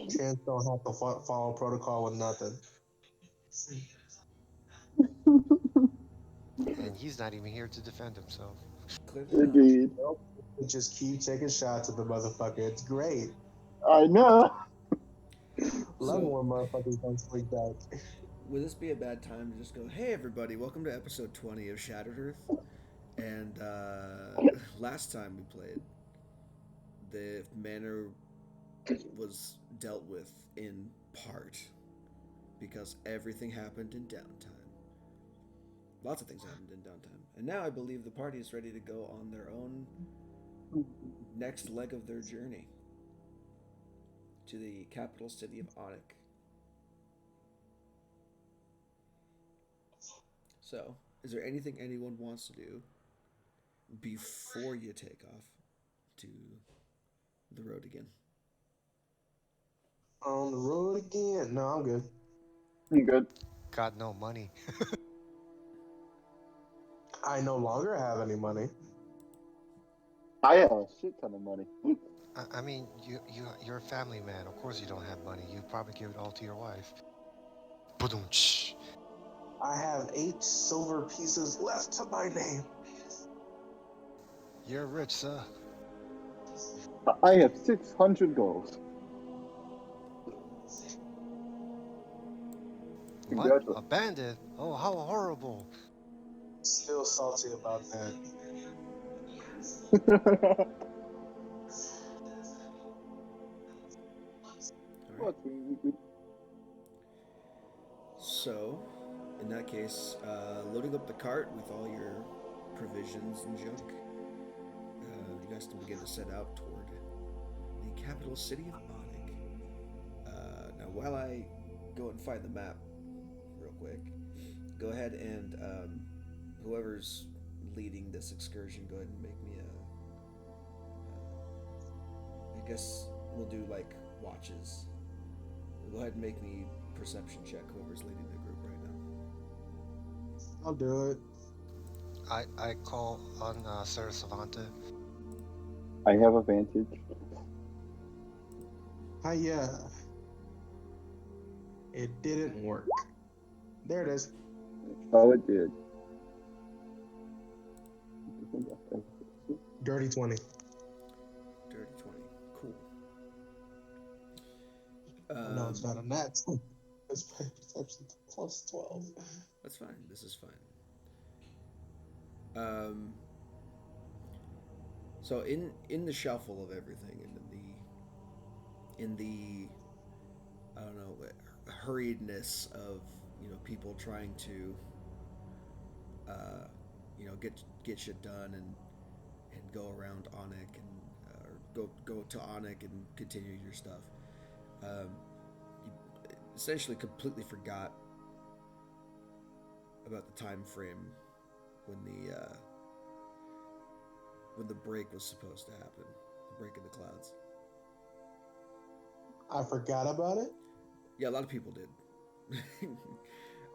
Chance don't have to follow protocol with nothing. And he's not even here to defend himself. Clearly not. Indeed. Nope. Just keep taking shots at the motherfucker. It's great. I know. Love it So, when motherfuckers don't speak back. would this be a bad time to just go, hey, everybody, welcome to episode 20 of Shattered Earth? And last time we played, the manor was dealt with in part because everything happened in downtime. Lots of things happened in downtime. And now I believe the party is ready to go on their own next leg of their journey to the capital city of Onick. So, is there anything anyone wants to do before you take off to the road again? On the road again. No, I'm good. I'm good. Got no money. I no longer have any money. I have a shit ton of money. I mean, you're a family man. Of course you don't have money. You probably give it all to your wife. Ba-dum-tsh. I have 8 silver pieces left to my name. You're rich, sir. I have 600 gold. What? Congratulations. A bandit? Oh, how horrible. Still salty about that. All right. So, in that case, loading up the cart with all your provisions and junk, you guys can begin to set out toward the capital city of Onick. Now, while I go and find the map real quick, go ahead and whoever's leading this excursion, go ahead and make me I guess we'll do like watches. Go ahead and make me perception check. Whoever's leading the group right now. I'll do it. I call on Sarah Savante. I have advantage. Yeah. It didn't work. There it is. Oh, it did. Dirty 20. Dirty 20. Cool. No, it's not a net. It's perception plus 12. That's fine. This is fine. So in the shuffle of everything, in the I don't know hurriedness of people trying to get shit done and go around Onick and or go to Onick and continue your stuff. You essentially completely forgot about the time frame when the break was supposed to happen, the break in the clouds. I forgot about it. Yeah, a lot of people did.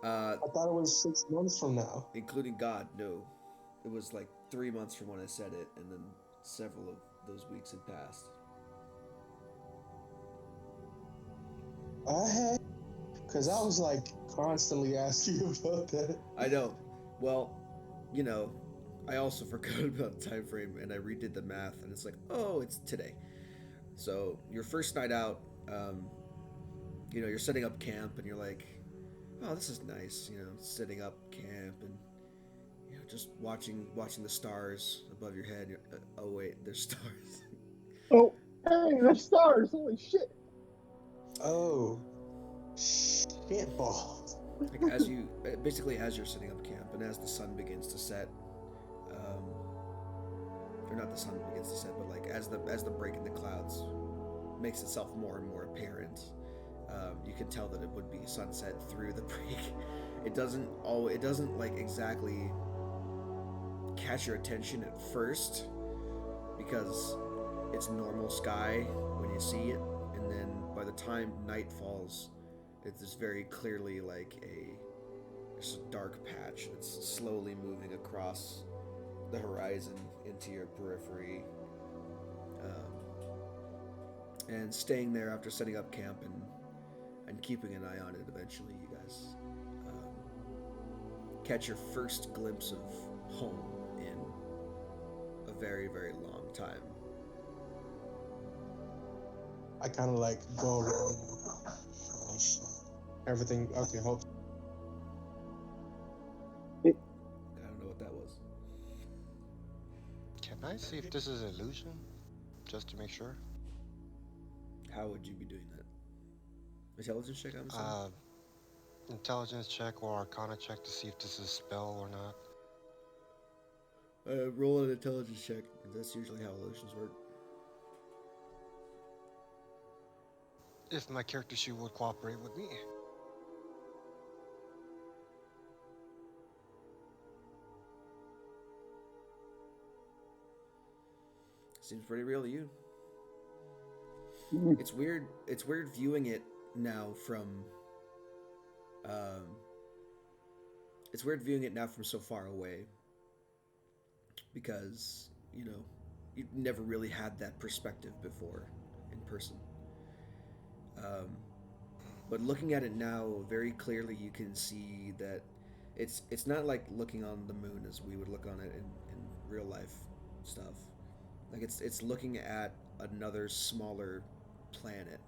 I thought it was 6 months from now. Including God. No, it was like 3 months from when I said it, and then several of those weeks had passed. Hey, because I was like constantly asking you about that. I know. Well, I also forgot about the time frame, and I redid the math, and it's like, oh, it's today. So your first night out, you're setting up camp, and you're like, oh, this is nice. Setting up camp and just watching the stars above your head. Oh wait, there's stars. Oh, hey, there's stars! Holy shit! Oh, shit balls. Like as you're setting up camp, and as the sun begins to set, or not the sun begins to set, but like as the break in the clouds makes itself more and more apparent, you can tell that it would be sunset through the break. It doesn't like exactly catch your attention at first because it's normal sky when you see it, and then by the time night falls, it's just very clearly like just a dark patch that's slowly moving across the horizon into your periphery. and staying there after setting up camp and keeping an eye on it. Eventually, you guys catch your first glimpse of home in a very, very long time. I kind of like go around. Everything. Okay, hold. I don't know what that was. Can I see if this is an illusion? Just to make sure. How would you be doing that? Intelligence check, I'm assuming? Intelligence check or Arcana check to see if this is a spell or not. Roll an intelligence check. That's usually how illusions work. If my character sheet would cooperate with me. Seems pretty real to you. Mm. It's weird. It's weird viewing it now from. It's weird viewing it now from so far away. Because you've never really had that perspective before in person. But looking at it now, very clearly, you can see that it's not like looking on the moon as we would look on it in real life stuff. Like it's looking at another smaller planet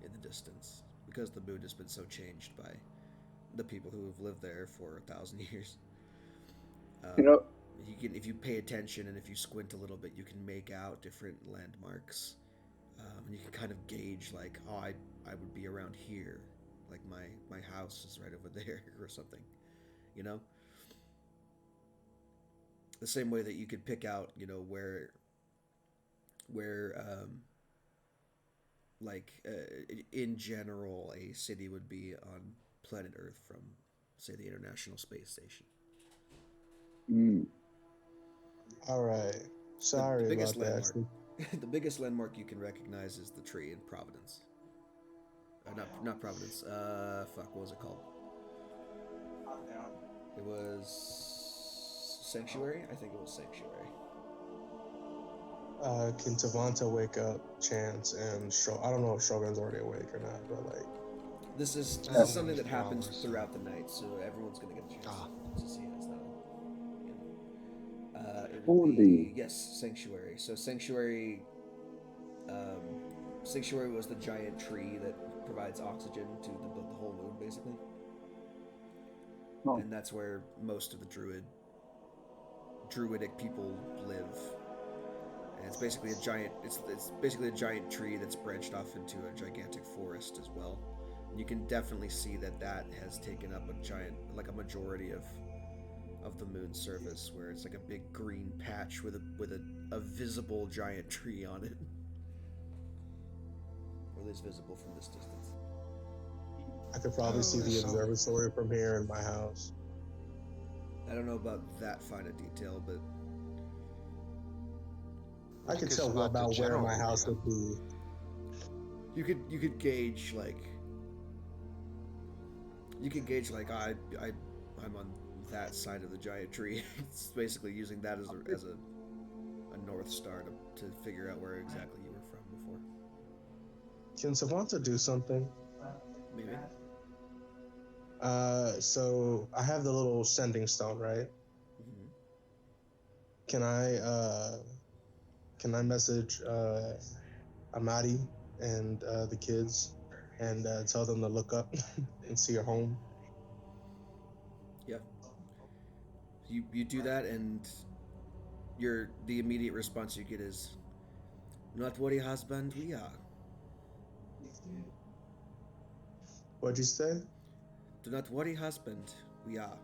in the distance because the moon has been so changed by the people who have lived there for 1,000 years. If you pay attention and if you squint a little bit, you can make out different landmarks, and you can kind of gauge like, oh, I would be around here, like my house is right over there or something, The same way that you could pick out, where in general a city would be on planet Earth from, say, the International Space Station. Mm. All right. Sorry the biggest about landmark, that. the biggest landmark you can recognize is the tree in Providence. Not Providence. What was it called? It was Sanctuary. I think it was Sanctuary. Can Tavanta wake up Chance and show? I don't know if Shogun's already awake or not, but like. This is Oh, something that 4 happens hours. throughout the night, so everyone's gonna get a chance to see it. It's not. It would be Sanctuary. So Sanctuary was the giant tree that provides oxygen to the whole moon, basically. Oh. And that's where most of the druidic people live. And it's basically a giant tree that's branched off into a gigantic forest as well. And you can definitely see that has taken up a majority of the moon's surface, where it's like a big green patch with a visible giant tree on it. Or at least visible from this distance. I could probably see the observatory from here in my house. I don't know about that fine a detail, but I could tell about where my house would be. You could gauge like I'm on that side of the giant tree. It's basically using that as a north star to figure out where exactly you were from before. Can Savanta do something? Maybe. So I have the little sending stone, right? Mm-hmm. Can I message Amadi and the kids and tell them to look up and see your home? Yeah. You do that, and the immediate response you get is, "Not worry, husband, we are." What'd you say? Do not worry, husband, we are.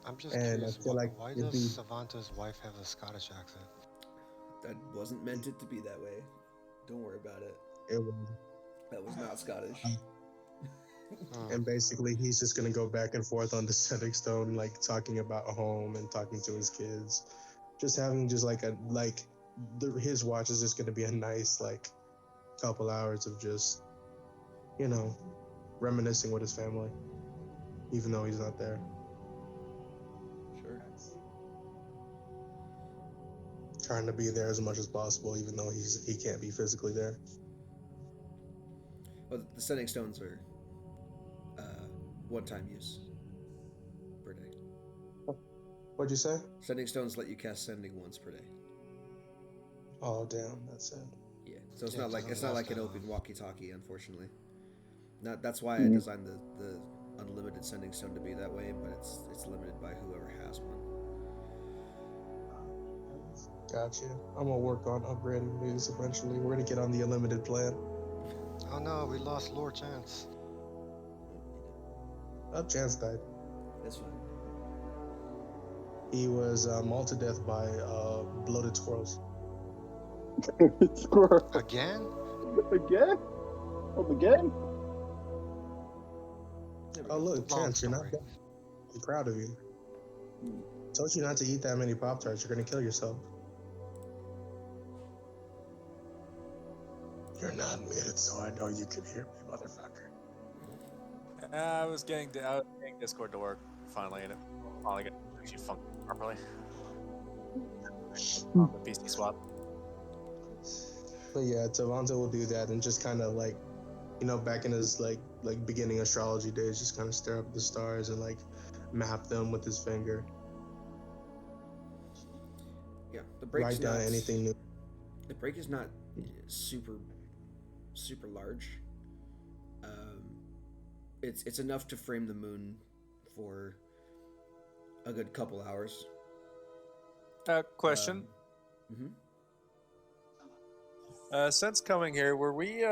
I'm just And curious, I feel like why it'd does be- Savanta's wife have a Scottish accent? That wasn't meant it to be that way. Don't worry about it. It was. That was not Scottish. And basically, he's just gonna go back and forth on the sending stone, like talking about home and talking to his kids, just having just his watch is just gonna be a nice couple hours of just reminiscing with his family, even though he's not there. Sure. trying to be there as much as possible, even though he can't be physically there. Well, the sending stones are one-time use per day. What'd you say? Sending stones let you cast sending once per day. Oh damn, that's it. Yeah, so it's Yeah, not it like doesn't last an that open long. walkie-talkie, unfortunately. That's why I designed the unlimited sending stone to be that way, but it's limited by whoever has one. Gotcha. I'm gonna work on upgrading these eventually. We're gonna get on the unlimited plan. Oh no, we lost Lord Chance. Oh, Chance died. That's fine. He was mauled to death by bloated squirrels. Squirrel. Again? Again? Oh, again? Oh look, Long Chance, you're not story. dead. I'm proud of you. Told you not to eat that many Pop-Tarts. You're gonna kill yourself. You're not muted, so I know you can hear me, motherfucker. I was getting Discord to work finally, and it finally got actually function properly. On the PC swap. But yeah, Tavante will do that and just kind of like, you know, back in his like beginning astrology days, just kind of stare up at the stars and like map them with his finger. Yeah, the break Write is down not anything new. The break is not super large. It's enough to frame the moon for a good couple hours. Question. Since coming here, were we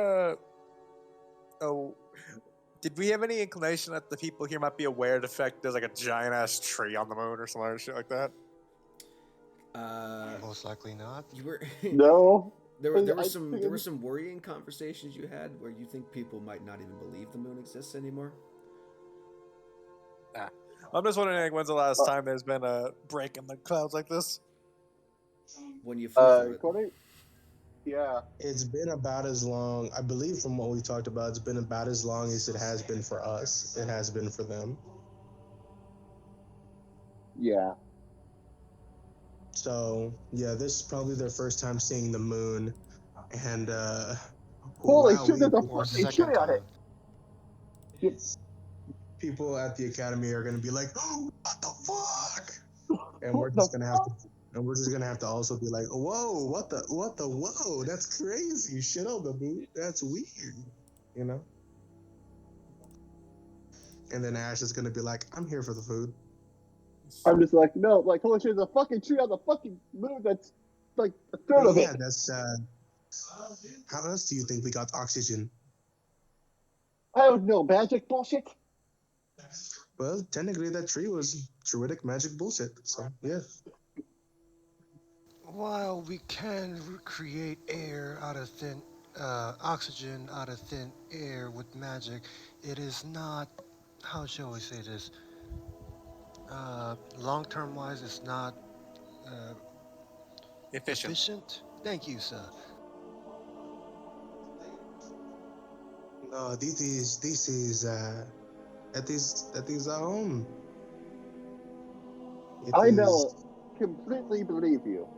did we have any inclination that the people here might be aware of the fact there's like a giant ass tree on the moon or some other shit like that? Most likely not. You were No. there were some worrying conversations you had where you think people might not even believe the moon exists anymore. I'm just wondering, like, when's the last time there's been a break in the clouds like this? When you flew through it. Cody? Yeah. It's been about as long, I believe from what we talked about, it's been about as long as it has been for us. It has been for them. Yeah. So, yeah, this is probably their first time seeing the moon. And, Holy wow, shit, there's a Or fucking second tree on time. it. people at the academy are going to be like, oh, what the fuck? And we're What just the going to have to, and we're just going to have to also be like, whoa, what the, whoa, that's crazy. Shit on the moon. That's weird, you know? And then Ash is going to be like, I'm here for the food. I'm just like, no, like, holy shit, there's a fucking tree on the fucking moon that's like a third of Yeah, it. that's, how else do you think we got oxygen? I don't know, magic bullshit. Well, technically that tree was druidic magic bullshit, so yeah. While we can create air out of thin, oxygen out of thin air with magic, it is not, how shall we say this? Long-term wise, it's not efficient. Thank you, sir. No, this is that is our home. I know, completely believe you.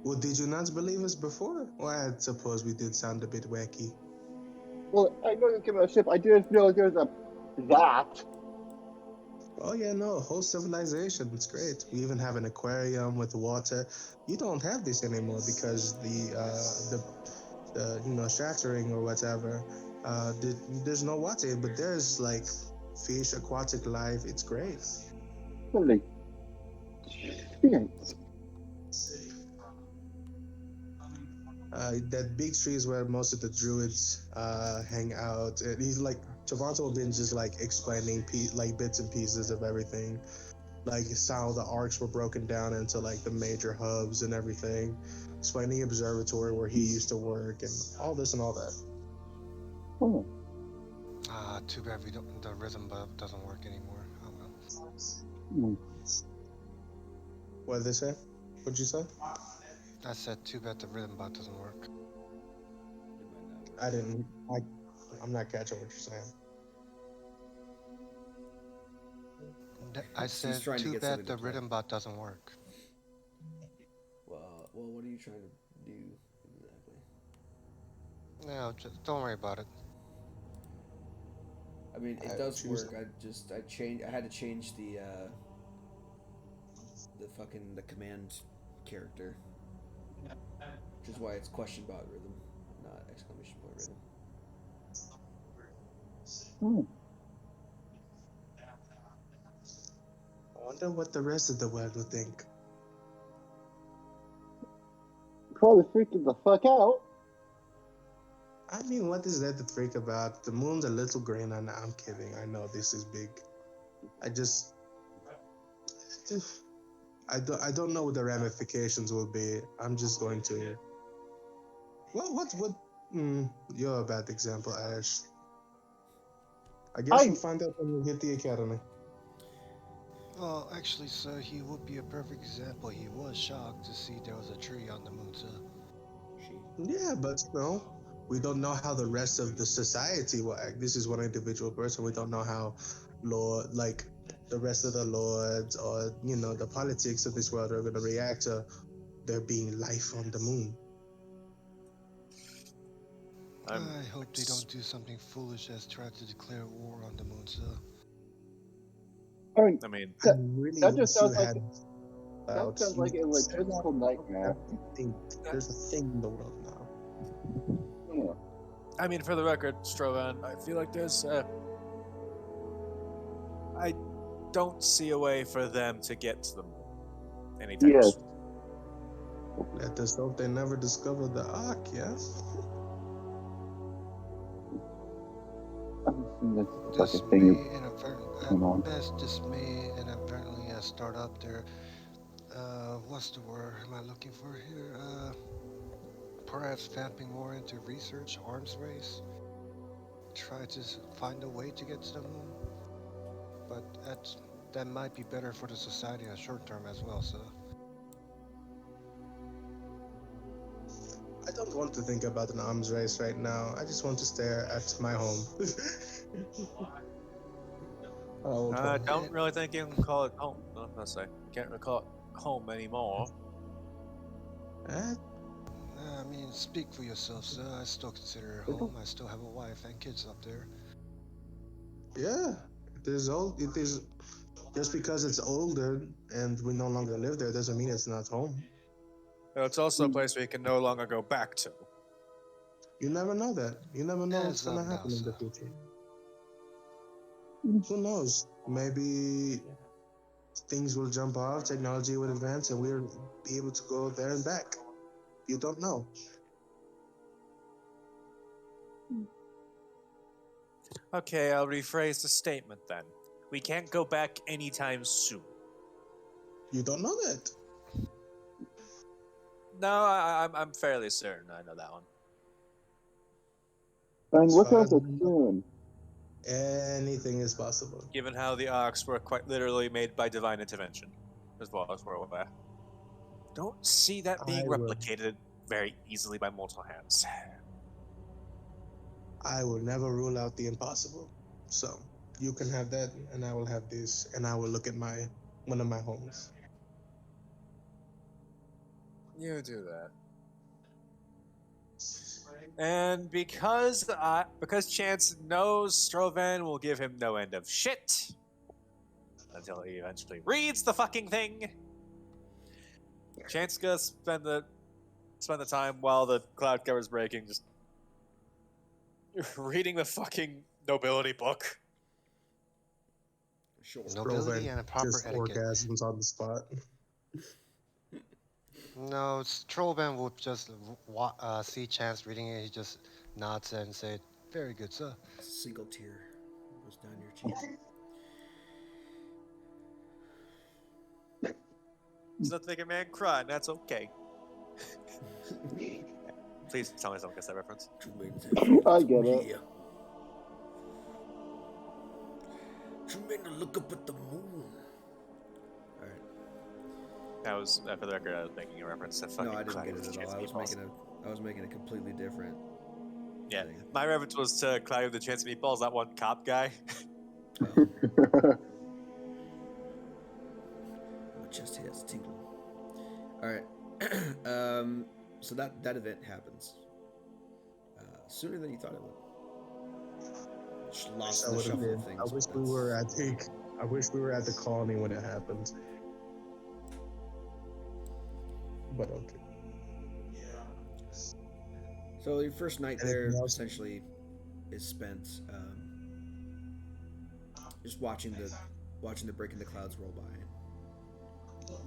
Well, did you not believe us before? Well, I suppose we did sound a bit wacky. Well, I know you came on a ship. I didn't know there's a that. Oh yeah, no, whole civilization. It's great. We even have an aquarium with water. You don't have this anymore because the you know, shattering or whatever. There's no water, but there's like fish, aquatic life. It's great. Holy shit. That big tree is where most of the druids hang out. And he's like, Toronto been just like explaining like bits and pieces of everything, like how the arcs were broken down into like the major hubs and everything, explaining the observatory where he used to work and all this and all that. Oh. Too bad the rhythm buff doesn't work anymore. Oh well. What did they say? What'd you say? I said, too bad the rhythm bot doesn't work. I'm not catching what you're saying. I said, too bad the rhythm bot doesn't work. trying to do exactly? No, just don't worry about it. I mean, it I does choose. work. I had to change the command character, which is why it's question bot rhythm, not exclamation point rhythm. Hmm. I wonder what the rest of the world would think. Probably freaking the fuck out. I mean, what is there to freak about? The moon's a little green, and I'm kidding. I know this is big. I just, I don't know what the ramifications will be. I'm just going to. What? You're a bad example, Ash. I guess we'll find out when we hit the academy. Well, actually, sir, he would be a perfect example. He was shocked to see there was a tree on the moon, sir. Yeah, but we don't know how the rest of the society will act. This is one individual person. We don't know how the rest of the lords or the politics of this world are going to react to there being life on the moon. I hope they don't do something foolish as try to declare war on the moon, sir. I mean, I really that wish just you sounds like had. that sounds like a logistical nightmare. There's a thing in the world now. Yeah. I mean, for the record, Strovan, I feel like there's I don't see a way for them to get to the moon anytime Yes. soon. Let us hope they never discover the Ark, yeah? That's like a thing. Dismay and Come on. at best dismay and apparently a startup there. What's the word am I looking for here? Perhaps vamping more into research, arms race. Try to find a way to get to the moon. But that might be better for the society in the short term as well, sir. I don't want to think about an arms race right now. I just want to stare at my home. I don't really think you can call it home. No, let's say can't call it home anymore. I mean, speak for yourself, sir. I still consider it home. I still have a wife and kids up there. Yeah, it is old. It is just because it's older and we no longer live there doesn't mean it's not home. It's also a place where you can no longer go back to. You never know that. You never know what's As gonna of now, happen in the sir. future. Who knows? Maybe things will jump off, technology will advance, and we'll be able to go there and back. You don't know. Okay, I'll rephrase the statement then. We can't go back anytime soon. You don't know that. No, I'm fairly certain I know that one. And what else As far is as I know, soon? anything is possible. Given how the arcs were quite literally made by divine intervention, as well as we're aware. Don't see that being replicated very easily by mortal hands. I will never rule out the impossible. So you can have that, and I will have this, and I will look at one of my homes. You do that. And because Chance knows Strovan will give him no end of shit until he eventually reads the fucking thing, Chance gonna spend the time while the cloud cover's breaking just reading the fucking nobility book. Sure. Nobility and a proper just etiquette. orgasms on the spot. No, Trollman would just see Chance reading it. He just nods and say, "Very good, sir." A single tear goes down your cheek. Does not make a man cry, and that's okay. Please tell me someone gets that reference. I get it. Tremendous, look up at the moon. Alright. That was, for the record, I was making a reference to fucking No, I didn't Clyde get with it the at all. Chance I was making a completely different Yeah, thing. my reference was to Clyde with the Chance Meatballs, that one cop guy. Oh. My chest hair's tingling. Alright. So that event happens sooner than you thought it would. Just lost in the shuffle of things. I wish we were at the colony when it happened. But okay. So your first night Anything there else? essentially is spent just watching the break in the clouds roll by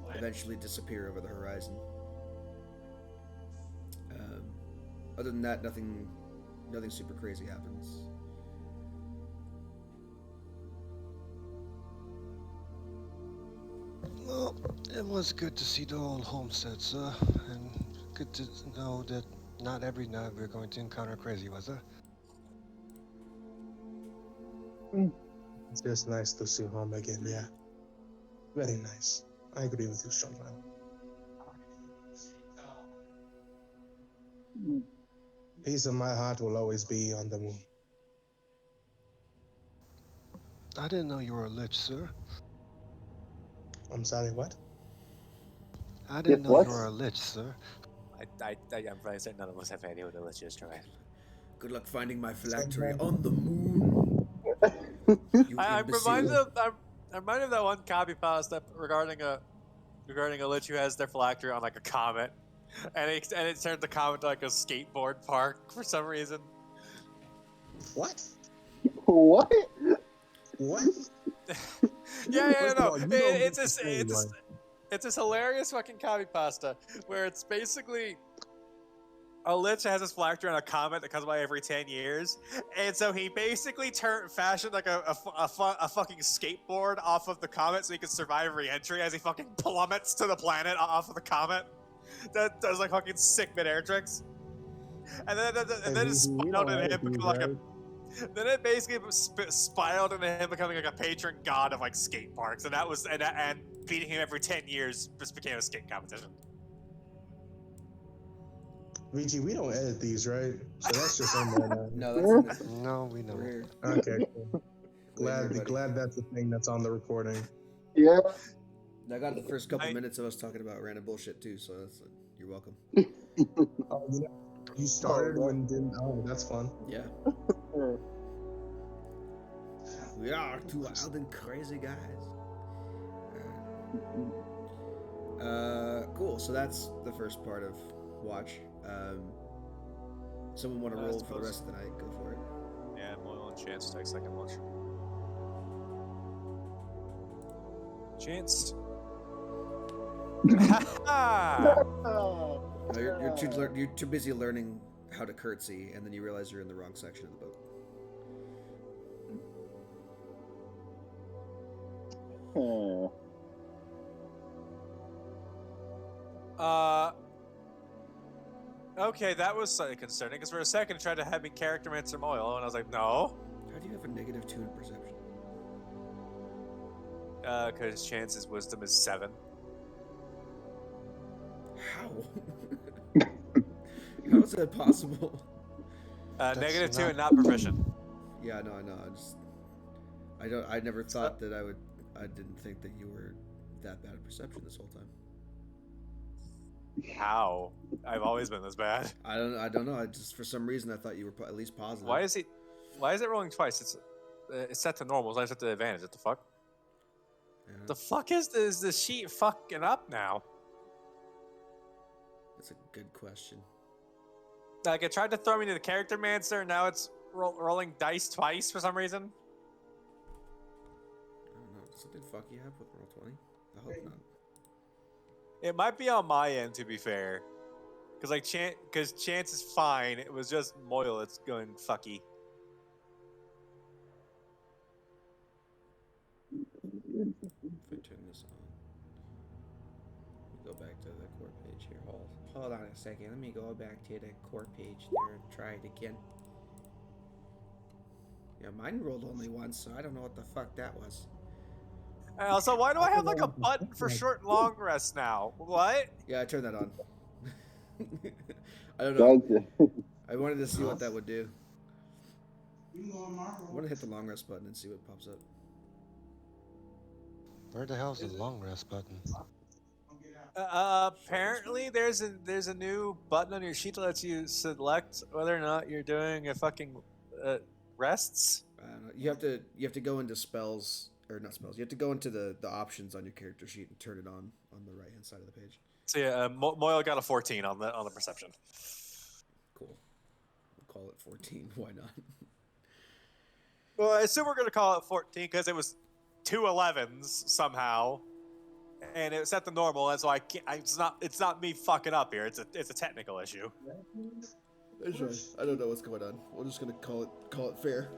and eventually disappear over the horizon. Other than that, nothing super crazy happens. Well, it was good to see the old homestead, sir, and good to know that not every night we're going to encounter crazy weather. It's just nice to see home again, yeah. Very nice. I agree with you, Strongman. Piece of my heart will always be on the moon. I didn't know you were a lich, sir. I'm sorry, what? I didn't know what? you were a lich, sir. I'm probably saying none of us have any idea what a lich is, Troy. Good luck finding my phylactery on the moon. You I'm imbecile. reminded of that one copy pasta regarding a lich who has their phylactery on like a comet, and it turns the comet to like a skateboard park for some reason. What? What? What? Yeah, First of no. all, you don't It's get to say what. this hilarious fucking copy pasta where it's basically a lich that has his phylactery on a comet that comes by every 10 years, and so he basically fashioned like a fucking skateboard off of the comet so he could survive re-entry as he fucking plummets to the planet off of the comet. That does like fucking sick mid-air tricks, and then it spiraled into him becoming like a. Then it basically spiraled into him becoming like a patron god of like skate parks, and that was and beating him every 10 years just became a skate competition. VG, we don't edit these, right? So that's just in there now. No, that's in this. No, we know. We're here. Okay, cool. Glad Glad that's the thing that's on the recording. Yeah. I got the first couple minutes of us talking about random bullshit too, so that's you're welcome. Oh, you started when didn't. Oh, that's fun. Yeah. We are two wild and crazy guys. Cool. So that's the first part of watch. Someone want to roll for the rest of the night? Go for it. Yeah, Moyle and Chance take second watch. Chance. No, you're too busy learning how to curtsy, and then you realize you're in the wrong section of the boat. Okay, that was slightly concerning because for a second it tried to have me character answer Moyle, and I was like, no. How do you have a -2 in perception? Because Chance's wisdom is 7. How? How is that possible? -2 and not proficient. Yeah, no, I know. I never thought that I didn't think that you were that bad at perception this whole time. How? I've always been this bad. I don't know. I just for some reason I thought you were at least positive. Why is it rolling twice? It's set to normal. It's not set to advantage. What the fuck? Yeah, The fuck is the sheet fucking up now? that's a good question. Like it tried to throw me to the character mancer, and now it's rolling dice twice for some reason. I don't know. Something fuck you up with Roll20? I hope not. It might be on my end, to be fair, because Chance is fine. It was just Moyle that's going fucky. If I turn this on, go back to the core page here. Hold on a second. Let me go back to the core page there and try it again. Yeah, mine rolled only once, so I don't know what the fuck that was. And also, why do I have like a button for short and long rest now? What? Yeah, I turned that on. I don't know. Gotcha. I wanted to see what that would do. I want to hit the long rest button and see what pops up. Where the hell's the long rest button? Apparently, there's a new button on your sheet that lets you select whether or not you're doing a fucking rests. I don't know. You have to go into spells or not spells. You have to go into the options on your character sheet and turn it on the right hand side of the page. So yeah, Moyle got a 14 on the perception. Cool. We'll call it 14. Why not? Well, I assume we're gonna call it 14 because it was 2 11s somehow, and it was set to normal, and so I can't. It's not me fucking up here. It's a technical issue. That's right. I don't know what's going on. We're just gonna call it fair.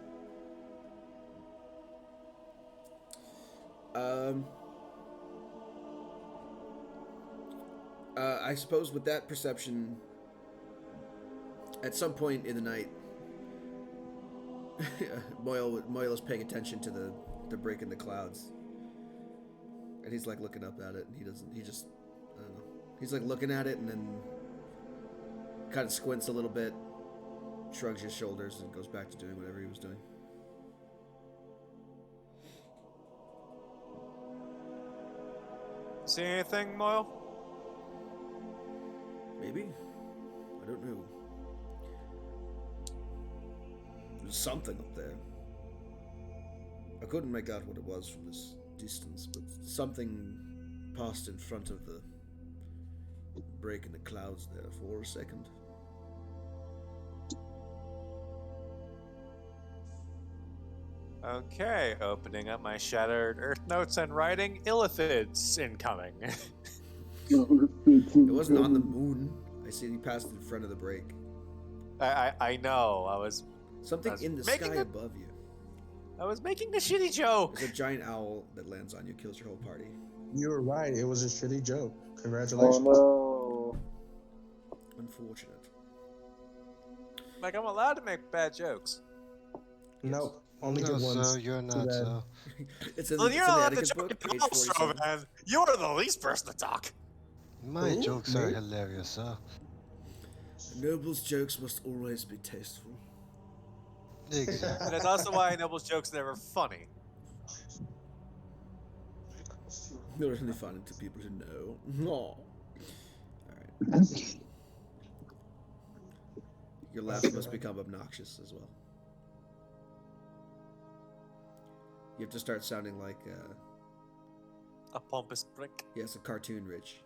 I suppose with that perception, at some point in the night, Moyle is paying attention to the break in the clouds, and he's like looking up at it, and he just I don't know. He's like looking at it, and then kind of squints a little bit, shrugs his shoulders, and goes back to doing whatever he was doing. See anything, Moyle? Maybe. I don't know. There's something up there. I couldn't make out what it was from this distance, but something passed in front of the break in the clouds there for a second. Okay, opening up my shattered earth notes and writing illithids incoming. It wasn't on the moon. I see he passed in front of the break. I know. Something in the sky above you. I was making a shitty joke. There's a giant owl that lands on you, kills your whole party. You were right. It was a shitty joke. Congratulations. Oh Unfortunate. Like, I'm allowed to make bad jokes. Nope. Only No, good ones. sir, you're not, sir. It's in, Well, it's you're in the allowed to etiquette joke book, page also, 47. man. You are the least person to talk. My Ooh, jokes are me? hilarious, sir. A noble's jokes must always be tasteful. Exactly. And that's also why Noble's jokes are never funny. They're only funny to people who know. Aw. Alright. Your laughs must become obnoxious as well. You have to start sounding like, A pompous prick. yes, a cartoon rich.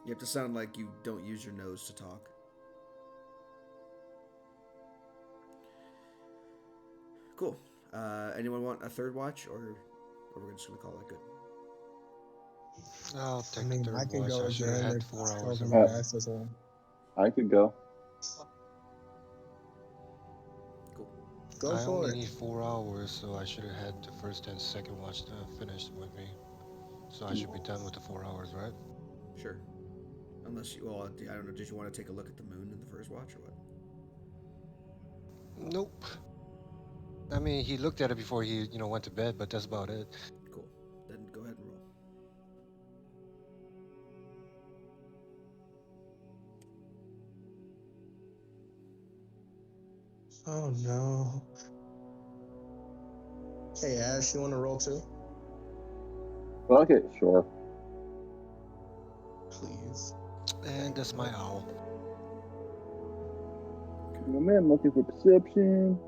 You have to sound like you don't use your nose to talk. Cool. Anyone want a third watch, or we're just gonna call that good? I'll I take mean, the I third can watch. go I should have again. had If 4 hours. Kelvin Of asks us all. I could go. Cool. Go I for only it. need 4 hours, so I should have had the first and second watch finished with me. So I should be done with the 4 hours, right? Sure. Unless you, well, I don't know. Did you want to take a look at the moon in the first watch, or what? Nope. I mean, he looked at it before he, went to bed, but that's about it. Cool. Then go ahead and roll. Oh no. Hey Ash, you want to roll too? Fuck it, sure. Please. And that's my owl. My man, I'm looking for perception.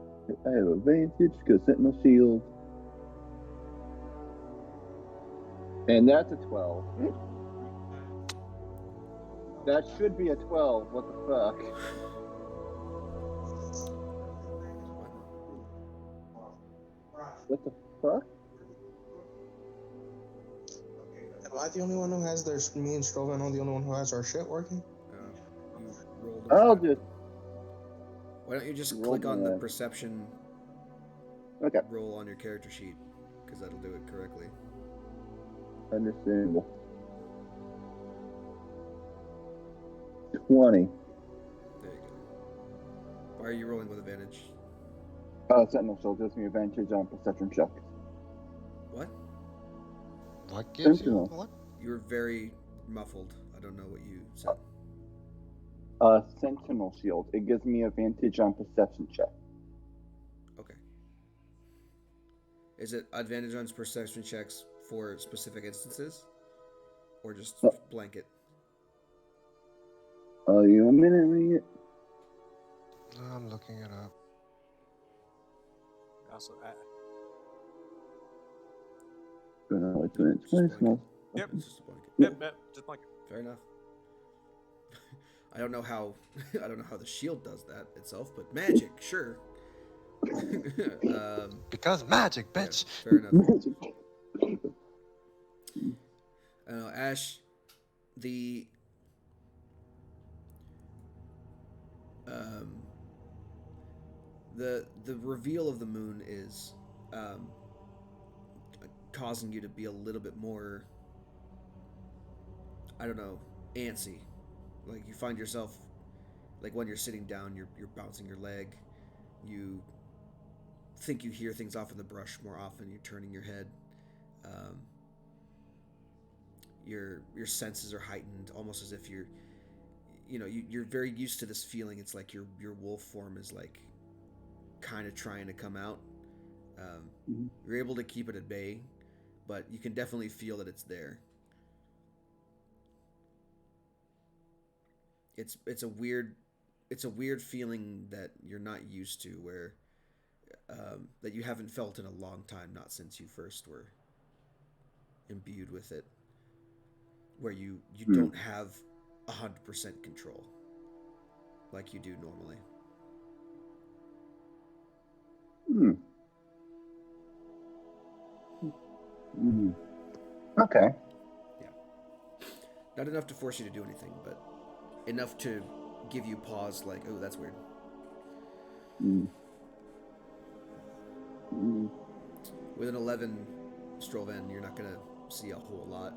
I have advantage because Sentinel Shield. And that's a 12. That should be a 12. What the fuck? What the fuck? Am I the only one who has their? Me and Strovan are the only one who has our shit working? You rolled. I'll just. Why don't you just roll click on the that. perception Okay, roll on your character sheet, because that'll do it correctly. understandable. 20. There you go. Why are you rolling with advantage? Sentinel Shield gives me advantage on perception checks. What? What gives you Sentinel. what? You were very muffled. I don't know what you said. Sentinel Shield. It gives me advantage on perception check. Okay. Is it advantage on perception checks for specific instances? or just Oh. blanket? Oh, you want me to read it? I'm looking it up. Also, Wait 2 minutes. Play Just small. Yep. It's just a blanket. yep, just like Fair enough. I don't know how the shield does that itself, but magic, sure. Because magic, Yeah, bitch. fair enough. Magic. Ash, the um, the reveal of the moon is causing you to be a little bit more, I don't know, antsy. Like you find yourself, like when you're sitting down, you're bouncing your leg. You think you hear things off in the brush more often. You're turning your head. Um, your senses are heightened, almost as if you're very used to this feeling. It's like your wolf form is like kind of trying to come out. You're able to keep it at bay, but you can definitely feel that it's there. It's a weird feeling that you're not used to, where that you haven't felt in a long time, not since you first were imbued with it, where you don't have 100% control like you do normally. Okay. Yeah. Not enough to force you to do anything, but enough to give you pause, like, oh, that's weird. With an 11 Strovan, you're not going to see a whole lot.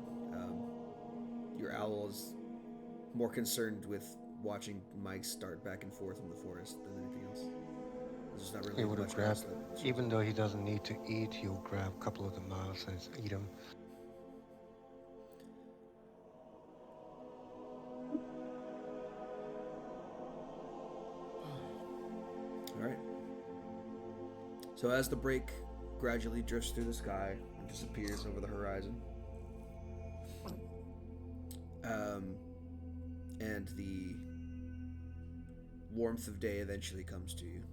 Your owl is more concerned with watching Mike start back and forth in the forest than anything else. There's not really He would have much grabbed, else that even though he doesn't need to eat, he'll grab a couple of the mouse and eat them. All right. So as the break gradually drifts through the sky and disappears over the horizon, and the warmth of day eventually comes to you.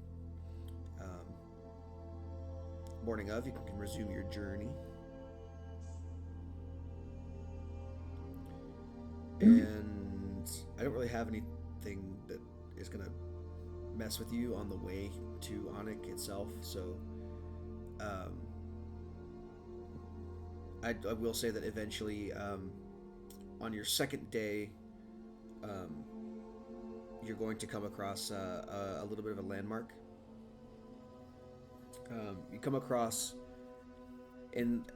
Morning of, you can resume your journey. And I don't really have anything that is going to mess with you on the way to Onick itself, so I will say that eventually, on your second day, you're going to come across a little bit of a landmark. You come across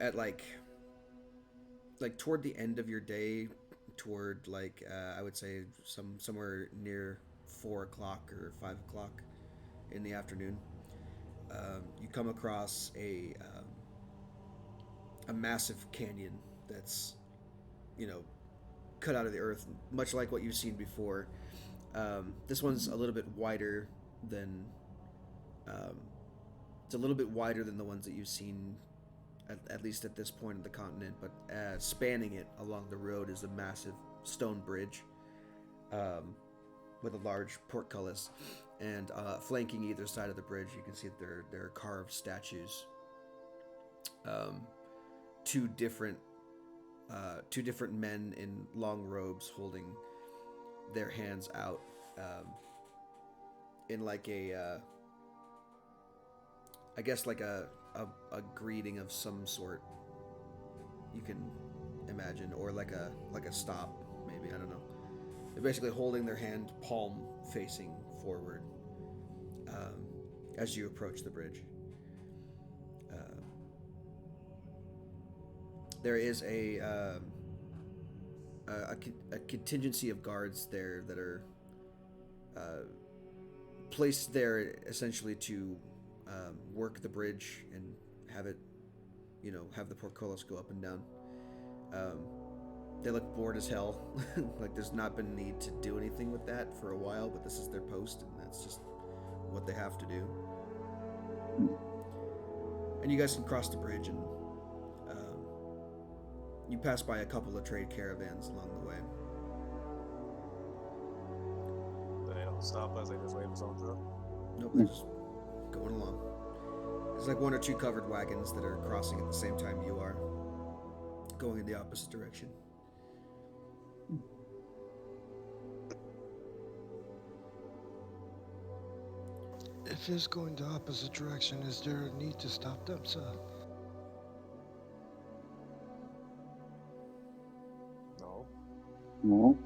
at like toward the end of your day, toward like I would say somewhere near 4 o'clock or 5 o'clock in the afternoon. You come across a massive canyon that's cut out of the earth, much like what you've seen before. This one's a little bit wider than it's a little bit wider than the ones that you've seen, at least at this point of the continent, but spanning it along the road is a massive stone bridge with a large portcullis, and flanking either side of the bridge, you can see that there are carved statues. Two different men in long robes holding their hands out in like I guess like a greeting of some sort, you can imagine, or like a stop, maybe, I don't know. They're basically holding their hand palm facing forward as you approach the bridge. There is a contingency of guards there that are placed there essentially to work the bridge and have it, have the portcullis go up and down. They look bored as hell. Like there's not been need to do anything with that for a while, but this is their post, and that's just what they have to do. And you guys can cross the bridge, and You pass by a couple of trade caravans along the way. They don't stop us. They just wave us on through. Nope, they're just going along. There's like one or two covered wagons that are crossing at the same time you are, going in the opposite direction. If it's going the opposite direction, is there a need to stop them, sir? No. No.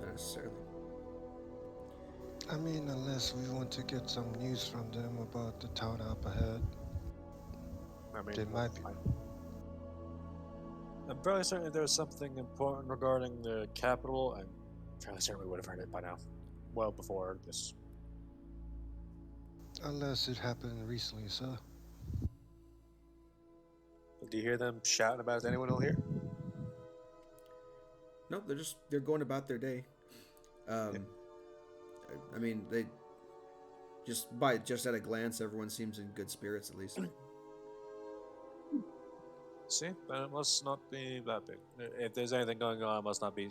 Not necessarily. I mean, unless we want to get some news from them about the town up ahead. I mean, They might be. I'm fairly certain there's something important regarding the capital. I'm fairly certain we would have heard it by now. Well before this. Unless it happened recently, sir. Do you hear them shouting about it? Is anyone here? Nope, they're going about their day. I mean, they just at a glance, everyone seems in good spirits at least. See, then it must not be that big. If there's anything going on, it must not be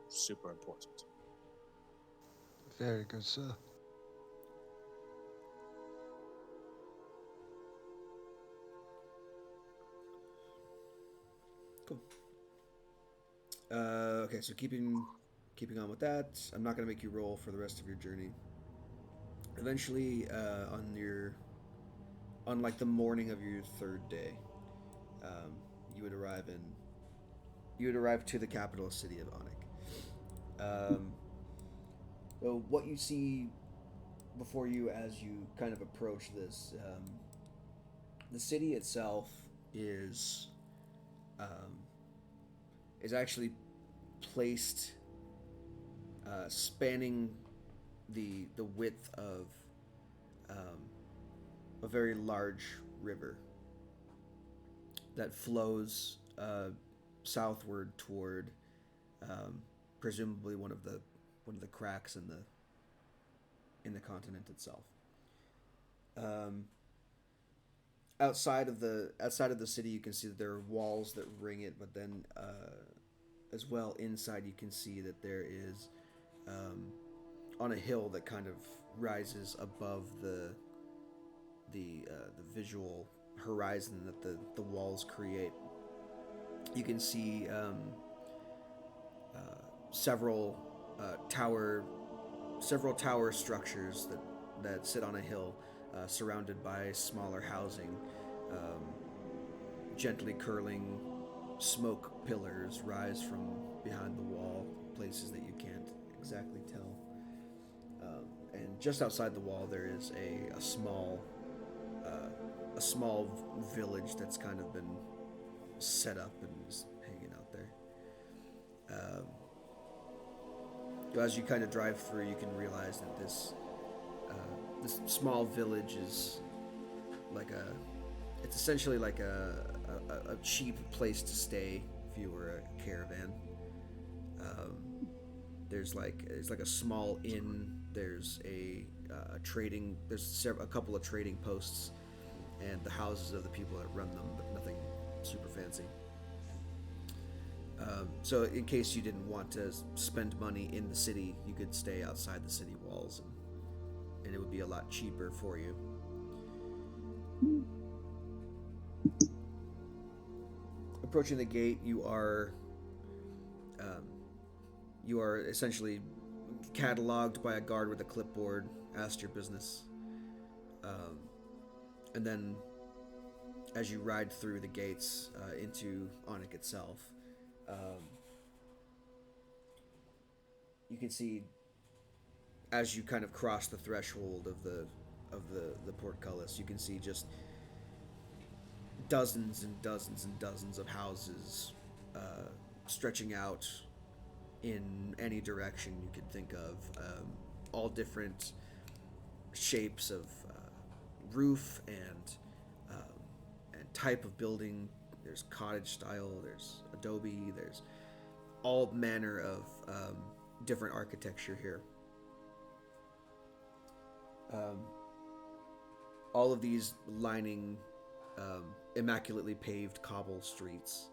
super important. Very good, sir. Cool. Okay, so keeping on with that, I'm not gonna make you roll for the rest of your journey. Eventually, on like the morning of your third day, you would arrive to the capital city of Onick. So what you see before you as you kind of approach this, the city itself is actually placed spanning the width of a very large river that flows southward toward presumably one of the cracks in the continent itself. Outside of the city, you can see that there are walls that ring it, but then as well inside, you can see that there is on a hill that kind of rises above the visual horizon that the walls create. You can see several tower structures that sit on a hill, surrounded by smaller housing. Gently curling smoke pillars rise from behind the wall, places that you can't exactly tell. And just outside the wall, there is a small village that's kind of been set up and is hanging out there. As you kind of drive through, you can realize that this small village is it's essentially like a cheap place to stay if you were a caravan. There's a small inn. There's there's a couple of trading posts and the houses of the people that run them, but nothing super fancy. So in case you didn't want to spend money in the city, you could stay outside the city walls, and it would be a lot cheaper for you. Approaching the gate, you are essentially cataloged by a guard with a clipboard, asked your business, and then as you ride through the gates into Onick itself, you can see as you kind of cross the threshold of the portcullis, you can see just dozens and dozens and dozens of houses stretching out in any direction you could think of, all different shapes of roof and type of building. There's cottage style, there's adobe, there's all manner of different architecture here. all of these lining immaculately paved cobble streets.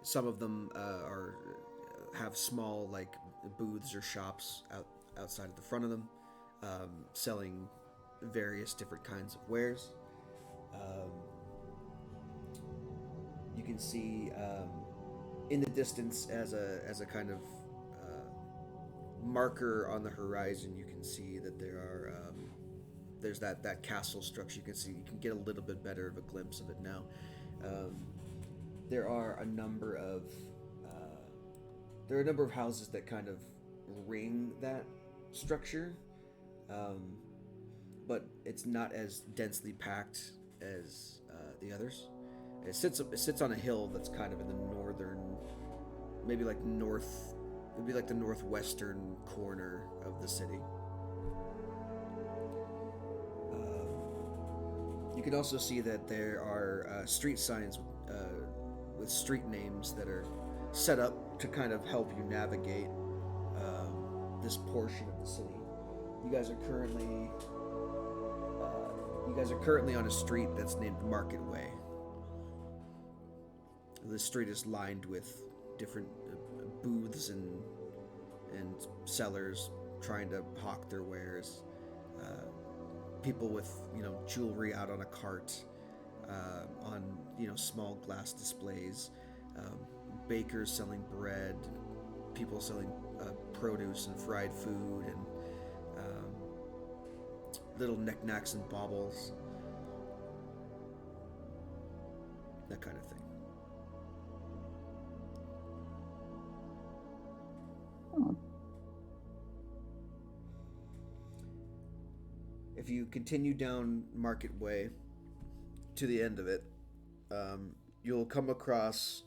Some of them have small like booths or shops outside of the front of them, selling various different kinds of wares. You can see in the distance as a kind of marker on the horizon. You can see that there's that castle structure. You can get a little bit better of a glimpse of it now. There are a number of houses that kind of ring that structure, but it's not as densely packed as the others. It sits on a hill that's kind of in the northern, maybe like north. It'd be like the northwestern corner of the city. You can also see that there are street signs with street names that are set up to kind of help you navigate this portion of the city. You guys are currently on a street that's named Market Way. The street is lined with different booths and sellers trying to hawk their wares. People with jewelry out on a cart, on small glass displays, bakers selling bread, people selling produce and fried food, and little knickknacks and baubles, that kind of thing. If you continue down Market Way to the end of it, you'll come across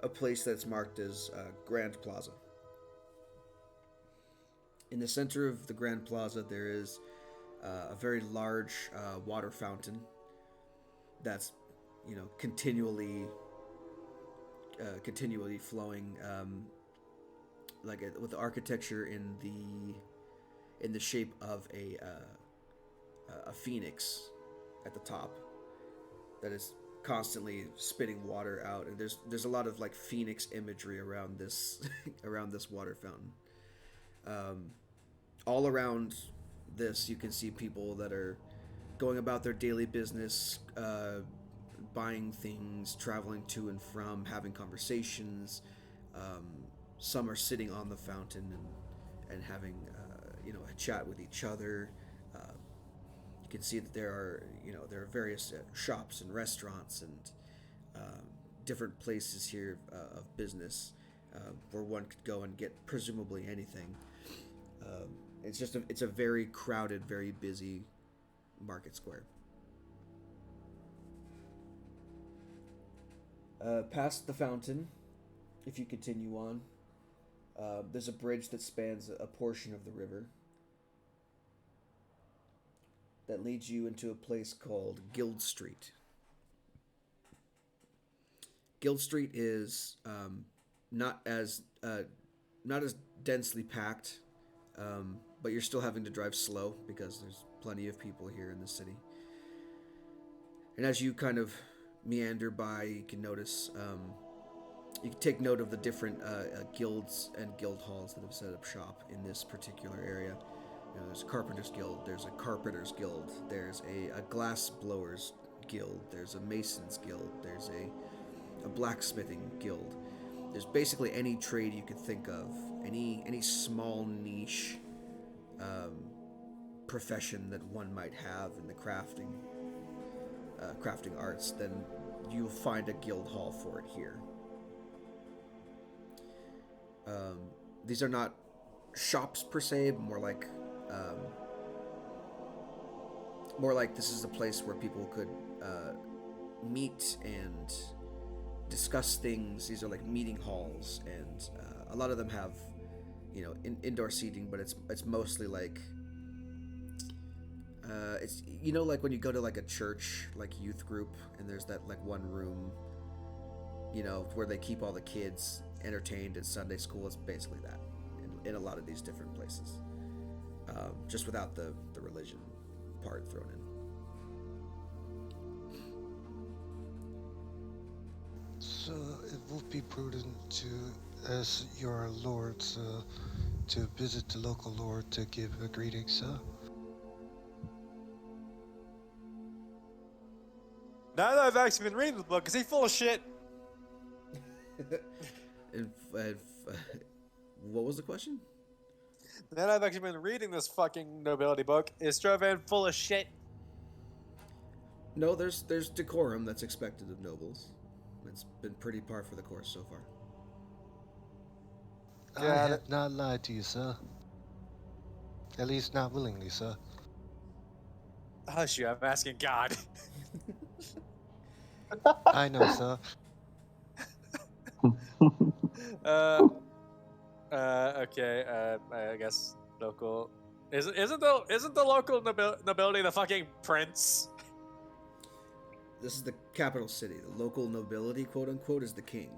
a place that's marked as Grand Plaza. In the center of the Grand Plaza, there is a very large water fountain that's continually flowing, with the architecture in the shape of a phoenix at the top that is constantly spitting water out, and there's a lot of like phoenix imagery around this around this water fountain. All around this, you can see people that are going about their daily business, buying things, traveling to and from, having conversations. Some are sitting on the fountain and having a chat with each other. You can see that there are various shops and restaurants and different places here of business where one could go and get presumably anything. It's a very crowded, very busy market square. Past the fountain, if you continue on, there's a bridge that spans a portion of the river that leads you into a place called Guild Street. Guild Street is not as densely packed, but you're still having to drive slow because there's plenty of people here in the city. And as you kind of meander by, you can notice, you can take note of the different guilds and guild halls that have set up shop in this particular area. There's a Carpenter's Guild, there's a Carpenter's Guild, there's a Glass Blowers Guild, there's a Mason's Guild, there's a Blacksmithing Guild. There's basically any trade you could think of, any small niche profession that one might have in the crafting arts, then you'll find a guild hall for it here. These are not shops per se, but more like this is a place where people could meet and discuss things. These are like meeting halls, and a lot of them have indoor seating, but it's mostly like it's like when you go to like a church, like youth group, and there's that like one room where they keep all the kids entertained at Sunday school. It's basically that in a lot of these different places. just without the religion part thrown in. So it would be prudent to, as your lord, to visit the local lord to give a greeting, sir. Now that I've actually been reading the book, is he full of shit? and, what was the question? Now that I've actually been reading this fucking nobility book, is Strovan full of shit? No, there's decorum that's expected of nobles. It's been pretty par for the course so far. I have not lied to you, sir. At least not willingly, sir. Hush you, I'm asking God. I know, sir. Okay, I guess local... Isn't the local nobility the fucking prince? This is the capital city. The local nobility, quote unquote, is the king.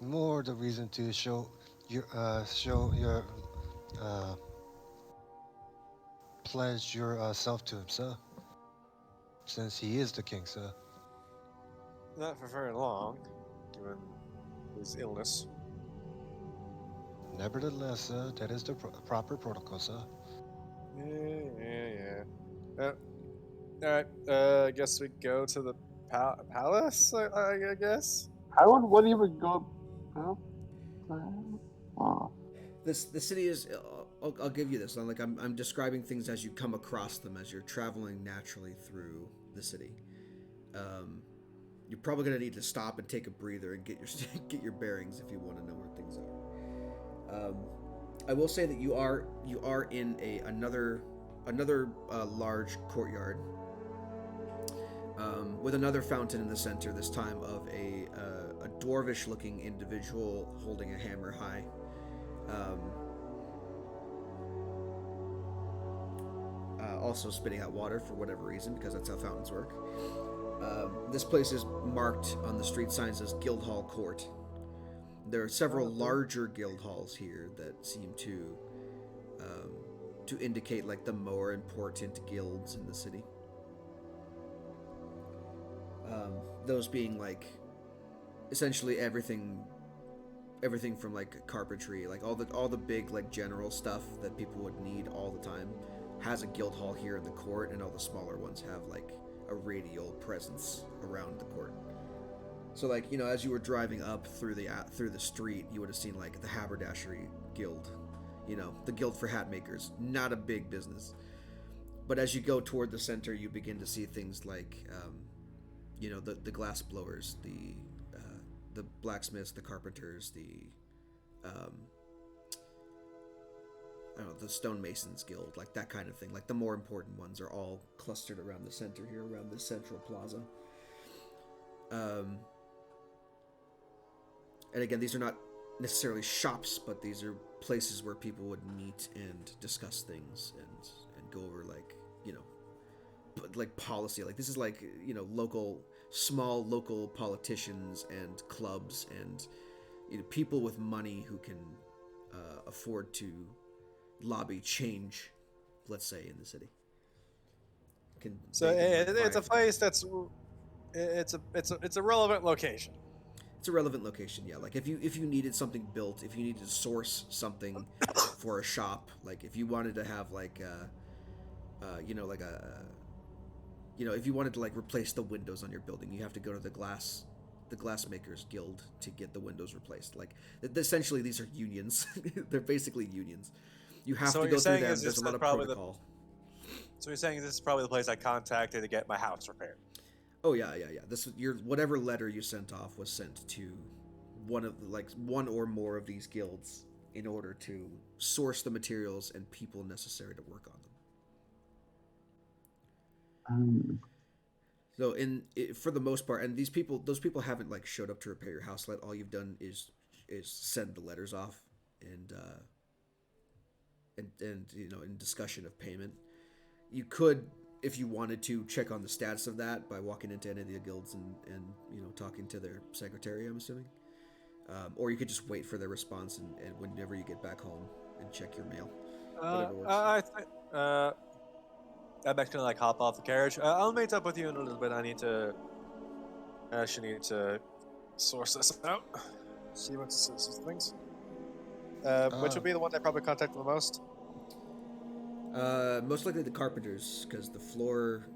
More the reason to show your pledge yourself to him, sir. Since he is the king, sir. Not for very long, given his illness. Nevertheless, sir, that is the proper protocol, sir. Yeah. Alright, I guess we go to the palace, I guess? I wouldn't even go. The city is. I'll give you this. I'm describing things as you come across them as you're traveling naturally through the city. You're probably gonna need to stop and take a breather and get your bearings if you want to know where things are. I will say that you are in another large courtyard with another fountain in the center. This time of a dwarvish-looking individual holding a hammer high. Also spitting out water for whatever reason, because that's how fountains work. This place is marked on the street signs as Guildhall Court. There are several larger guild halls here that seem to indicate like the more important guilds in the city. Those being like essentially everything from like carpentry, like all the big like general stuff that people would need all the time has a guild hall here in the court, and all the smaller ones have like a radial presence around the court. So like, you know, as you were driving up through the street, you would have seen like the haberdashery guild, you know, the guild for hat makers. Not a big business, but as you go toward the center, you begin to see things like you know, the glass blowers, the blacksmiths, the carpenters, the I don't know, the stonemasons guild, like that kind of thing. Like the more important ones are all clustered around the center here, around the central plaza. And again, these are not necessarily shops, but these are places where people would meet and discuss things and go over, like, you know, like policy. Like this is like, you know, small local politicians and clubs and, you know, people with money who can afford to lobby change, let's say, in the city. So it's a place that's it's a relevant location. It's a relevant location, yeah. Like if you needed something built, if you needed to source something for a shop, like if you wanted to have like you know, like you know, if you wanted to like replace the windows on your building, you have to go to the glassmakers guild to get the windows replaced. Like essentially these are unions. They're basically unions. You have to go through them. There's a lot of protocol. So you're saying this is probably the place I contacted to get my house repaired? Oh yeah. This whatever letter you sent off was sent to one or more of these guilds in order to source the materials and people necessary to work on them. So for the most part, and those people haven't like showed up to repair your house. All you've done is send the letters off and you know, in discussion of payment. You could, if you wanted to, check on the status of that by walking into any of the guilds and you know, talking to their secretary, I'm assuming. Or you could just wait for their response and whenever you get back home, and check your mail. Uh, Whatever works. I'm actually like hop off the carriage. I'll meet up with you in a little bit. I actually need to source this out. See what's things. Which would be the one I probably contact the most? Most likely the carpenters, because the floor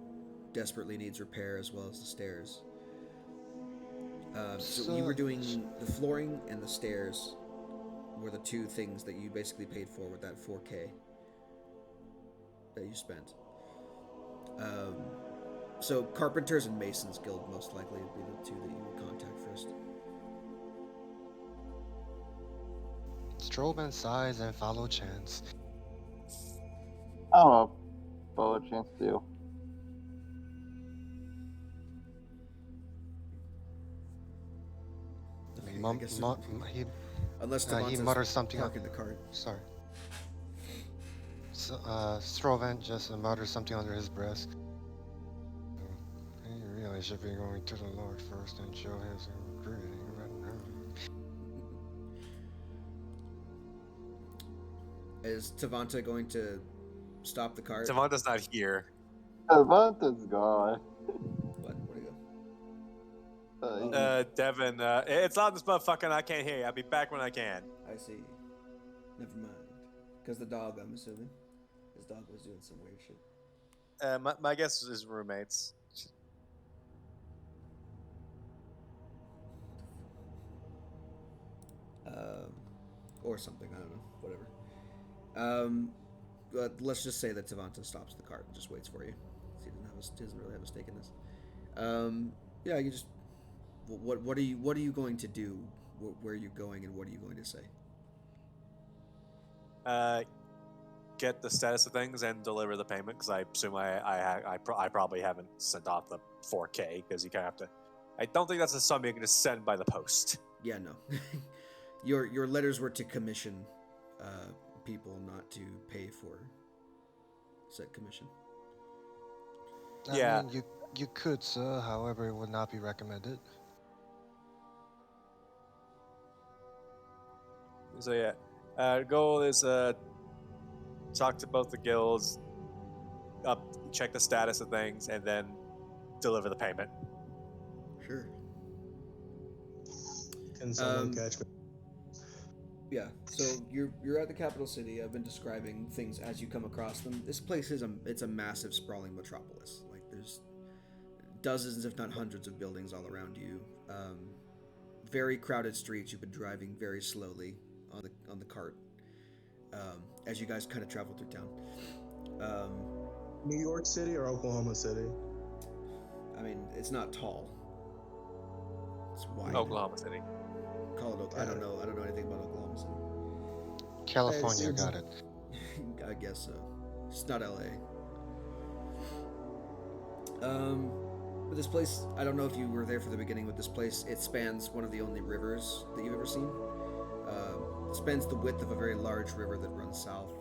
desperately needs repair as well as the stairs. So you were doing the flooring and the stairs were the two things that you basically paid for with that 4K that you spent. So Carpenters and Masons Guild most likely would be the two that you would contact first. Strobe and sighs and follow chance. Oh, follow chance too. Okay, Mum, I guess mu- he, he, unless he Tavanta's mutters something. parking the cart. Sorry. So, Strovan just mutters something under his breath. He really should be going to the Lord first and show his greeting. Is Tavanta going to stop the cart? Tavanta's not here. Avanta's gone. What? Where'd he go? Devin, it's loud this motherfucker and I can't hear you. I'll be back when I can. I see. Never mind. Because the dog, I'm assuming. His dog was doing some weird shit. My guess is roommates. Or something, I don't know. Whatever. But let's just say that Tavanta stops the cart and just waits for you. He doesn't really have a stake in this. Yeah, you just. What are you going to do? Where are you going, and what are you going to say? Get the status of things and deliver the payment because I assume I probably haven't sent off the 4K because you kind of have to. I don't think that's a sum you can just send by the post. Yeah, no. Your letters were to commission people, not to pay for said commission. Yeah. I mean, you could, sir. However, it would not be recommended. So yeah, goal is talk to both the guilds, check the status of things, and then deliver the payment. Sure. Can someone catch me? Yeah. So you're at the capital city. I've been describing things as you come across them. This place is a massive, sprawling metropolis. Like there's dozens, if not hundreds, of buildings all around you. Very crowded streets. You've been driving very slowly on the cart as you guys kind of travel through town. New York City or Oklahoma City? I mean, it's not tall. It's wide. Oklahoma City. Call it Oklahoma. I don't know anything about Oklahoma City. California got it. I guess so. It's not LA. But this place, I don't know if you were there for the beginning, but this place, it spans one of the only rivers that you've ever seen. It spans the width of a very large river that runs south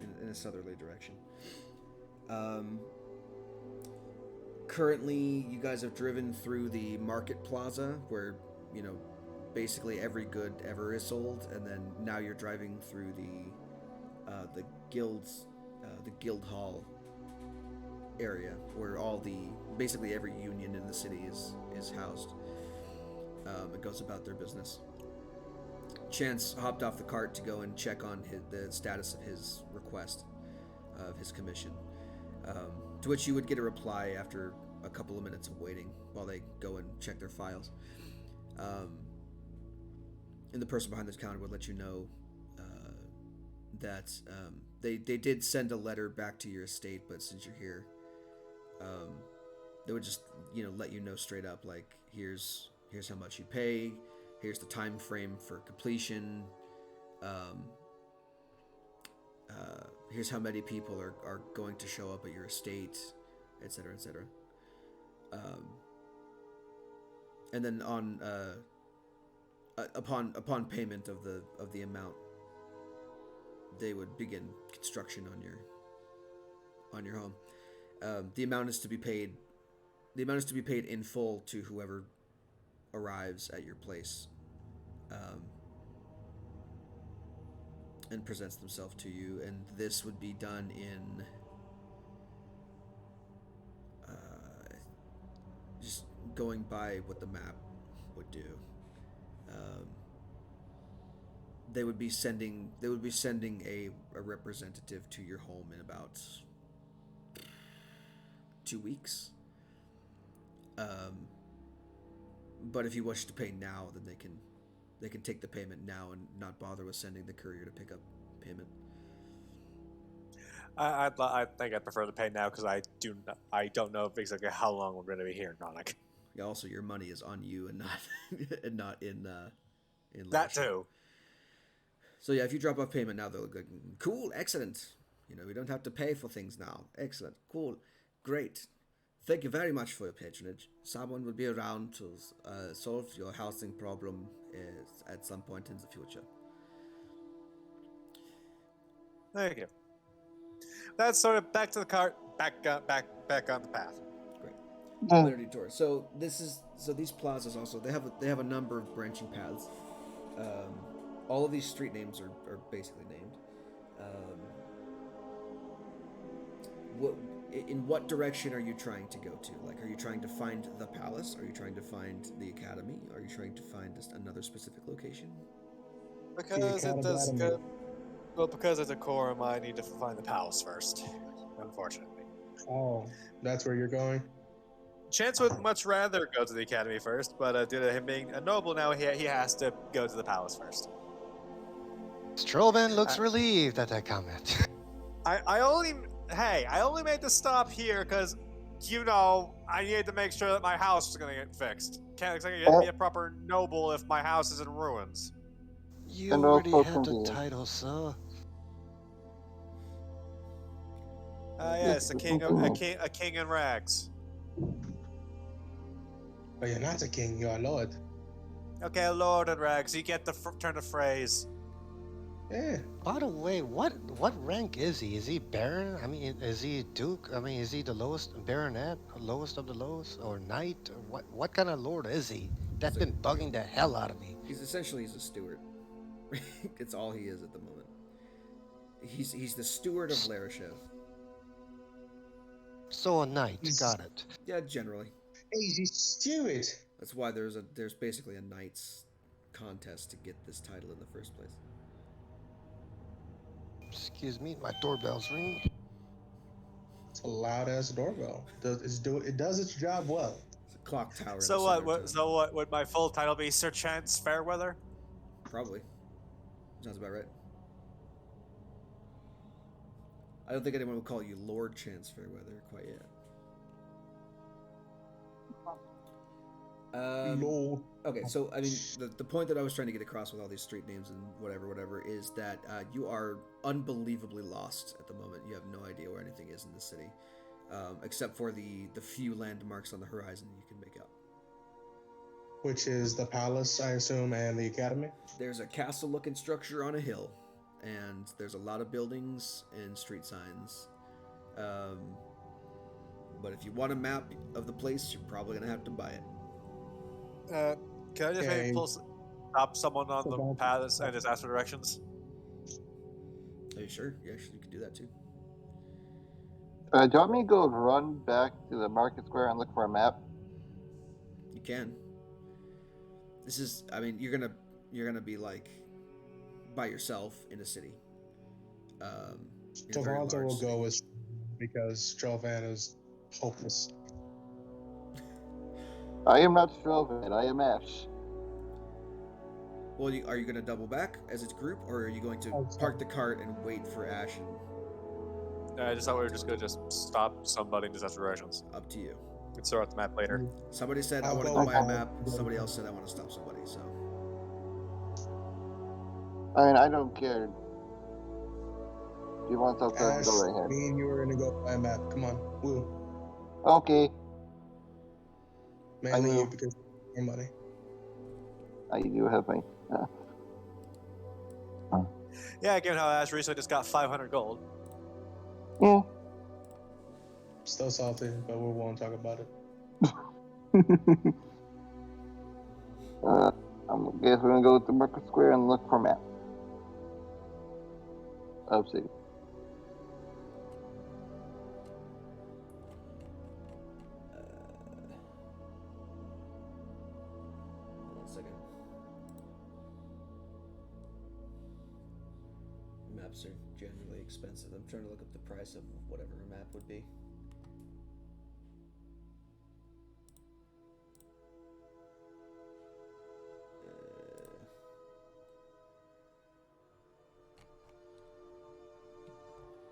in a southerly direction. Currently, you guys have driven through the market plaza where, basically every good ever is sold, and then now you're driving through the guild hall area where basically every union in the city is housed. It goes about their business. Chance hopped off the cart to go and check on the status of his request of his commission, to which you would get a reply after a couple of minutes of waiting while they go and check their files. And the person behind the counter would let you know that they did send a letter back to your estate, but since you're here, they would just let you know straight up, like, here's how much you pay, here's the time frame for completion, here's how many people are going to show up at your estate, etc., etc. And then upon payment of the amount, they would begin construction on your home. The amount is to be paid in full to whoever arrives at your place. and presents themselves to you, and this would be done in just going by what the map would do. Um, they would be sending a representative to your home in about 2 weeks. But if you wish to pay now, then they can take the payment now and not bother with sending the courier to pick up payment. I think I prefer to pay now because I don't know exactly how long we're going to be here in Onick. Yeah. Also, your money is on you and not and not in That Lasher. too. So yeah, if you drop off payment now, they'll go, cool, excellent. You know, we don't have to pay for things now. Excellent, cool, great. Thank you very much for your patronage. Someone will be around to solve your housing problem at some point in the future. Thank you. That's sort of back to the cart, back on the path. Great. Mm. Later detour. So these plazas also they have a number of branching paths. All of these street names are basically named. In what direction are you trying to go to? Like, are you trying to find the palace? Are you trying to find the academy? Are you trying to find another specific location? Because it does go. Well, because it's a quorum, I need to find the palace first. Unfortunately. Oh, that's where you're going? Chance would much rather go to the academy first, but due to him being a noble now, he has to go to the palace first. Stroban looks relieved at that comment. I only made the stop here because, I needed to make sure that my house was going to get fixed. Can't expect to be a proper noble if my house is in ruins. You And already also have the convenient. title, sir. Yes, a king in rags. But you're not a king, you're a lord. Okay, a lord in rags. You get the turn of phrase. Yeah. By the way, what rank is he? Is he baron? I mean, is he duke? I mean, is he the lowest baronet, lowest of the lowest, or knight? Or what kind of lord is he? That's been bugging the hell out of me. He's a steward. It's all he is at the moment. He's the steward of Larishev. So a knight, got it. Yeah, generally. Hey, he's steward. That's why there's basically a knight's contest to get this title in the first place. Excuse me, my doorbell's ringing. It's a loud ass doorbell. It does its job well. It's a clock tower. So what would my full title be? Sir Chance Fairweather? Probably. Sounds about right. I don't think anyone would call you Lord Chance Fairweather quite yet. Lord. Okay, so I mean, the point that I was trying to get across with all these street names and whatever is that you are unbelievably lost at the moment. You have no idea where anything is in the city, except for the few landmarks on the horizon you can make out. Which is the palace, I assume, and the academy? There's a castle-looking structure on a hill, and there's a lot of buildings and street signs. But if you want a map of the place, you're probably gonna have to buy it. Can I just maybe stop someone on the path and just ask for directions? Are you sure? Yeah, you can do that too. Do you want me to go run back to the market square and look for a map? You can. This is, I mean, you're gonna be like by yourself in a city. Toronto will go with because Jovan is hopeless. I am not Strovan, I am Ash. Well, are you going to double back as a group, or are you going to park the cart and wait for Ash? I just thought we were just going to just stop somebody and just ask for directions. Up to you. We can sort out the map later. Somebody said, I want to go buy a map. Somebody else said, I want to stop somebody, so. I mean, I don't care. Do you want something? Ash, Go right ahead. me and you are going to go buy a map. Come on. Woo. Okay. Mainly you because your money. I do have my. Yeah, given how Ash recently just got 500 gold. Yeah. Still salty, but we won't talk about it. I guess we're gonna go to Market Square and look for a map. Oopsie. Hold on a second. Maps are generally expensive. I'm trying to look up the price of whatever a map would be.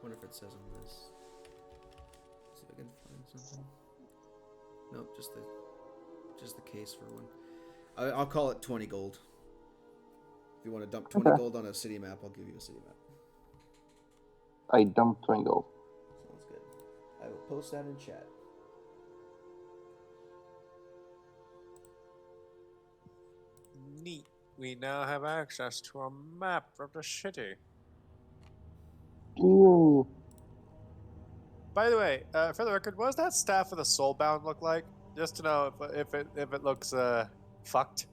Wonder if it says on this. See if I can find something. Nope, just the case for one. I'll call it 20 gold. If you want to dump 20 gold on a city map, I'll give you a city map. I dumped 20 gold. Sounds good. I will post that in chat. Neat. We now have access to a map of the city. Ooh. By the way, for the record, what does that staff of the Soulbound look like? Just to know if it looks fucked.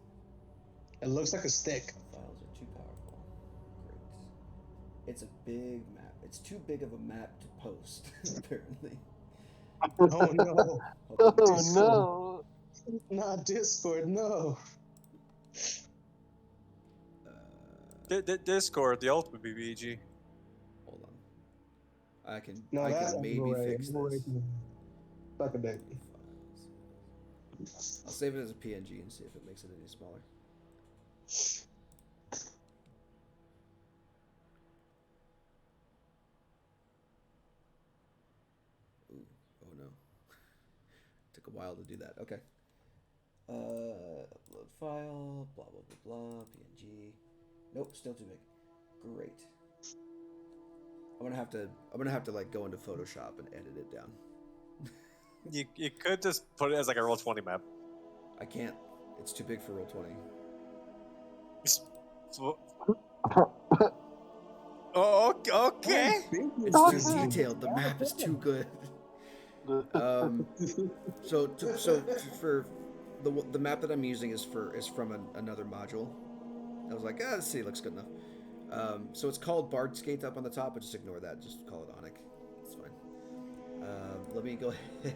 It looks like a stick. Files are too powerful. Great. It's a big map. It's too big of a map to post, apparently. Oh no. Oh no. Not Discord, no. Discord, the ultimate BBG. Hold on. I can That's maybe fix this. Suck a dick. I'll save it as a PNG and see if it makes it any smaller. Ooh, oh no. Took a while to do that. Okay. Upload file, blah blah blah blah, PNG. Nope, still too big. Great. I'm gonna have to like go into Photoshop and edit it down. You could just put it as like a Roll20 map. I can't. It's too big for Roll20. Oh, okay. It's too detailed. The map is too good. So for the map that I'm using is from another module. I was like, the city looks good enough. So it's called Bard Skate up on the top, but just ignore that. Just call it Onick. It's fine. Let me go ahead.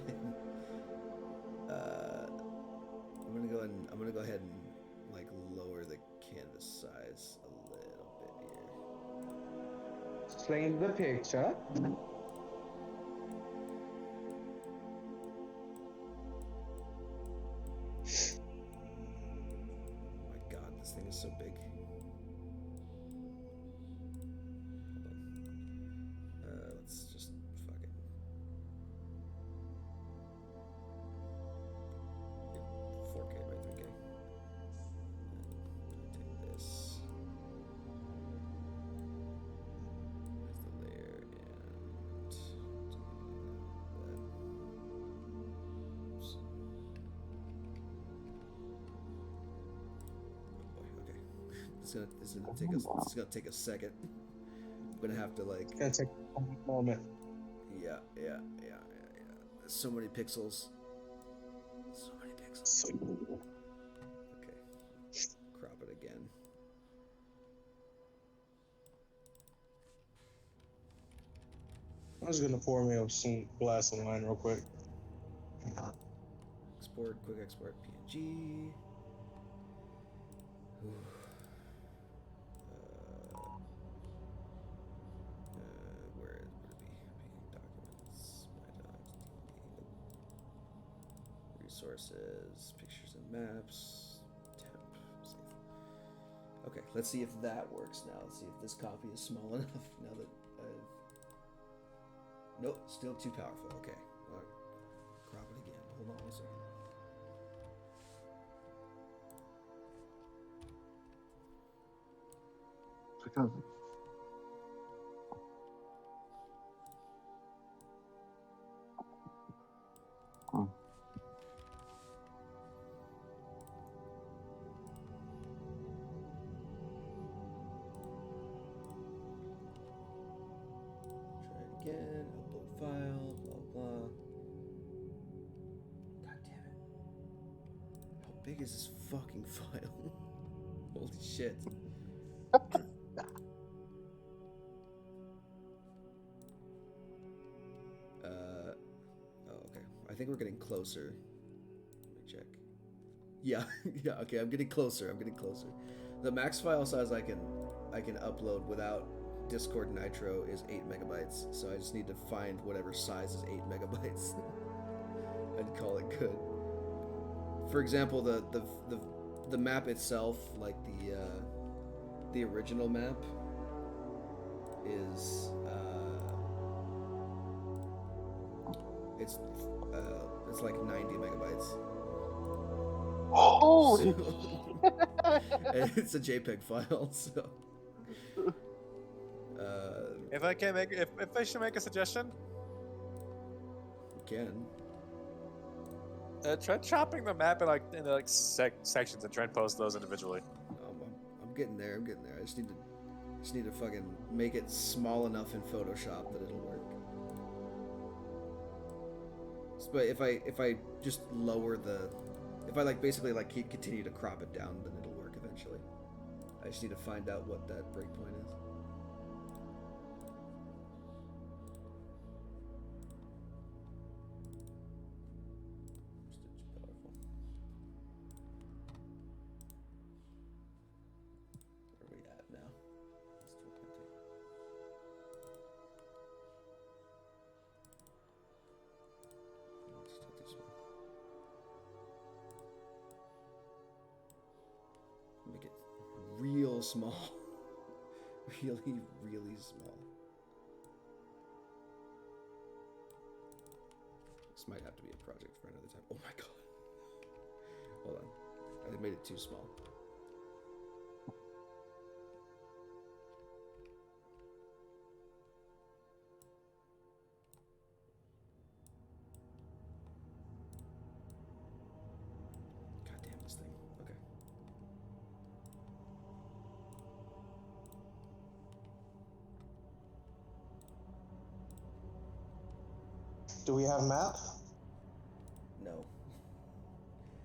I'm gonna go ahead and like lower the canvas size a little bit here. Explain the picture. Oh my god, this thing is so big. Hold on. Let's just fuck it. 4K by 3K. Take this. There's the layer and that. Oops. Oh boy, okay. This is gonna take a second. I'm gonna have to like. It's gonna take a moment. Yeah. There's so many pixels. So many pixels. Okay. Crop it again. I'm just gonna pour me up some glass of wine real quick. Export, quick export, PNG. Where would it be? Documents, my docs, DB. Resources, pictures and maps, temp, save. Okay, let's see if that works now. Let's see if this copy is small enough now that I've... Nope, still too powerful. Okay, all right. Crop it again. Hold on a second. Because Try it again. Upload file. Blah blah. God damn it! How big is this fucking file? Holy shit! think we're getting closer. Let me check. Yeah, yeah. Okay, I'm getting closer. The max file size I can upload without Discord Nitro is 8 megabytes. So I just need to find whatever size is 8 megabytes and call it good. For example, the map itself, like the original map, is it's like 90 megabytes. Holy And it's a JPEG file, so. If I should make a suggestion, You can. try chopping the map into sections and try and post those individually. I'm getting there. I just need to fucking make it small enough in Photoshop that it'll work. But if I just lower if I basically continue to crop it down, then it'll work eventually. I just need to find out what that breakpoint is. Where are we at now? Make it real small. Really, really small. This might have to be a project for another time. Oh my god. Hold on. I made it too small. God damn this thing. Okay. Do we have map? No.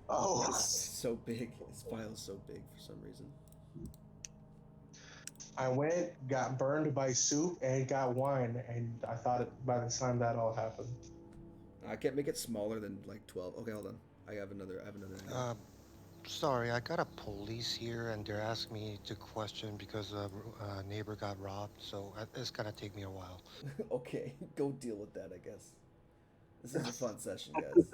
Oh. It's so big. This file is so big for some reason. I went, got burned by soup, and got wine, and I thought by the time that all happened. I can't make it smaller than like 12. Okay, hold on. I have another. Idea. Sorry, I got a police here, and they're asking me to question because a neighbor got robbed. So it's gonna take me a while. Okay, go deal with that, I guess. This is a fun session, guys.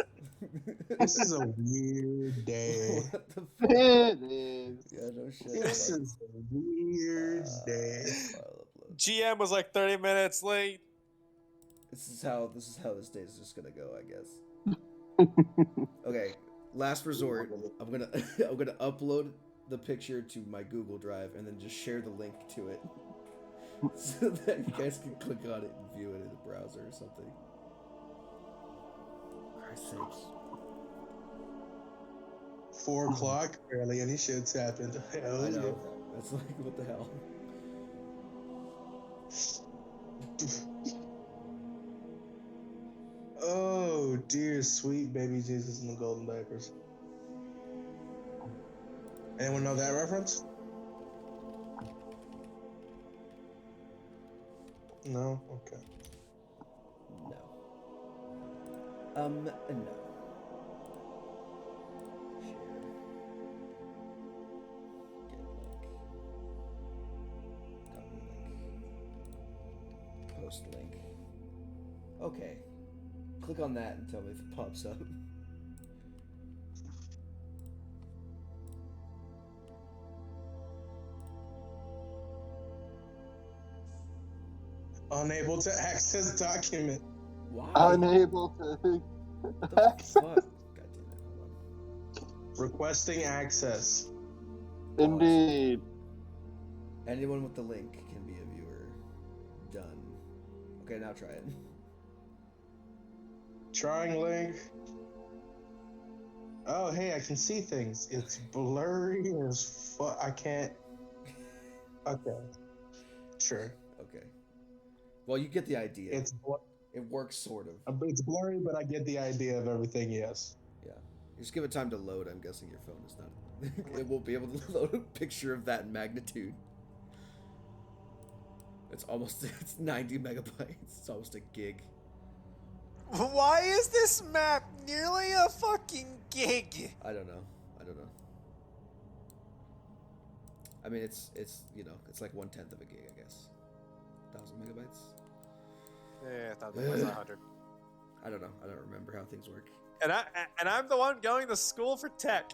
This is a weird day. What the fuck? it is. Yeah, no shit. This is a weird day. File upload. GM was like 30 minutes late. This is how this day is just gonna go, I guess. Okay, last resort. I'm gonna upload the picture to my Google Drive and then just share the link to it, so that you guys can click on it and view it in the browser or something. Christ's sakes. 4 o'clock, barely any shit's happened. Hell I yeah. know. That's like, what the hell? Oh dear, sweet baby Jesus in the golden diapers. Anyone know that reference? No? Okay. No. No. Share. Get link. Copy link. Post link. Okay. Click on that and tell me if it pops up. Unable to access document. Why? Unable to. What the fuck? God damn it. Hold on. Requesting access. Indeed. Anyone with the link can be a viewer. Done. Okay, now try it. Trying link. Oh, hey, I can see things. It's blurry as fuck. I can't. Okay. Sure. Okay. Well, you get the idea. It's It works sort of. it's blurry, but I get the idea of everything. Yes. Yeah. Just give it time to load. I'm guessing your phone is not. It won't be able to load a picture of that magnitude. It's 90 megabytes. It's almost a gig. Why is this map nearly a fucking gig? I don't know. I mean, it's it's like 1/10 of a gig, I guess. 1,000 megabytes. Yeah, I thought that was 100. I don't know. I don't remember how things work. And I'm the one going to school for tech.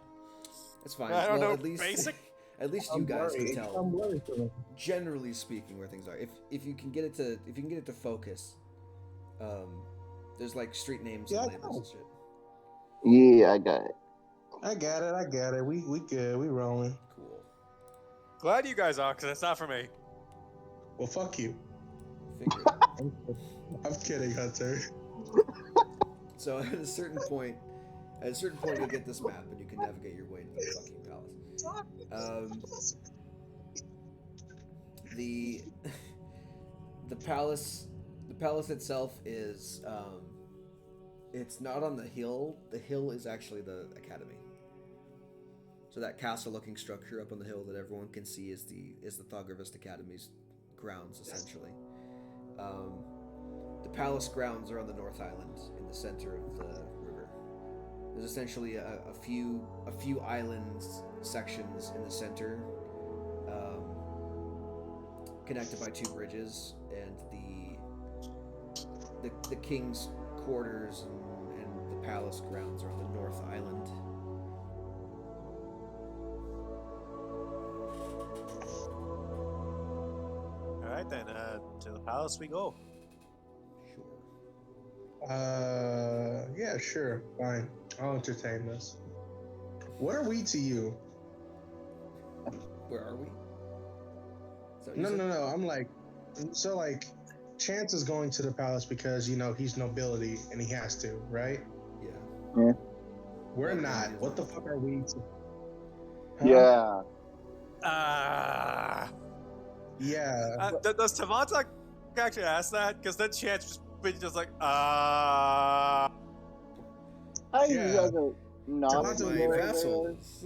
It's fine. I don't know at least basic. at least you guys can tell. Generally speaking, where things are. If you can get it to focus, there's like street names and labels and shit. Yeah, I got it. I got it. We good. We rolling. Cool. Glad you guys are, because it's not for me. Well, fuck you. Figure it. I'm kidding, Hunter. So at a certain point, you'll get this map and you can navigate your way into the fucking palace. The palace itself is it's not on the hill. The hill is actually the academy. So that castle-looking structure up on the hill that everyone can see is the Thaugravist Academy's grounds, essentially. The palace grounds are on the North Island, in the center of the river. There's essentially a few islands sections in the center, connected by 2 bridges, and the king's quarters and the palace grounds are on the North Island. Alright then, to the palace we go. Sure. Yeah, sure, fine. I'll entertain this. What are we to you? Where are we? No. I'm like, so like, Chance is going to the palace because he's nobility and he has to, right? Yeah. We're not. What the fuck are we to? Yeah. Yeah. Does Tavanta actually ask that? Because then Chance just like, I Yeah. rather not. Toronto, My you vassals.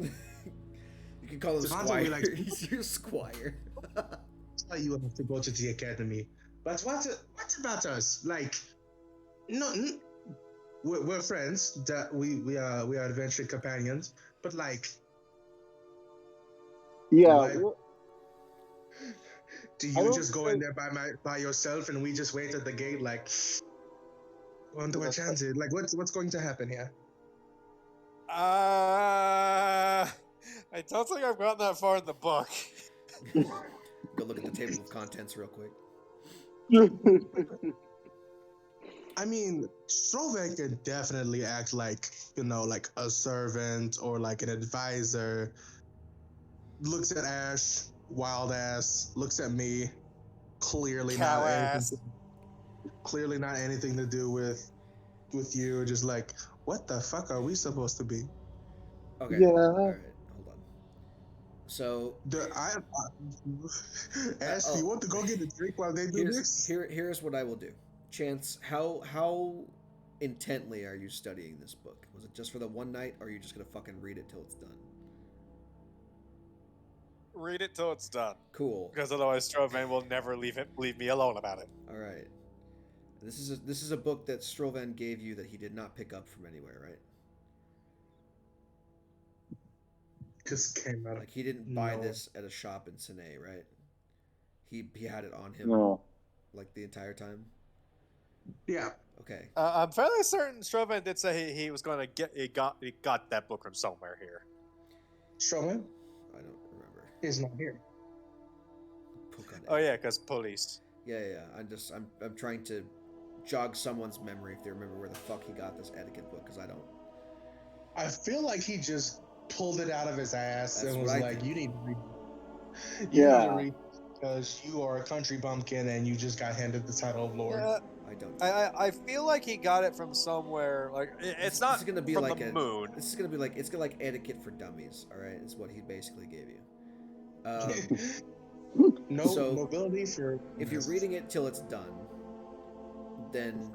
You can call him Devontae Squire. would be like- He's your Squire. Why you have to go to the academy? But what about us? Like, no, we're friends. That we are adventure companions. But like, Yeah. Like- well, do I you don't just go in think- there by yourself and we just wait at the gate? Like, wonder what chance it? Like, what's going to happen here? I don't think I've gotten that far in the book. Go look at the table of contents real quick. I mean, Strovan can definitely act like, like a servant or like an advisor. Looks at Ash, wild ass, looks at me, clearly Cow not ass. anything to do with you. Just like, what the fuck are we supposed to be? Okay. Yeah. All right. Hold on. So Ash, you want to go get a drink while they do this? here's what I will do. Chance, how intently are you studying this book? Was it just for the one night, or are you just gonna fucking read it till it's done? Read it till it's done. Cool. Because otherwise Strovan will never leave me alone about it. All right. This is a book that Strovan gave you that he did not pick up from anywhere, right? Just came out of Like he didn't buy No. this at a shop in Sine, right? He had it on him No. like the entire time. Yeah. Okay. I'm fairly certain Strovan did say he was going to he got that book from somewhere here. Strowman I don't remember. is not here. Oh yeah, because police. Yeah. I'm trying to jog someone's memory if they remember where the fuck he got this etiquette book, because I don't. I feel like he just pulled it out of his ass That's and was what I like, think. "You need to read. Yeah. Need to read because you are a country bumpkin and you just got handed the title of lord." I don't. I feel like he got it from somewhere. Like it's not This is gonna be from like the a moon. This is gonna be like etiquette for dummies. All right, is what he basically gave you. So- Nobility for. If you're reading it till it's done, then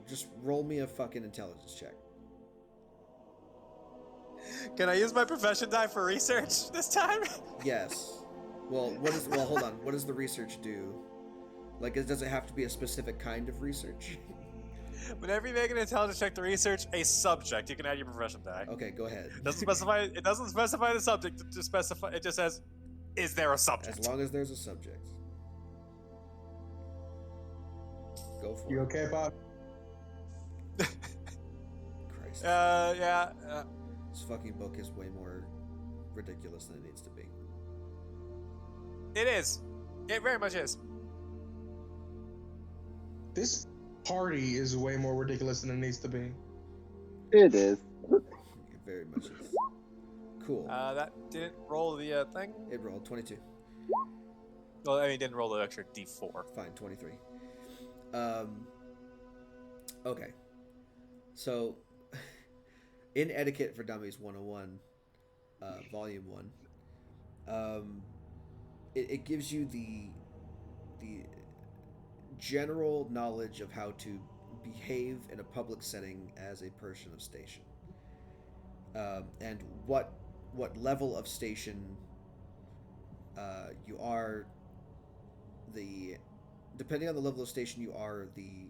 just roll me a fucking intelligence check. Can I use my profession die for research this time? Yes. Well, hold on. What does the research do? Like, does it have to be a specific kind of research? Whenever you make an intelligence check to research a subject, you can add your profession die. Okay, go ahead. It doesn't specify the subject. It just says, is there a subject? As long as there's a subject. Go for You it. okay, Pop? Christ. Yeah. This fucking book is way more ridiculous than it needs to be. It is. It very much is. This party is way more ridiculous than it needs to be. It is. It very much is. Cool. That didn't roll the thing. It rolled 22. Well, I mean, it didn't roll the extra D4. Fine, 23. Okay. So, in Etiquette for Dummies 101, Volume 1, it gives you the general knowledge of how to behave in a public setting as a person of station, and what level of station you are. Depending on the level of station you are, the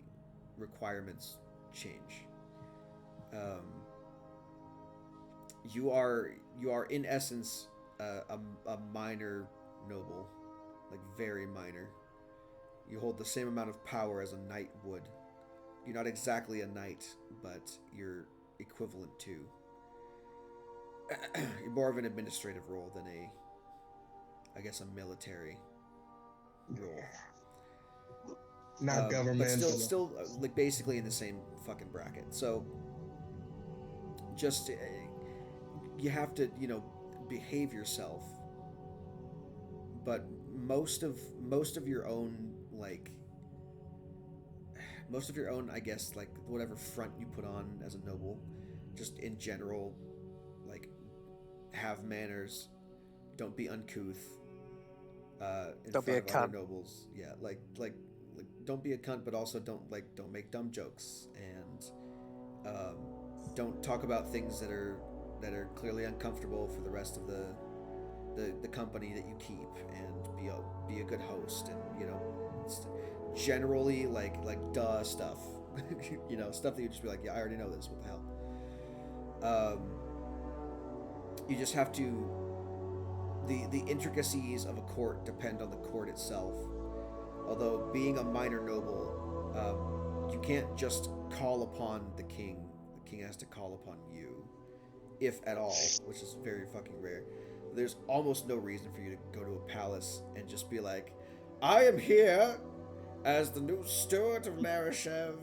requirements change. You are in essence a minor noble, like very minor. You hold the same amount of power as a knight would. You're not exactly a knight, but you're equivalent to. You're more of an administrative role than I guess a military role. Not government. But still, like basically in the same fucking bracket. So, just you have to, behave yourself. But most of your own, I guess, like whatever front you put on as a noble, just in general, like have manners, don't be uncouth. Don't be a cunt. Nobles, yeah, like don't be a cunt, but also don't make dumb jokes, and don't talk about things that are clearly uncomfortable for the rest of the company that you keep, and be a good host, and generally like duh stuff, stuff that you just be like, yeah, I already know this. What the hell? You just have to. The intricacies of a court depend on the court itself. Although being a minor noble, you can't just call upon the king. The king has to call upon you, if at all, which is very fucking rare. There's almost no reason for you to go to a palace and just be like, I am here as the new steward of Larishev,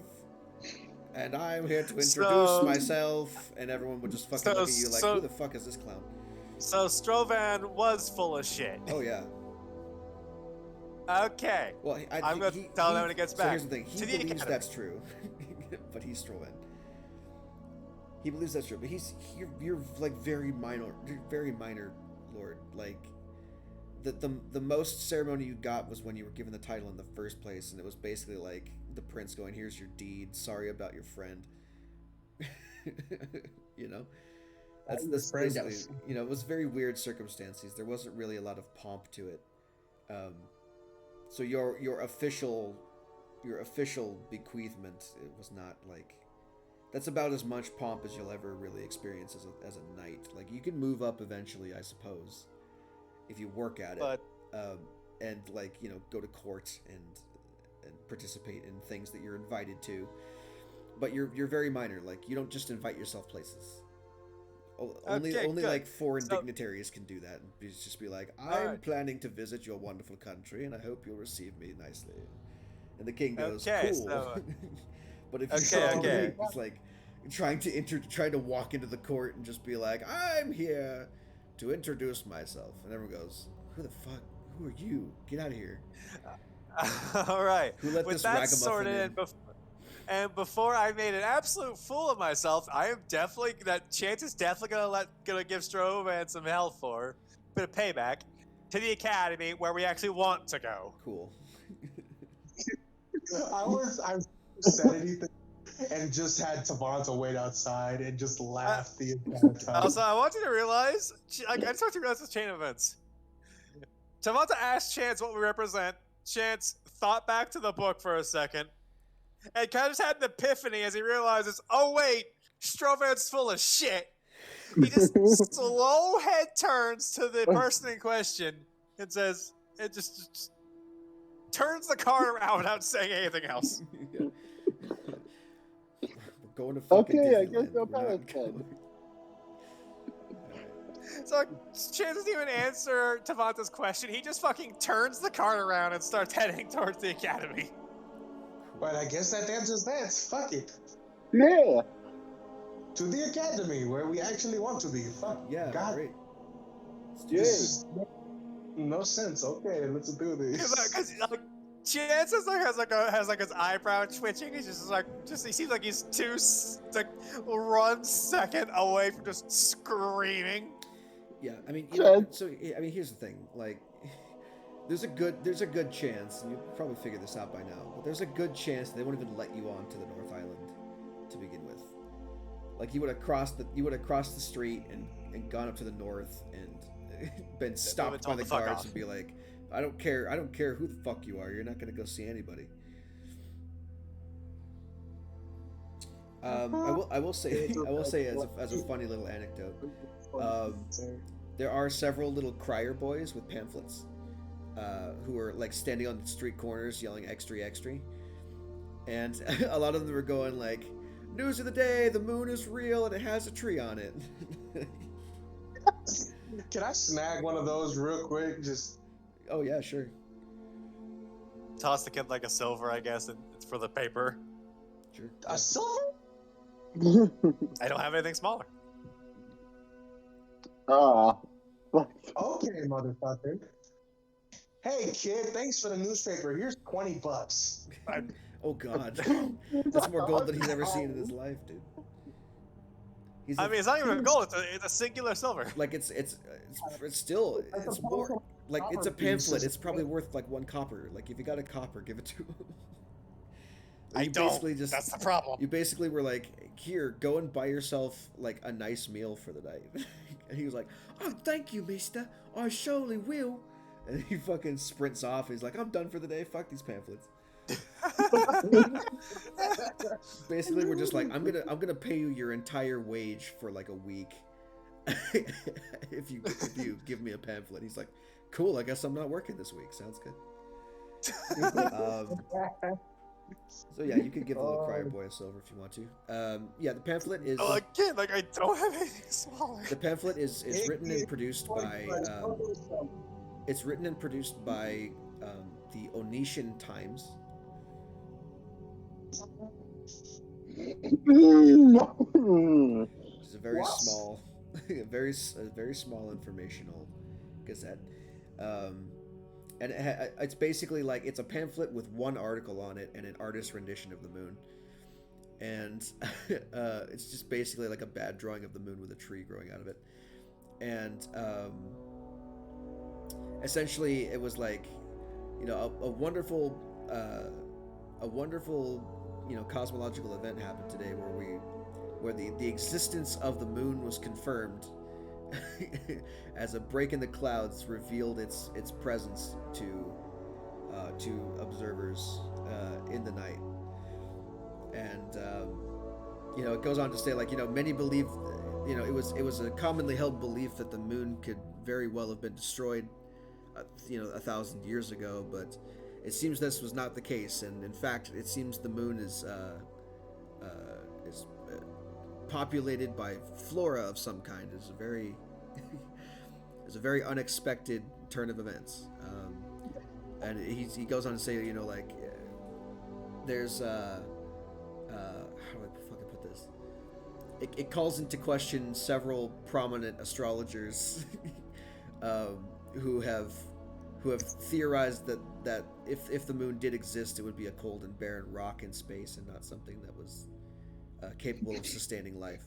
and I am here to introduce myself, and everyone would just fucking look at you like, who the fuck is this clown? So Strovan was full of shit. Oh yeah. Okay. Well, I'm going to tell him when he gets back. So here's the thing. He believes academy. that's true, but he's Strovan. He believes that's true, but you're like very minor, lord. Like the most ceremony you got was when you were given the title in the first place, and it was basically like the prince going, "Here's your deed. Sorry about your friend." That's basically, it was very weird circumstances. There wasn't really a lot of pomp to it. So your official bequeathment, it was not like, that's about as much pomp as you'll ever really experience as a knight. Like, you can move up eventually, I suppose, if you work at it, and go to court and participate in things that you're invited to. But you're very minor. Like, you don't just invite yourself places. Only like foreign dignitaries can do that, and just be like, I'm planning to visit your wonderful country, and I hope you'll receive me nicely. And the king goes, cool. So, but if it's like trying to walk into the court and just be like, I'm here to introduce myself, and everyone goes, who the fuck? Who are you? Get out of here. All right. Who let this ragamuffin in? And before I made an absolute fool of myself, Chance is definitely gonna give Strovan some hell for a bit of payback to the academy where we actually want to go. Cool. I said anything and just had Tavanta wait outside and just laugh the entire time. Also, I want you to realize, I just want you to realize this chain of events. Tavanta asked Chance what we represent. Chance thought back to the book for a second, and kind of just had an epiphany as he realizes, oh wait, Strovan's full of shit. He just slow head turns to the person in question and says, it just turns the car around without saying anything else. Yeah. We're going to fucking Okay, I Disneyland. guess no We're not palace going- So Chance doesn't even answer Tavanta's question. He just fucking turns the car around and starts heading towards the academy. But I guess that answers that. Fuck it. Yeah. To the academy where we actually want to be. Fuck. Yeah, God. great. This is no sense. Okay, let's do this. Because Chance is has his eyebrow twitching. He's he seems like he's like 1 second away from just screaming. Yeah, I mean, here's the thing. Like, there's a good chance, and you probably figured this out by now, but there's a good chance they won't even let you onto the North Island to begin with. Like, you would have crossed the street and gone up to the north and been stopped by the guards and be like, I don't care who the fuck you are. You're not gonna go see anybody. I will say as a funny little anecdote. There are several little crier boys with pamphlets who are like standing on the street corners yelling "extra, extra," and a lot of them were going like, "News of the day: the moon is real and it has a tree on it." Can I snag one of those real quick? Just. Oh yeah, sure. Toss the kid like a silver, I guess, and it's for the paper. Sure. A silver? I don't have anything smaller. Okay, motherfucker. Hey, kid, thanks for the newspaper. Here's $20. Oh God, that's more gold than he's ever seen in his life, dude. I mean, it's not even gold. It's a singular silver. Like it's more like it's a pamphlet. It's probably worth like 1 copper. Like if you got a copper, give it to him. I don't. That's the problem. You basically were like, here, go and buy yourself like a nice meal for the night. And he was like, oh, thank you, mister. I surely will. And he fucking sprints off. He's like, I'm done for the day. Fuck these pamphlets. Basically, we're just like, I'm gonna pay you your entire wage for like a week if you give me a pamphlet. He's like, cool. I guess I'm not working this week. Sounds good. So yeah, you could give the little crier boy a silver if you want to. Yeah, the pamphlet is. Oh, again, like I don't have anything smaller. The pamphlet is written and produced by. It's written and produced by the Onetian Times. It's a very small, a very small informational gazette. And it's basically like it's a pamphlet with 1 article on it and an artist's rendition of the moon, and it's just basically like a bad drawing of the moon with a tree growing out of it, and essentially it was like, you know, a wonderful cosmological event happened today where the existence of the moon was confirmed. As a break in the clouds revealed its presence to observers in the night, and it goes on to say, like, many believe, it was a commonly held belief that the moon could very well have been destroyed 1,000 years ago, but it seems this was not the case, and in fact it seems the moon is populated by flora of some kind. It's a very unexpected turn of events, and he goes on to say, there's how do I fucking put this? It calls into question several prominent astrologers who have theorized that if the moon did exist, it would be a cold and barren rock in space and not something that was capable of sustaining life.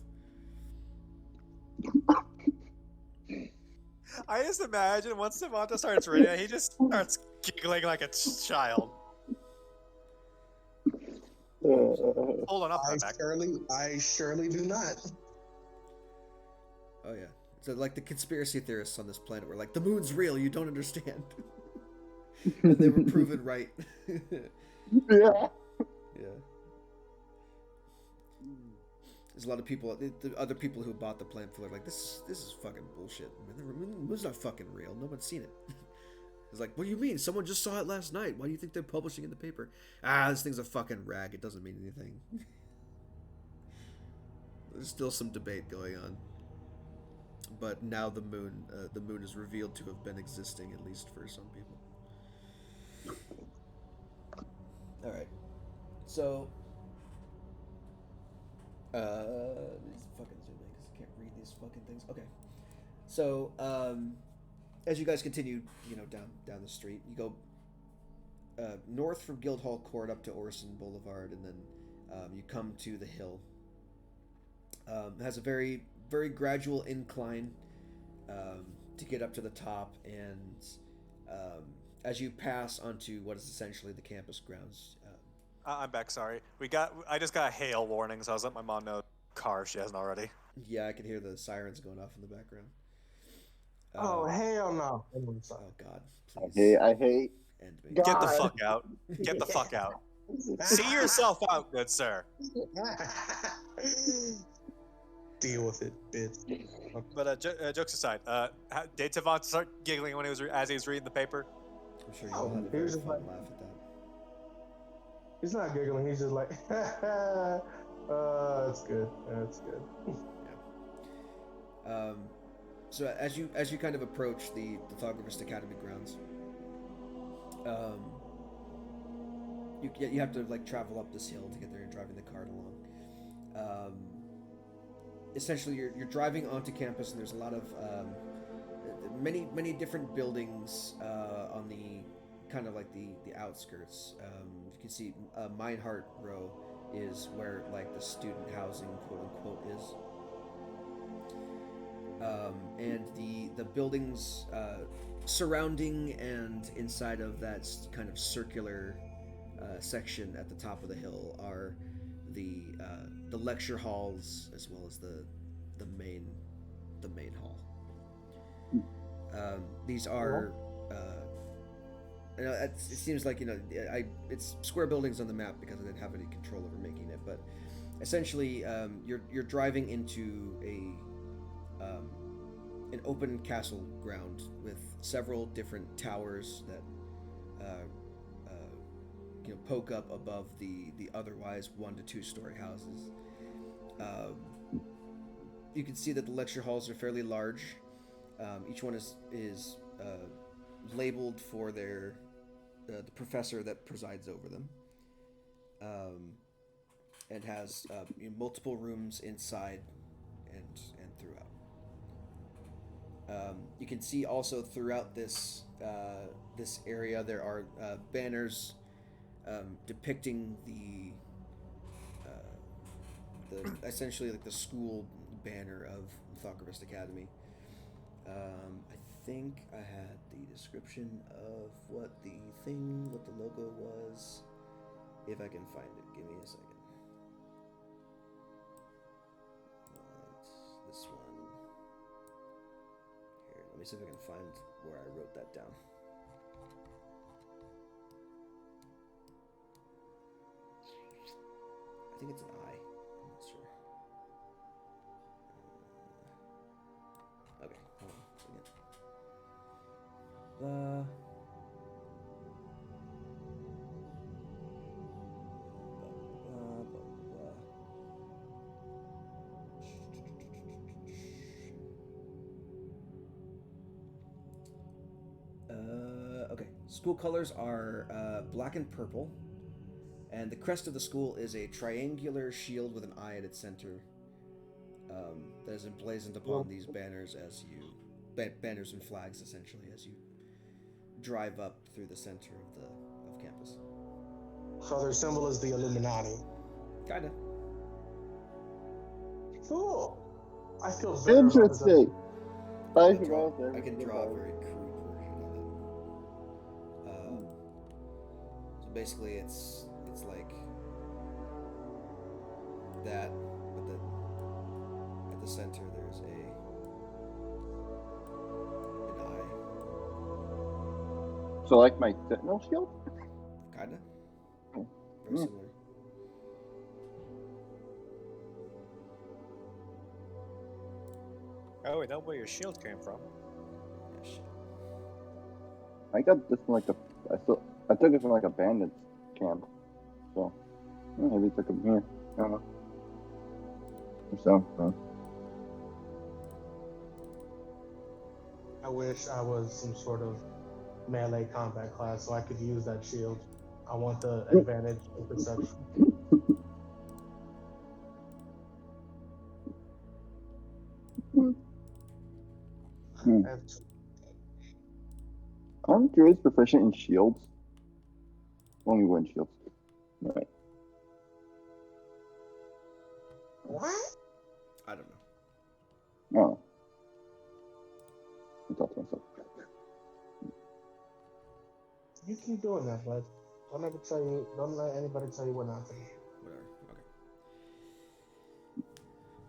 I just imagine once Savanta starts reading, he just starts giggling like a child. Hold on, I'll come back. I surely do not. Oh yeah. So like the conspiracy theorists on this planet were like, the moon's real, you don't understand. And they were proven right. Yeah. Yeah. There's a lot of people, the other people who bought the pamphlet, like, this is fucking bullshit. The moon's not fucking real. No one's seen it. It's like, what do you mean? Someone just saw it last night. Why do you think they're publishing in the paper? This thing's a fucking rag. It doesn't mean anything. There's still some debate going on. But now the moon is revealed to have been existing, at least for some people. All right. So, these fucking zoom in because I can't read these fucking things. Okay. So, as you guys continue, down the street, you go north from Guildhall Court up to Orson Boulevard, and then you come to the hill. It has a very, very gradual incline to get up to the top, and as you pass onto what is essentially the campus grounds. I'm back. Sorry, I just got a hail warning, so I was letting my mom know car if she hasn't already. Yeah, I can hear the sirens going off in the background. Oh hell no! Oh God! Please. I hate. End me. God. Get the fuck out! Get the fuck out! See yourself out, good sir. Deal with it, bitch. But jokes aside, did Tavon start giggling when as he was reading the paper? I'm sure you all had a very fun laugh at that. He's not giggling. He's just like, that's good. That's good. Yeah. So as you kind of approach the Thaugravist Academy grounds, you have to like travel up this hill to get there. You're driving the cart along. Essentially, you're driving onto campus, and there's a lot of many different buildings on the kind of like the outskirts. You can see Meinhardt Row is where like the student housing quote unquote is. And the buildings surrounding and inside of that kind of circular section at the top of the hill are the lecture halls as well as the main hall. These are it seems like it's square buildings on the map because I didn't have any control over making it, but essentially you're driving into an open castle ground with several different towers that poke up above the otherwise 1 to 2 story houses. You can see that the lecture halls are fairly large. Each one is labeled for the professor that presides over them, and has multiple rooms inside and throughout. You can see also throughout this area there are banners depicting the essentially like the school banner of Thaugravist Academy. I think I had the description of what the logo was. If I can find it, give me a second. This one. Here, let me see if I can find where I wrote that down. I think it's an I. I'm not sure. Okay, hold on. Okay. School colors are black and purple, and the crest of the school is a triangular shield with an eye at its center. That is emblazoned upon these banners banners and flags essentially as you drive up through the center of campus. So their symbol is the Illuminati. Kinda. Cool. I feel very Interesting. I can draw a very crude version of it. So basically, it's like that, but then at the center there's an eye. So like my Sentinel shield? Kinda. Very similar. Oh, we know where your shield came from. Yeah, shit. I got this from like I took it from like a bandits camp. So maybe I took it here. I don't know. Or so. I wish I was some sort of melee combat class so I could use that shield. I want the advantage in perception. Hmm. I have two. Aren't druids proficient in shields? Only wind shields. Right. What? I don't know. Oh. I thought to myself. You keep doing that, bud. Don't let anybody tell you what not to do. Whatever. Okay.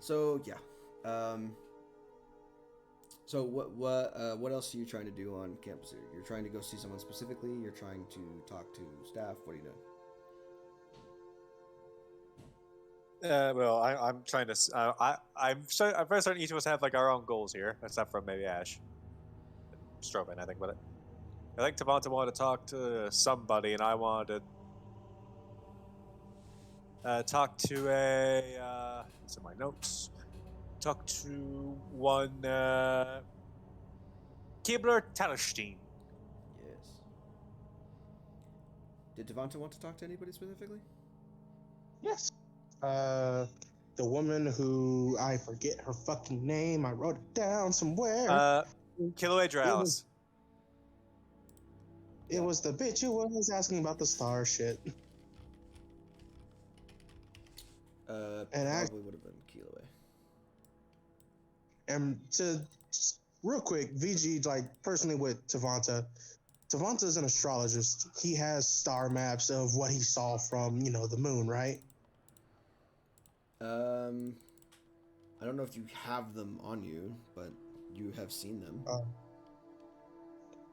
So yeah. So what else are you trying to do on campus here? You're trying to go see someone specifically. You're trying to talk to staff. What are you doing? Well, I'm trying to. I'm very certain each of us have like our own goals here, except for maybe Ash, Strowman. I think, but I think Tavanta wanted to talk to somebody, and I wanted to talk to a. It's in my notes. Talk to one Kibler Tallerstein. Yes. Did Devonta want to talk to anybody specifically? Yes. The woman who I forget her fucking name. I wrote it down somewhere. Kiloway Dralis. It was the bitch who was asking about the star shit. And probably would have been Keelaway. And to real quick, VG, like personally with Tavanta, Tavanta's an astrologist. He has star maps of what he saw from, the moon, right? I don't know if you have them on you, but you have seen them.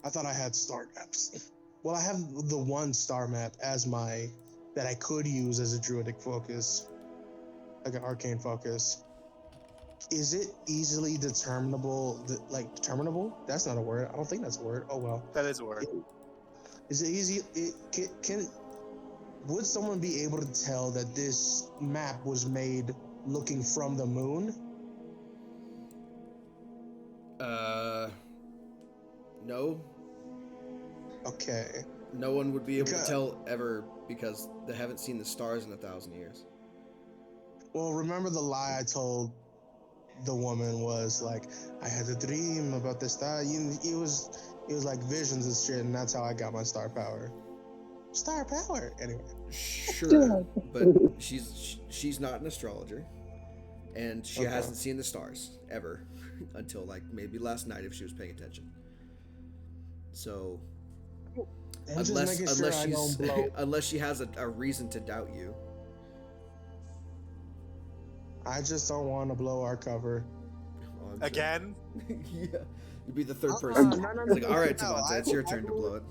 I thought I had star maps. Well, I have the one star map that I could use as a druidic focus, like an arcane focus. Is it easily determinable? Determinable? That's not a word. I don't think that's a word. Oh well. That is a word. Is it easy? Would someone be able to tell that this map was made looking from the moon? No. Okay. No one would be able to tell ever because they haven't seen the stars in 1,000 years. Well, remember the lie I told the woman was like, I had a dream about the star. It was like visions and shit, and that's how I got my star power. Star power, anyway. Sure, but she's not an astrologer, and she hasn't seen the stars ever until like maybe last night if she was paying attention. So unless she has a reason to doubt you. I just don't want to blow our cover. Oh, Again? Yeah. You'd be the third person. No. It's like, all right, Tavanta, it's your turn to blow it.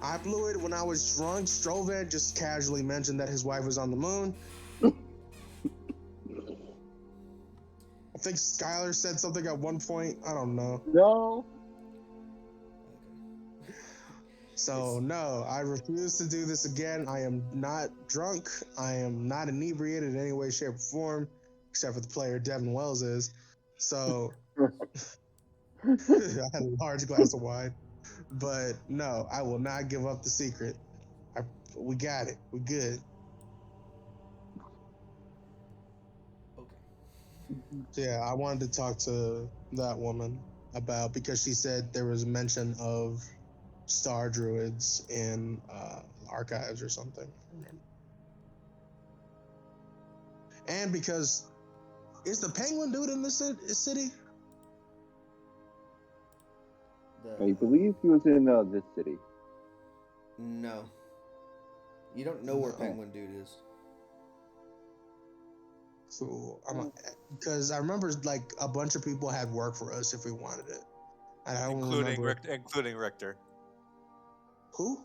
I blew it when I was drunk. Strovan just casually mentioned that his wife was on the moon. I think Skylar said something at one point. I don't know. No. So, no, I refuse to do this again. I am not drunk. I am not inebriated in any way, shape, or form, except for the player Devin Wells is. So, I had a large glass of wine. But, no, I will not give up the secret. We got it. We good. Okay. So, yeah, I wanted to talk to that woman because she said there was mention of star druids in archives or something. And because is the penguin dude in this city? I believe he was in this city. No. You don't know where Penguin Dude is. So because I remember like a bunch of people had work for us if we wanted it, and I don't remember including Richter. Who?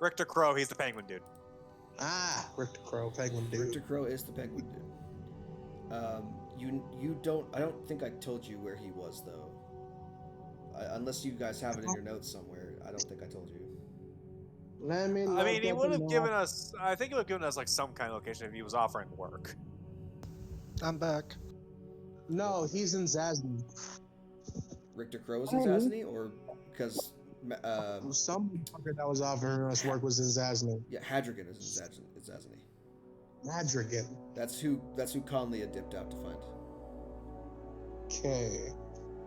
Richter Crow. He's the penguin dude. Ah, Richter Crow, penguin dude. Richter Crow is the Penguin Dude. You don't. I don't think I told you where he was though. Unless you guys have it in your notes somewhere. I don't think I told you. Let me I mean, look he at would the have given map. us. I think he would have given us like some kind of location if he was offering work. I'm back. No, he's in Zasny. Richter Crow was in Zasny, or because Some motherfucker that was offering us work was in Zasny. yeah, Hadrigan is in Zasny. Madrigan. That's who Conley had dipped out to find. Okay.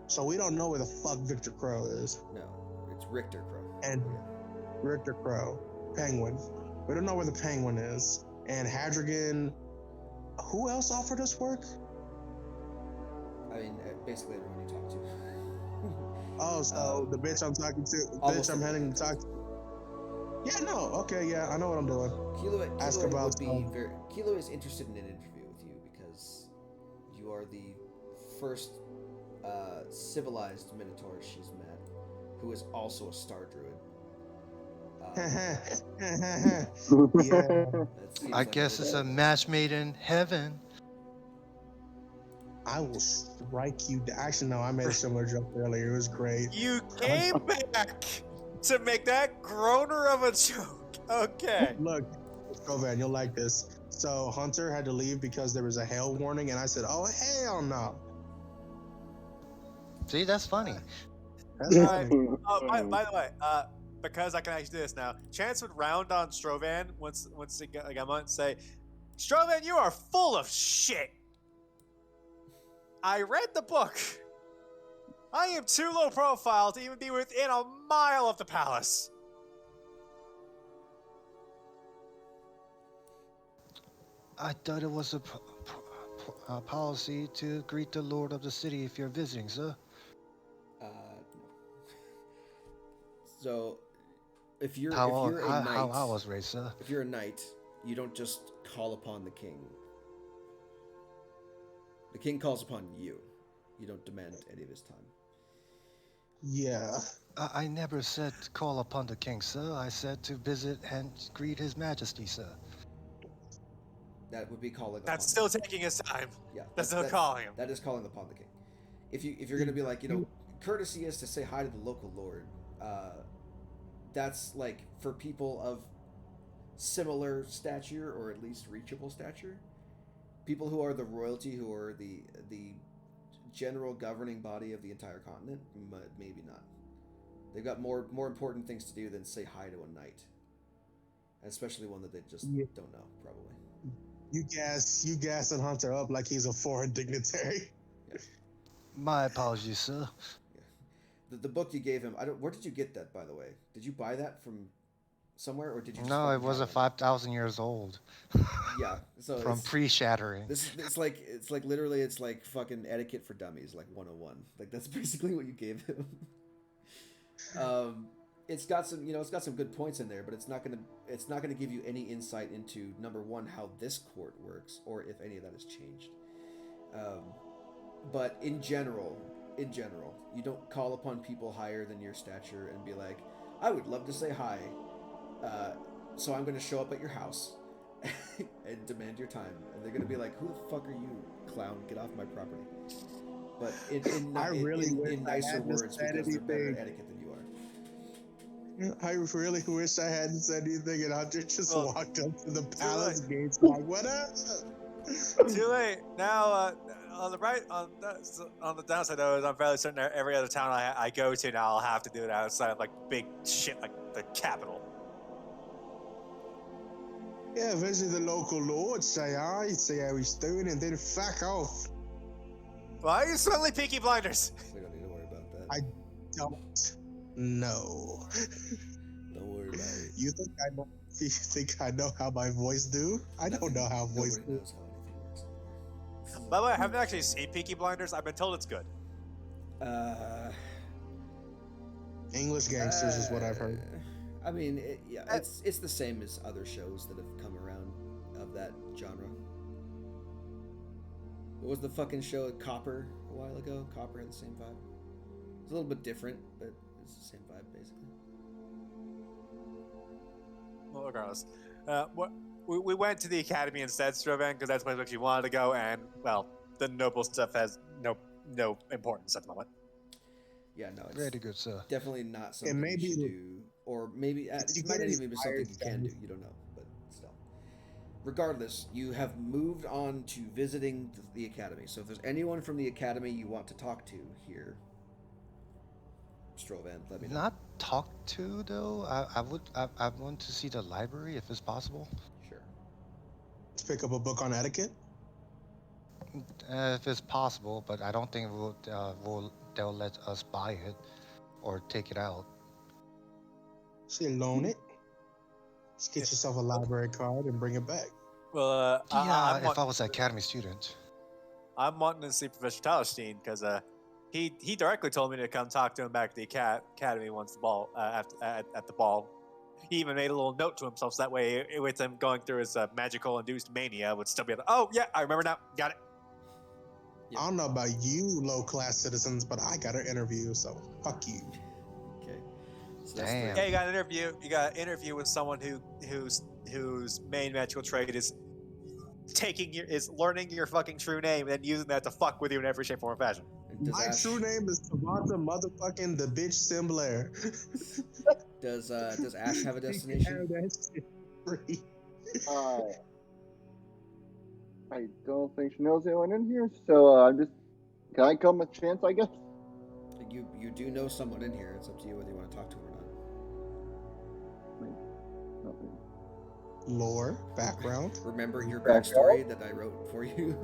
So we don't know where the fuck Victor Crow is. No, it's Richter Crow. And Yeah. Richter Crow. Penguin. We don't know where the Penguin is. And Hadrigan. Who else offered us work? I mean, basically everyone you talk to. Oh, so the bitch I'm talking to, the Almost bitch I'm heading to talk to. Yeah, no, okay, yeah, I know what I'm doing. Ask about Kilo is interested in an interview with you because you are the first civilized Minotaur she's met, who is also a Star Druid. Yeah. I guess it's a match made in heaven. I will strike you. Actually, no, I made a similar joke earlier. It was great. You came back to make that groaner of a joke. Okay. Look, Govan, you'll like this. So Hunter had to leave because there was a hail warning, and I said, "Oh hell no!" See, that's funny. That's funny. By the way, because I can actually do this now, Chance would round on Strovan once he got on and say, "Strovan, you are full of shit. I read the book. I am too low profile to even be within a mile of the palace." I thought it was a policy to greet the lord of the city if you're visiting, sir. No. So, if you're How a knight, I was raised, sir. if you're a knight, you don't just call upon the king. The king calls upon you. You don't demand any of his time. Yeah. I never said to call upon the king, sir. I said to visit and greet his majesty, sir. That would be calling. That's upon still him. taking his time. Yeah, That's still calling him. That is calling upon the king. If you're gonna be like, courtesy is to say hi to the local lord. That's like for people of similar stature or at least reachable stature. People who are the royalty, who are the general governing body of the entire continent, maybe not. They've got more important things to do than say hi to a knight, especially one that they just don't know, probably. You gassing Hunter up like he's a foreign dignitary. Yeah. My apologies, sir. Yeah. The book you gave him, where did you get that, by the way? Did you buy that from somewhere, or did you? No, it wasn't 5,000 years old. Yeah, so from pre-shattering. It's like literally it's like fucking etiquette for dummies, like 101. Like that's basically what you gave him. It's got some good points in there, but it's not gonna give you any insight into, number one, how this court works, or if any of that has changed. But in general, you don't call upon people higher than your stature and be like, I would love to say hi, so I'm going to show up at your house and demand your time. And they're going to be like, who the fuck are you, clown? Get off my property. But in nicer words, because they're better at etiquette than you are. I really wish I hadn't said anything, and Hunter just walked up to the palace gates like, what up? Too late. Now, on the downside though, is I'm fairly certain that every other town I go to now, I'll have to do it outside of like big shit like the capital. Yeah, visit the local lord, say hi, see how he's doing, and then fuck off. Why are you suddenly Peaky Blinders? We don't need to worry about that. I don't know. Don't worry about it. You think I know how my voice do? I don't know how voice do. Knows how anything works. By the way, I haven't actually seen Peaky Blinders. I've been told it's good. English gangsters is what I've heard. I mean, it's the same as other shows that have come around of that genre. What was the fucking show Copper a while ago? Copper had the same vibe. It's a little bit different, but it's the same vibe basically. Well, regardless, we went to the academy instead, Strovan, because that's where you wanted to go, and well, the noble stuff has no importance at the moment. Yeah, no, it's Very good, sir. definitely not something may you be- should do, or maybe If it you might get not even be something you inspired can do. from- You don't know, but still. Regardless, you have moved on to visiting the academy. So if there's anyone from the academy you want to talk to here, Strovan, let me know. Not talk to though. I want to see the library if it's possible. Sure. Pick up a book on etiquette. If it's possible, but I don't think they'll let us buy it or take it out. Say loan it. Just get yourself a library card and bring it back. Well, Yeah, if I was an academy student. I'm wanting to see Professor Tallerstein because he directly told me to come talk to him back at the academy once the ball at the ball. He even made a little note to himself so that way, with him going through his magical induced mania, would still be able to, oh yeah, I remember now, got it. Yep. I don't know about you, low-class citizens, but I got an interview, so fuck you. Okay. So that's Damn. Yeah, you got an interview. You got an interview with someone whose main magical trait is learning your fucking true name and then using that to fuck with you in every shape, form, or fashion. And does My Ash, true name is Savanta motherfucking the bitch Simblair. does Ash have a destination? Free. I don't think she knows anyone in here, so I'm just. Can I come a chance? I guess. You do know someone in here. It's up to you whether you want to talk to him or not. Lore, background. Remember your Background? backstory that I wrote for you?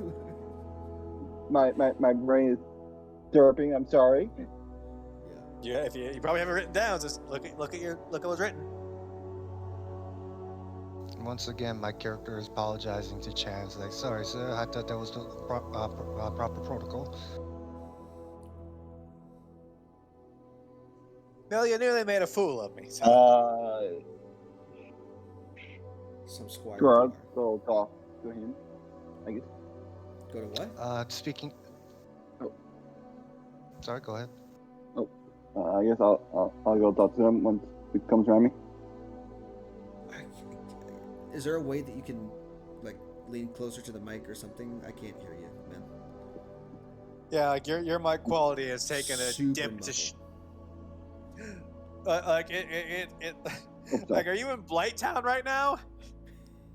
My brain is derping. I'm sorry. Yeah. Yeah, if you probably have it written down, just look at what's written. Once again, my character is apologizing to Chance. Like, sorry, sir. I thought that was the proper protocol. Well, you nearly made a fool of me. So. Some squire. Sure, I'll Pilar. go talk to him. I guess. Go to what? Speaking. Oh. Sorry, go ahead. I guess I'll go talk to him once it comes around me. Is there a way that you can, like, lean closer to the mic or something? I can't hear you, man. Yeah, like your mic quality has taken a Super dip to. muffled. Like it. Like, are you in Blighttown right now?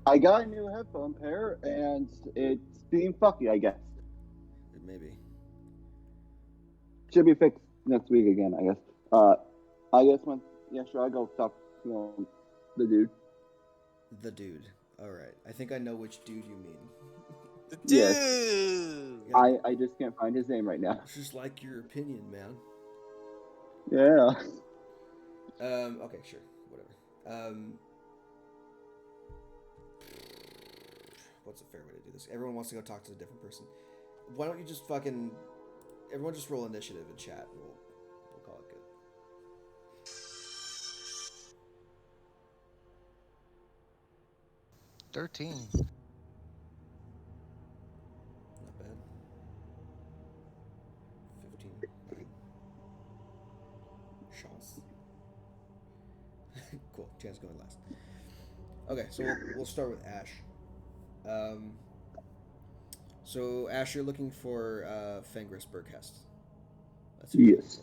I got a new headphone pair, and it's being fucky, I guess. Maybe. Should be fixed next week again, I guess. I guess I'll go talk to the dude. The dude. All right. I think I know which dude you mean. The Yes. dude. Yeah. I just can't find his name right now. It's just like your opinion, man. Yeah. Okay, sure. Whatever. What's a fair way to do this? Everyone wants to go talk to a different person. Why don't you just everyone just roll initiative in chat. We'll call it good. 13. Not bad. 15. Chance. Cool. Chance going last. Okay, so we'll start with Ash. So Ash, you're looking for Fenris Berghest. That's who you're looking Yes.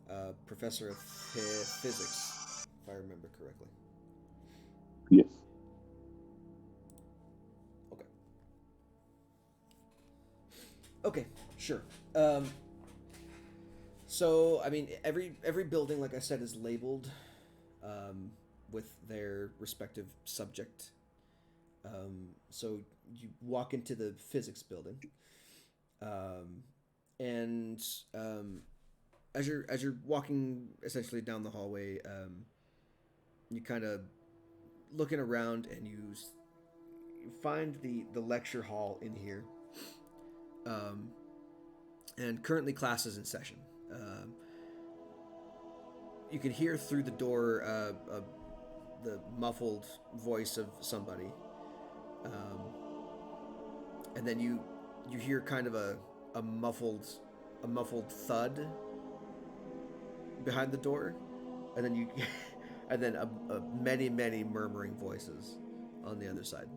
for. Professor of physics, if I remember correctly. Yes. Okay, sure. So I mean, every building, like I said, is labeled with their respective subject. So you walk into the physics building, and as you're walking essentially down the hallway, you kind of looking around and you find the lecture hall in here. And currently class is in session. You can hear through the door the muffled voice of somebody, and then you hear kind of a muffled thud behind the door, and then and then many murmuring voices on the other side.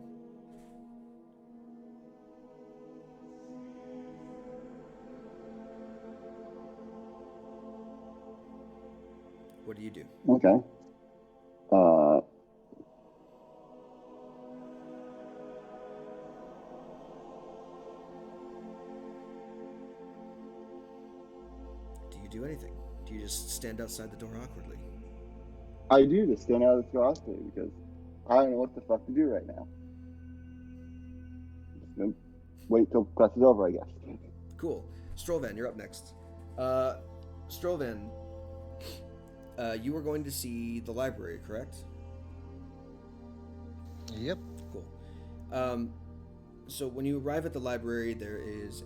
What do you do? Okay. Uh, Do you do anything? Do you just stand outside the door awkwardly? I do just stand out of the curiosity because I don't know what the fuck to do right now. Just gonna wait till class is over, I guess. Cool. Strovan, you're up next. Uh, Strovan, you were going to see the library, correct? Yep. Cool. So when you arrive at the library, there's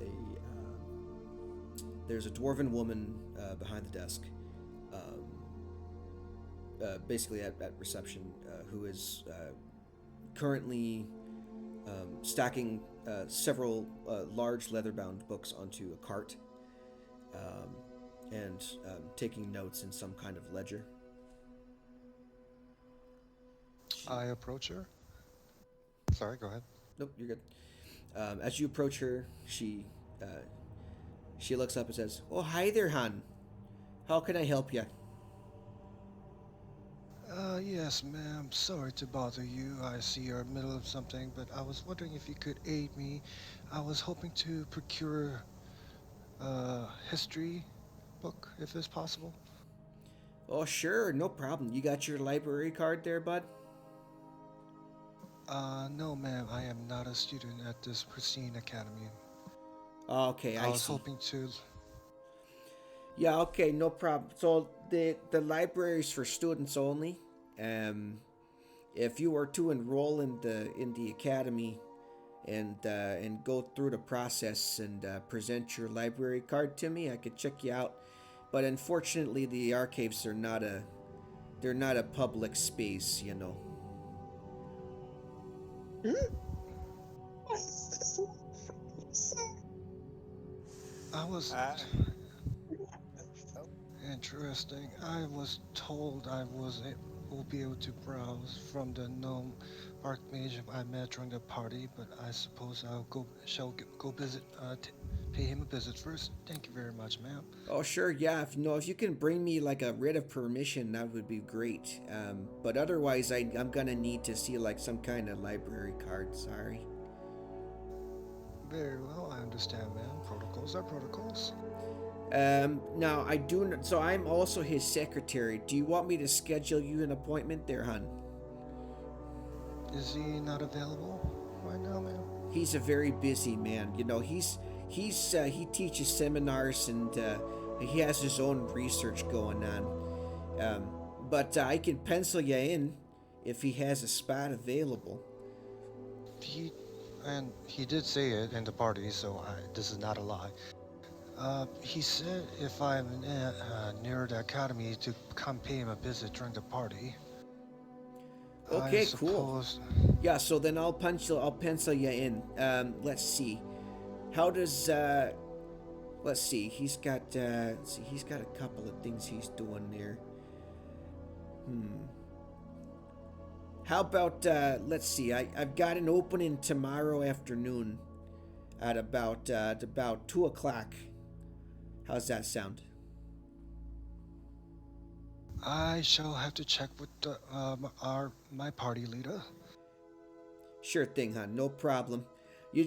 a dwarven woman behind the desk, basically at reception, who is currently stacking several large leather-bound books onto a cart, and taking notes in some kind of ledger. I approach her. Sorry, go ahead. Nope, you're good. As you approach her, she looks up and says, "Oh, hi there, Han. How can I help you?" Yes, ma'am. Sorry to bother you. I see you're in the middle of something, but I was wondering if you could aid me. I was hoping to procure a history book, if it's possible. "Oh, sure, no problem. You got your library card there, bud?" No, ma'am. I am not a student at this pristine academy. Okay, I I was see. hoping to. Yeah, okay, no problem. So the library is for students only. If you were to enroll in the academy and go through the process and present your library card to me, I could check you out. But unfortunately, the archives are not a public space, you know. I was Uh, interesting. I was told will be able to browse from the gnome archmage I met during the party, but I suppose go visit, pay him a visit first. Thank you very much, ma'am. Oh, sure, yeah. If you can bring me like a writ of permission, that would be great. But otherwise, I'm gonna need to see like some kind of library card. Sorry. Very well, I understand, ma'am. Protocols are protocols. Now I do. So I'm also his secretary. Do you want me to schedule you an appointment there, hun? Is he not available right now, ma'am? He's a very busy man. You know, he teaches seminars and he has his own research going on. But I can pencil you in if he has a spot available. He and he did say it in the party, so this is not a lie. He said if I'm near the academy to come pay him a visit during the party. I Okay, cool. suppose. Yeah, so then I'll pencil you in. Let's see. How does let's see. He's got he's got a couple of things he's doing there. How about let's see. I've got an opening tomorrow afternoon at about 2 o'clock. How's that sound? I shall have to check with my party leader. Sure thing, hon. No problem. You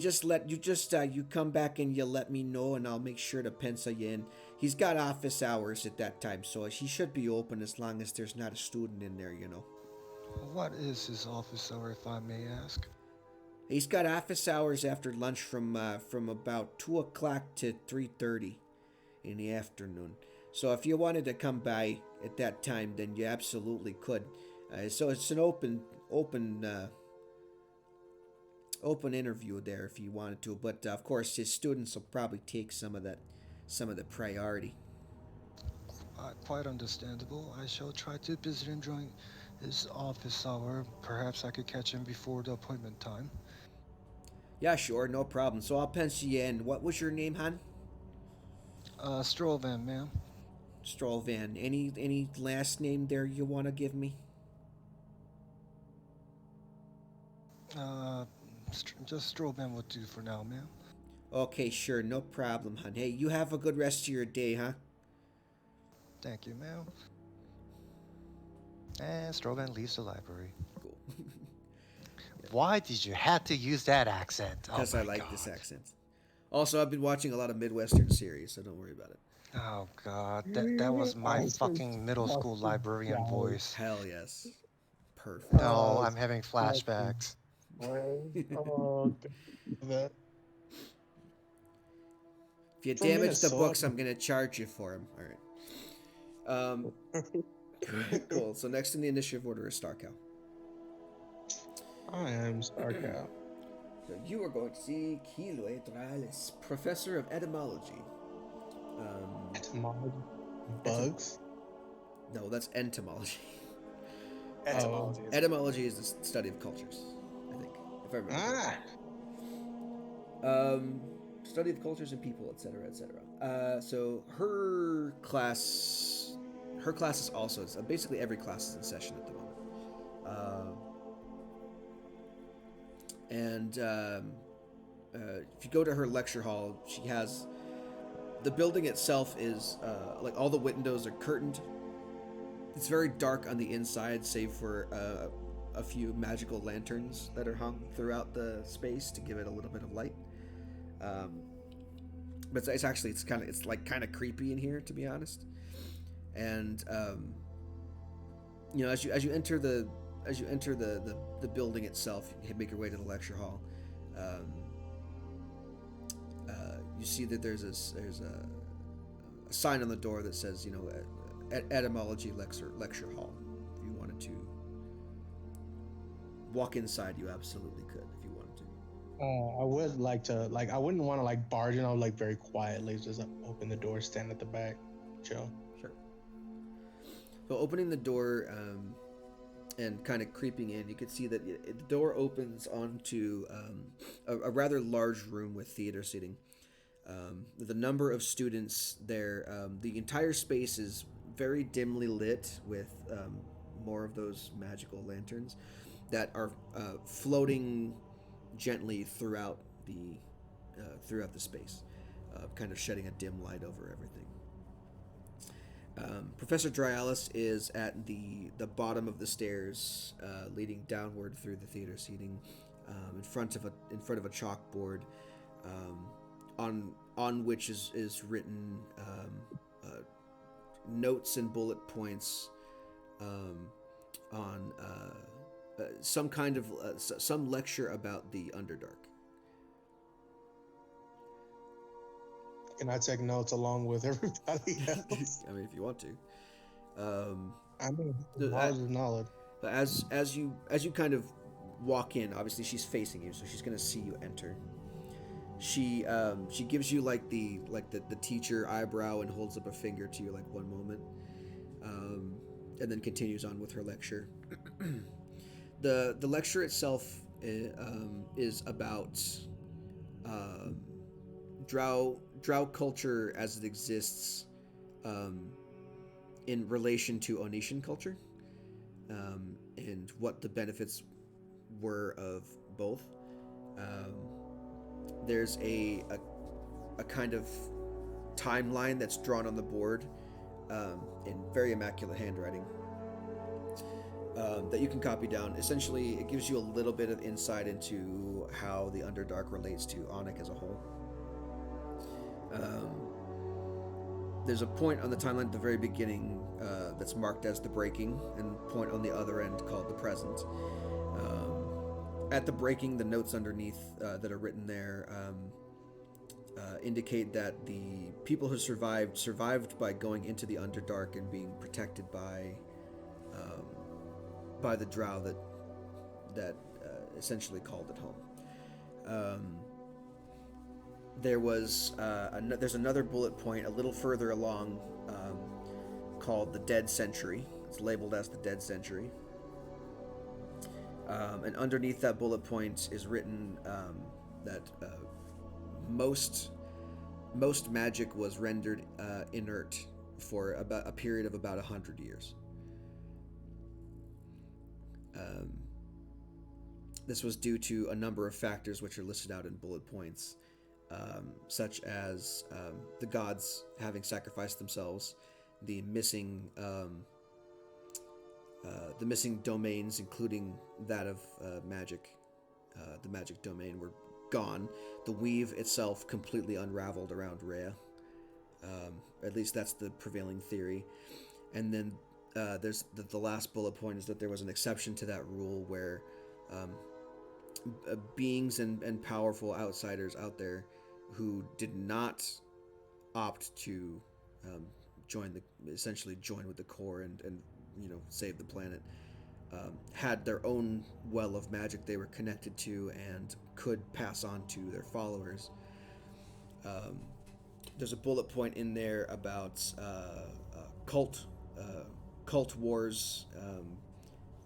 come back and you let me know, and I'll make sure to pencil you in. He's got office hours at that time, so he should be open as long as there's not a student in there, you know. What is his office hour, if I may ask? He's got office hours after lunch from about 2 o'clock to 3:30 in the afternoon. So if you wanted to come by at that time, then you absolutely could. So it's an open interview there if you wanted to, but of course his students will probably take some of the priority. Quite understandable. I shall try to visit him during his office hour. Perhaps I could catch him before the appointment time. Yeah, sure, no problem. So I'll pencil you in. What was your name, hon? Strovan, ma'am. Strollvan. Any last name there you want to give me? Uh, just Strovan would do for now, ma'am. Okay, sure, no problem, hon. Hey, you have a good rest of your day, huh? Thank you, ma'am. And Strogan leaves the library. Cool. Why did you have to use that accent? Oh Because I my like this god. accent. Also, I've been watching a lot of Midwestern series, so don't worry about it. Oh god. That was my I just fucking middle school fucking librarian died. voice. Hell yes. Perfect. No, Oh, I'm having fucking flashbacks. Christ. Oh, that If you for damage the Minnesota. books, I'm gonna charge you for them. All right. Cool. So next in the initiative order is Starcow. I am Starcow. So you are going to see Kilo Dralis, professor of etymology. Etymology. Bugs. No, that's entomology. Etymology. Is Etymology is the study of cultures, I think, if I remember. Ah. Study of cultures and people, etc., etc. So her class is also basically every class is in session at the moment. If you go to her lecture hall, she has the building itself is like all the windows are curtained. It's very dark on the inside, save for a few magical lanterns that are hung throughout the space to give it a little bit of light. But it's kind of creepy in here, to be honest. And as you enter the building itself, you make your way to the lecture hall. You see that there's a sign on the door that says, etymology lecture hall. If you wanted to walk inside, you absolutely could if you wanted to. I would like to, I wouldn't want to barge in. I would very quietly just open the door, stand at the back, chill. Sure. So opening the door and kind of creeping in, you can see that the door opens onto a rather large room with theater seating. The number of students there, the entire space is very dimly lit with more of those magical lanterns that are floating gently throughout the space, kind of shedding a dim light over everything. Professor Dryalis is at the bottom of the stairs, leading downward through the theater seating, in front of a chalkboard, on which is written notes and bullet points on some kind of some lecture about the Underdark. Can I take notes along with everybody else? I mean, if you want to. I mean, knowledge is knowledge. As you kind of walk in, obviously she's facing you, so she's gonna see you enter. She gives you the teacher eyebrow and holds up a finger to you one moment, and then continues on with her lecture. The lecture itself is about Drow culture as it exists in relation to Onesian culture, and what the benefits were of both. There's a kind of timeline that's drawn on the board in very immaculate handwriting that you can copy down. Essentially, it gives you a little bit of insight into how the Underdark relates to Onick as a whole. There's a point on the timeline at the very beginning that's marked as the breaking, and a point on the other end called the present. At the breaking, the notes underneath that are written there indicate that the people who survived by going into the Underdark and being protected by the Drow that essentially called it home. There's another bullet point a little further along called the Dead Century. It's labeled as the Dead Century. And underneath that bullet point is written that most magic was rendered inert for about a period of about 100 years. This was due to a number of factors which are listed out in bullet points, such as the gods having sacrificed themselves, the missing the missing domains, including that of magic, the magic domain, were gone. The weave itself completely unraveled around Rhea. At least that's the prevailing theory. And then there's the last bullet point is that there was an exception to that rule where beings and powerful outsiders out there who did not opt to essentially join with the core and save the planet, had their own well of magic they were connected to and could pass on to their followers. There's a bullet point in there about cult wars,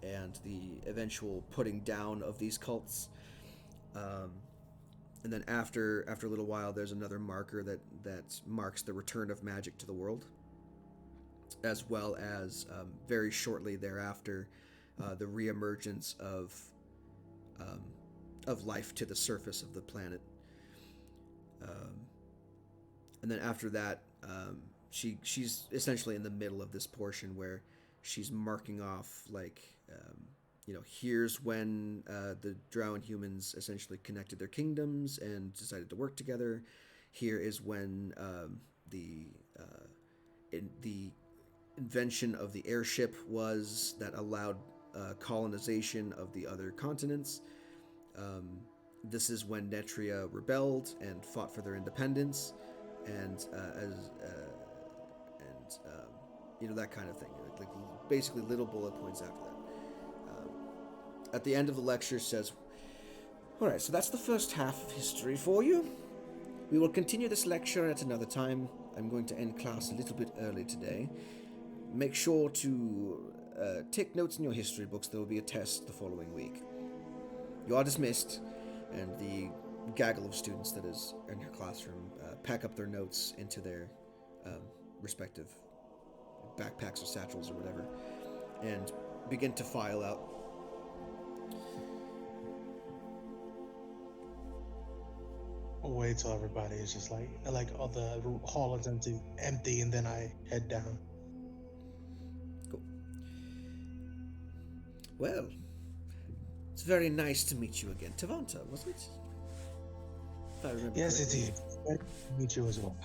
and the eventual putting down of these cults. And then after a little while, there's another marker that marks the return of magic to the world, as well as very shortly thereafter, the reemergence of life to the surface of the planet. And then after that, she's essentially in the middle of this portion where she's marking off, like, here's when the Drow and humans essentially connected their kingdoms and decided to work together. Here is when the invention of the airship was that allowed colonization of the other continents. This is when Netria rebelled and fought for their independence, and that kind of thing. Like basically little bullet points after that. At the end of the lecture says, all right, so that's the first half of history for you. We will continue this lecture at another time. I'm going to end class a little bit early today. Make sure to take notes in your history books. There will be a test the following week. You are dismissed, and the gaggle of students that is in her classroom pack up their notes into their respective backpacks or satchels or whatever, and begin to file out. Wait till everybody is just like all the hall is empty, and then I head down. Cool. Well, it's very nice to meet you again. Tavanta, wasn't it? If I remember Yes, correctly. it is. Nice to meet you as well.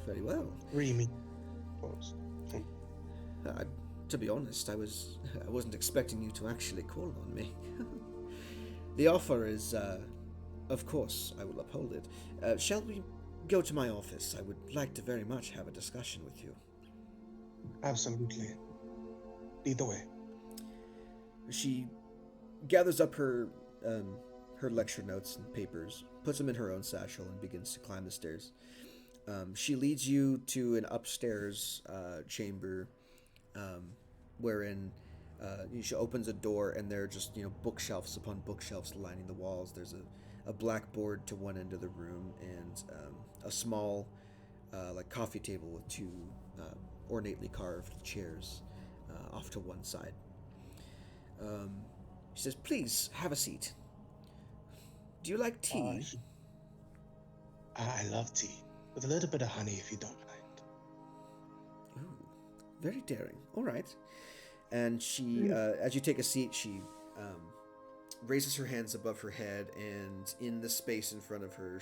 Very well. Remy. To be honest, I wasn't expecting you to actually call on me. The offer is, of course, I will uphold it. Shall we go to my office? I would like to very much have a discussion with you. Absolutely. Lead the way. She gathers up her lecture notes and papers, puts them in her own satchel, and begins to climb the stairs. She leads you to an upstairs chamber, wherein she opens a door, and there are just bookshelves upon bookshelves lining the walls. There's a blackboard to one end of the room, and a small like coffee table with two ornately carved chairs off to one side. She says, "Please have a seat. Do you like tea?" I love tea. With a little bit of honey, if you don't mind. Ooh, very daring. All right. And she, as you take a seat, she raises her hands above her head, and in the space in front of her,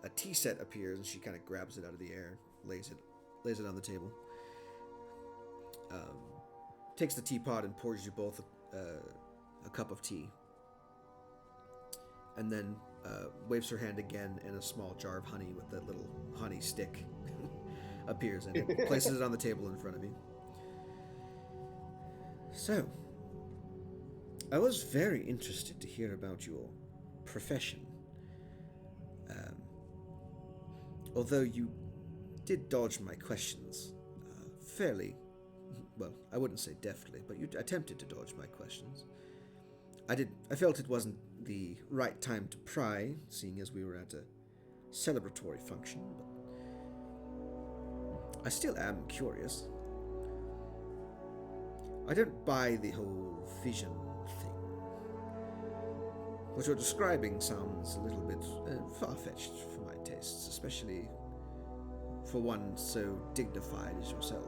a tea set appears, and she kind of grabs it out of the air, lays it on the table. Takes the teapot and pours you both a cup of tea. And then waves her hand again, and a small jar of honey with that little honey stick appears, and it places it on the table in front of you. So, I was very interested to hear about your profession. Although you did dodge my questions fairly, well, I wouldn't say deftly, but you attempted to dodge my questions. I felt it wasn't the right time to pry, seeing as we were at a celebratory function, but I still am curious. I don't buy the whole vision thing. What you're describing sounds a little bit far-fetched for my tastes, especially for one so dignified as yourself.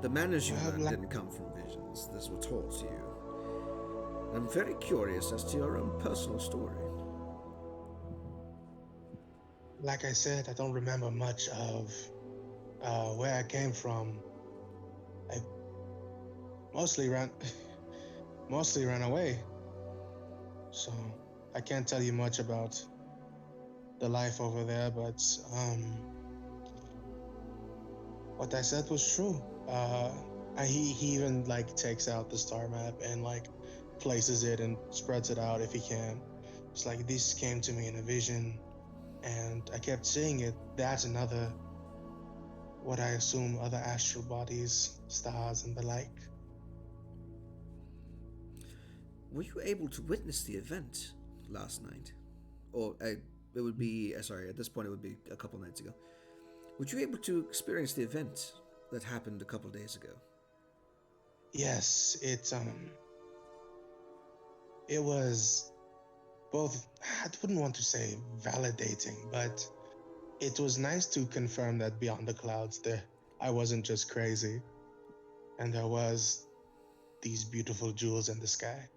The manners you Well, learned like- didn't come from visions. This was taught to you. I'm very curious as to your own personal story. Like I said, I don't remember much of where I came from. I mostly ran away. So I can't tell you much about the life over there, but what I said was true. He even like takes out the star map and like places it and spreads it out if he can. It's like this came to me in a vision, and I kept seeing it. That's another, what I assume, other astral bodies, stars, and the like. Were you able to witness the event last night? Or it would be, sorry, at this point it would be a couple nights ago. Were you able to experience the event that happened a couple days ago? Yes, it was both, I wouldn't want to say validating, but it was nice to confirm that beyond the clouds there, I wasn't just crazy, and there was these beautiful jewels in the sky.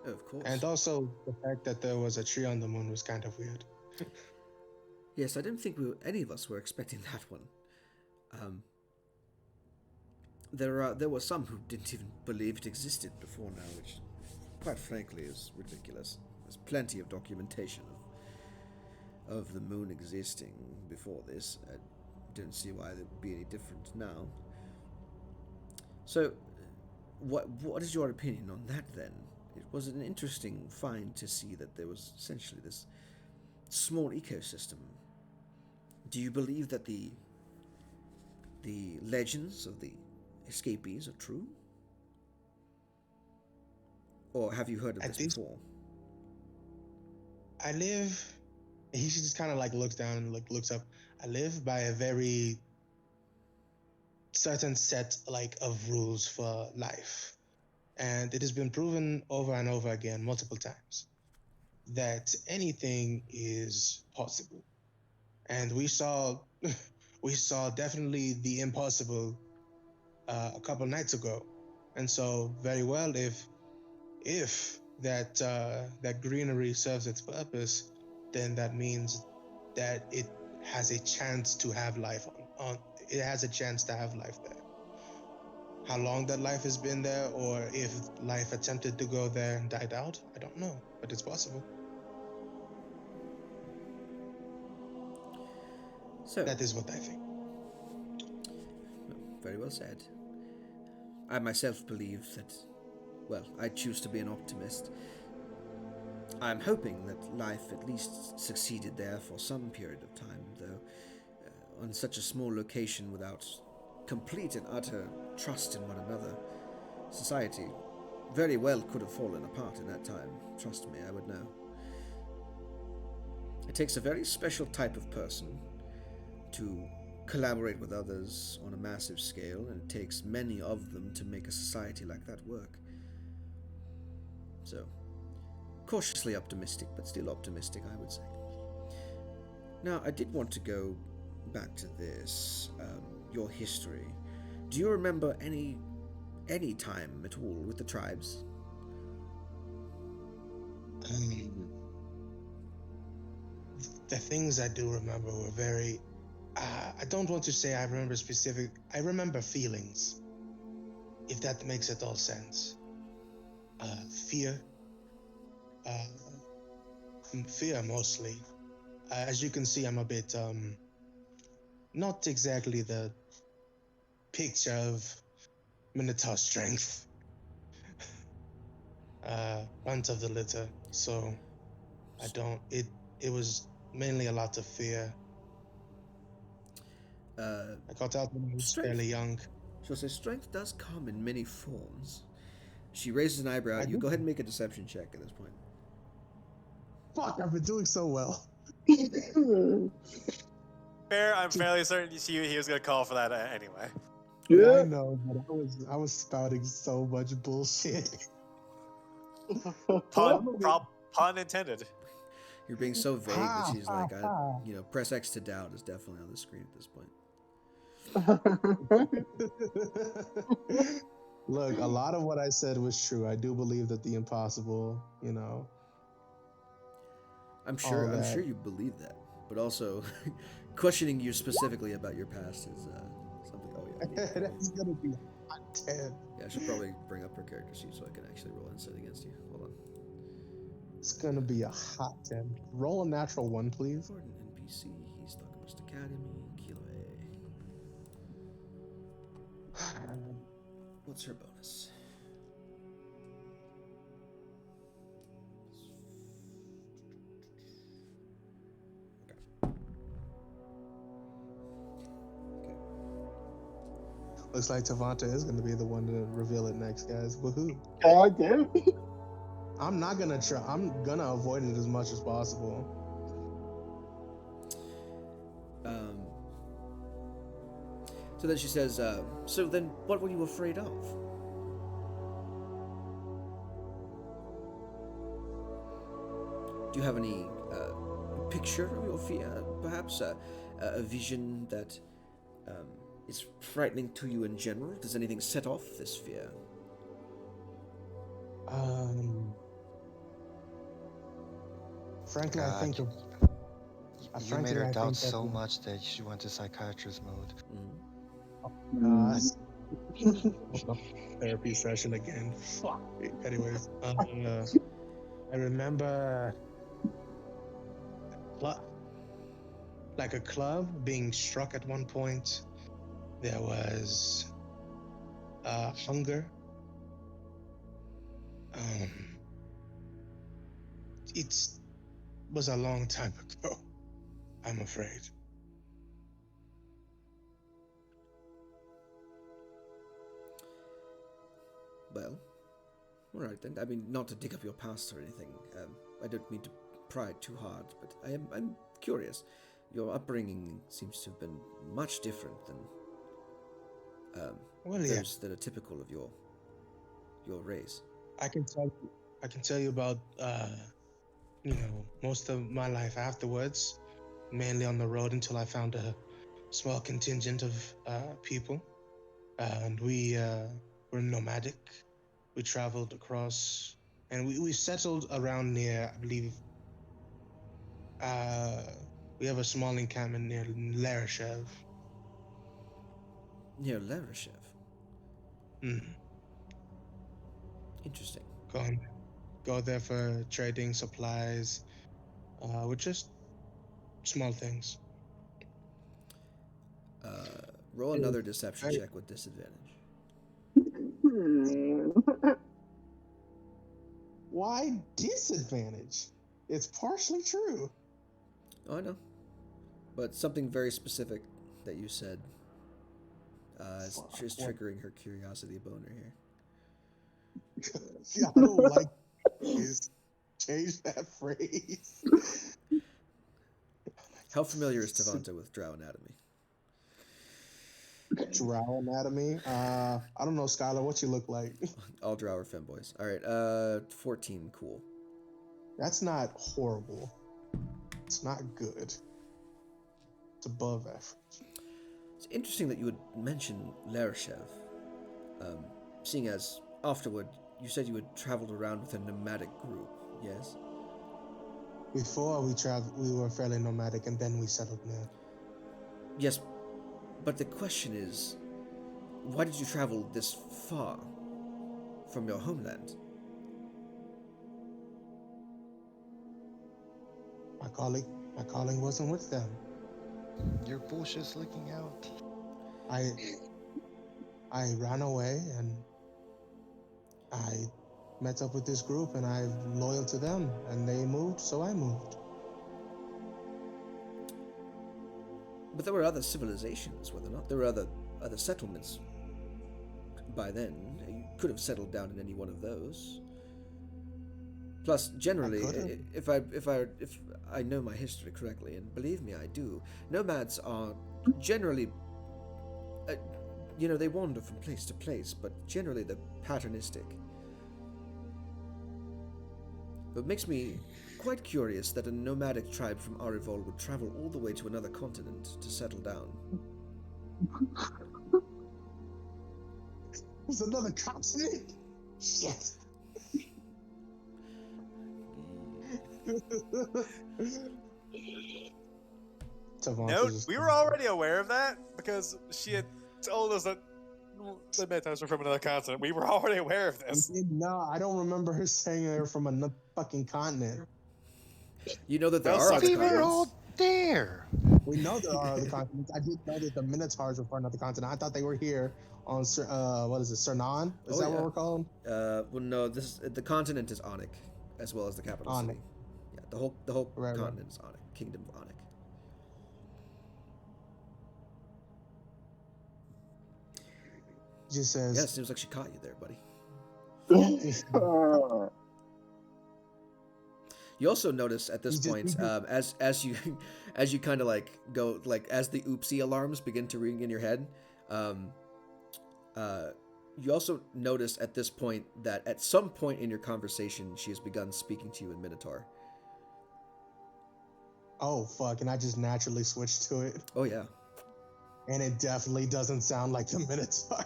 Oh, of course. And also the fact that there was a tree on the moon was kind of weird. Yes, I didn't think any of us were expecting that one. There were some who didn't even believe it existed before now, which, quite frankly, is ridiculous. There's plenty of documentation of the moon existing before this. I don't see why it would be any different now. So, what is your opinion on that then? It was an interesting find to see that there was essentially this small ecosystem. Do you believe that the legends of the escapees are true? Or have you heard of this before? I live, he just kind of like looks down and like looks up. I live by a very certain set like of rules for life. And it has been proven over and over again multiple times that anything is possible. And we saw definitely the impossible a couple nights ago. And so very well, if that greenery serves its purpose, then that means that it has a chance to have life on it has a chance to have life there. How long that life has been there, or if life attempted to go there and died out, I don't know, but it's possible. So, That is what I think. very well said. I myself believe that, well, I choose to be an optimist. I'm hoping that life at least succeeded there for some period of time, though on such a small location without complete and utter trust in one another, society very well could have fallen apart in that time. Trust me, I would know. It takes a very special type of person to collaborate with others on a massive scale, and it takes many of them to make a society like that work. So, cautiously optimistic, but still optimistic, I would say. Now, I did want to go back to this, your history. Do you remember any time at all with the tribes? The things I do remember were very, I don't want to say I remember specific, I remember feelings, if that makes it all sense. Fear. Fear mostly. As you can see, I'm a bit, not exactly the picture of Minotaur strength. Runt of the litter, so I don't, it was mainly a lot of fear. I got out when I was fairly young. She'll say, strength does come in many forms. She raises an eyebrow. You go ahead and make a deception check at this point. Fuck, I've been doing so well. Fair, I'm fairly certain he was going to call for that anyway. Yeah, I know, but I was spouting so much bullshit. Pun intended. You're being so vague that she's like, press X to doubt is definitely on the screen at this point. Look, a lot of what I said was true. I do believe that the impossible, I'm all sure that. you believe that, but also questioning you specifically about your past is something. Oh yeah, That's gonna be a hot 10. yeah. I should probably bring up her character sheet so I can actually roll insight against you. Hold on. It's gonna be a hot 10. Roll a natural 1, please. Important NPC. He's Thaugravist Academy. Kilo A. What's her bonus? Looks like Tavanta is gonna be the one to reveal it next, guys. Woohoo! God damn. I'm not gonna try. I'm gonna avoid it as much as possible. So then she says, so then what were you afraid of? Do you have any picture of your fear? Perhaps a vision that is frightening to you in general? Does anything set off this fear? Frankly, I God, think of. You made her doubt so much that she went to psychiatrist mode. Therapy session again. Fuck. Anyways, I remember like a club being struck at one point. There was hunger. It was a long time ago, I'm afraid. Well, alright then. I mean, not to dig up your past or anything. I don't mean to pry too hard, but I'm curious. Your upbringing seems to have been much different than those that are typical of your race. I can tell you about most of my life afterwards, mainly on the road until I found a small contingent of people, and we were nomadic. We traveled across, and we settled around near, I believe. We have a small encampment near Larishev. Near Larishev? Interesting. Go there for trading supplies, with just small things. Roll another deception check with disadvantage. Why disadvantage? It's partially true. Oh, I know. But something very specific that you said is triggering her curiosity boner here. Yeah, I don't like this. Change that phrase. How familiar is Tavanta with Drow anatomy? Drow anatomy? I don't know, Skylar, what you look like. All Drow are femboys. Alright, 14, cool. That's not horrible. It's not good. It's above average. It's interesting that you would mention Larishev, seeing as afterward you said you had traveled around with a nomadic group, yes? Before we traveled, we were fairly nomadic, and then we settled there. Yes, but the question is, why did you travel this far from your homeland? My calling wasn't with them. Your bullshit's leaking out. I ran away, and I met up with this group, and I'm loyal to them, and they moved, so I moved. But there were other civilizations, were there not? There were other settlements by then. You could have settled down in any one of those. Plus, generally, if I know my history correctly, and believe me, I do, nomads are generally, they wander from place to place, but generally they're patternistic. It makes me quite curious that a nomadic tribe from Arivol would travel all the way to another continent to settle down. There's another continent? Shit. No, we were already aware of that because she had told us that the Metas were from another continent. We were already aware of this. No, I don't remember her saying they're from another fucking continent. You know that there Well, are other We were all continents. there. We know there are other continents. I didn't know that the Minotaurs were from another continent. I thought they were here on what is it, Cernan? Is Oh, that yeah. what we're called? Well, no. The continent is Onick, as well as the capital Onick. city. Yeah, the whole Right. continent is Onick, Kingdom of Onick. Just says. Yeah, it seems like she caught you there, buddy. You also notice at this point, as you kind of like go, like as the oopsie alarms begin to ring in your head, you also notice at this point that at some point in your conversation, she has begun speaking to you in Minotaur. Oh fuck! And I just naturally switched to it, Oh yeah. and it definitely doesn't sound like the Minotaur.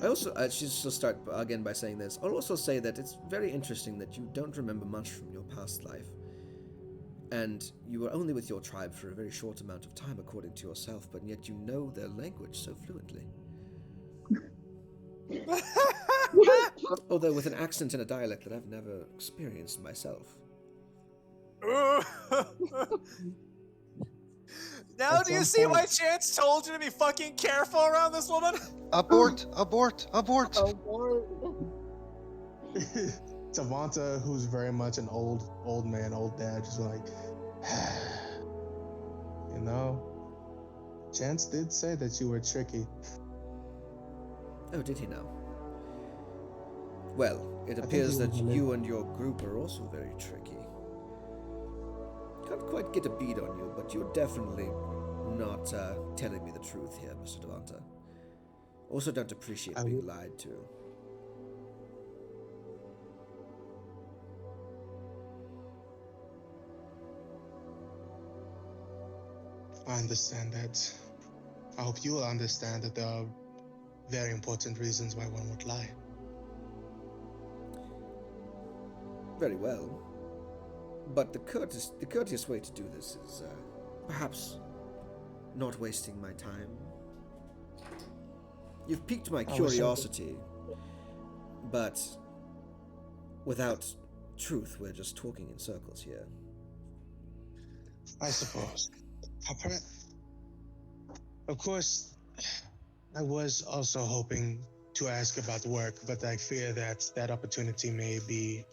I also, she'll start again by saying this. I'll also say that it's very interesting that you don't remember much from your past life. And you were only with your tribe for a very short amount of time, according to yourself, but yet you know their language so fluently. Although with an accent and a dialect that I've never experienced myself. Now do you see why Chance told you to be fucking careful around this woman? Abort! Abort! Abort! Tavanta, who's very much an old man, old dad, just like, you know, Chance did say that you were tricky. Oh, did he now? Well, it appears that you and your group are also very tricky. Can't quite get a bead on you, but you're definitely not telling me the truth here, Mr. Devanta. Also don't appreciate being lied to. I understand that. I hope you will understand that there are very important reasons why one would lie. Very well. But the courteous way to do this is perhaps not wasting my time. You've piqued my curiosity, but without truth, we're just talking in circles here. I suppose. Of course, I was also hoping to ask about work, but I fear that that opportunity may be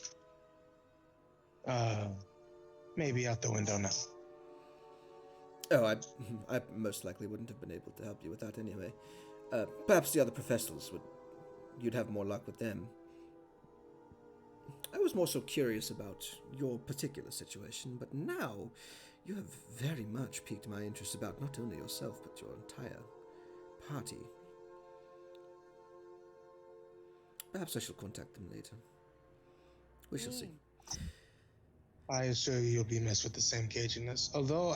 maybe out the window now. Oh, I most likely wouldn't have been able to help you with that anyway. Perhaps the other professionals you'd have more luck with them. I was more so curious about your particular situation, but now you have very much piqued my interest about not only yourself, but your entire party. Perhaps I shall contact them later. We shall see. I assure you you'll be missed with the same caginess, although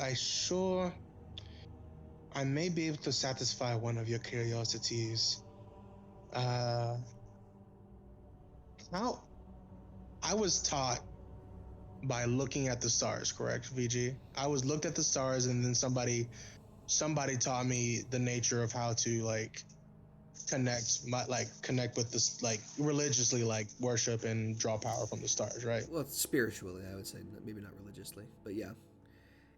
I may be able to satisfy one of your curiosities. How I was taught by looking at the stars, correct, VG? I was looked at the stars, and then somebody taught me the nature of how to connect with this, like religiously, like worship and draw power from the stars, right? Well, spiritually, I would say, maybe not religiously, but yeah,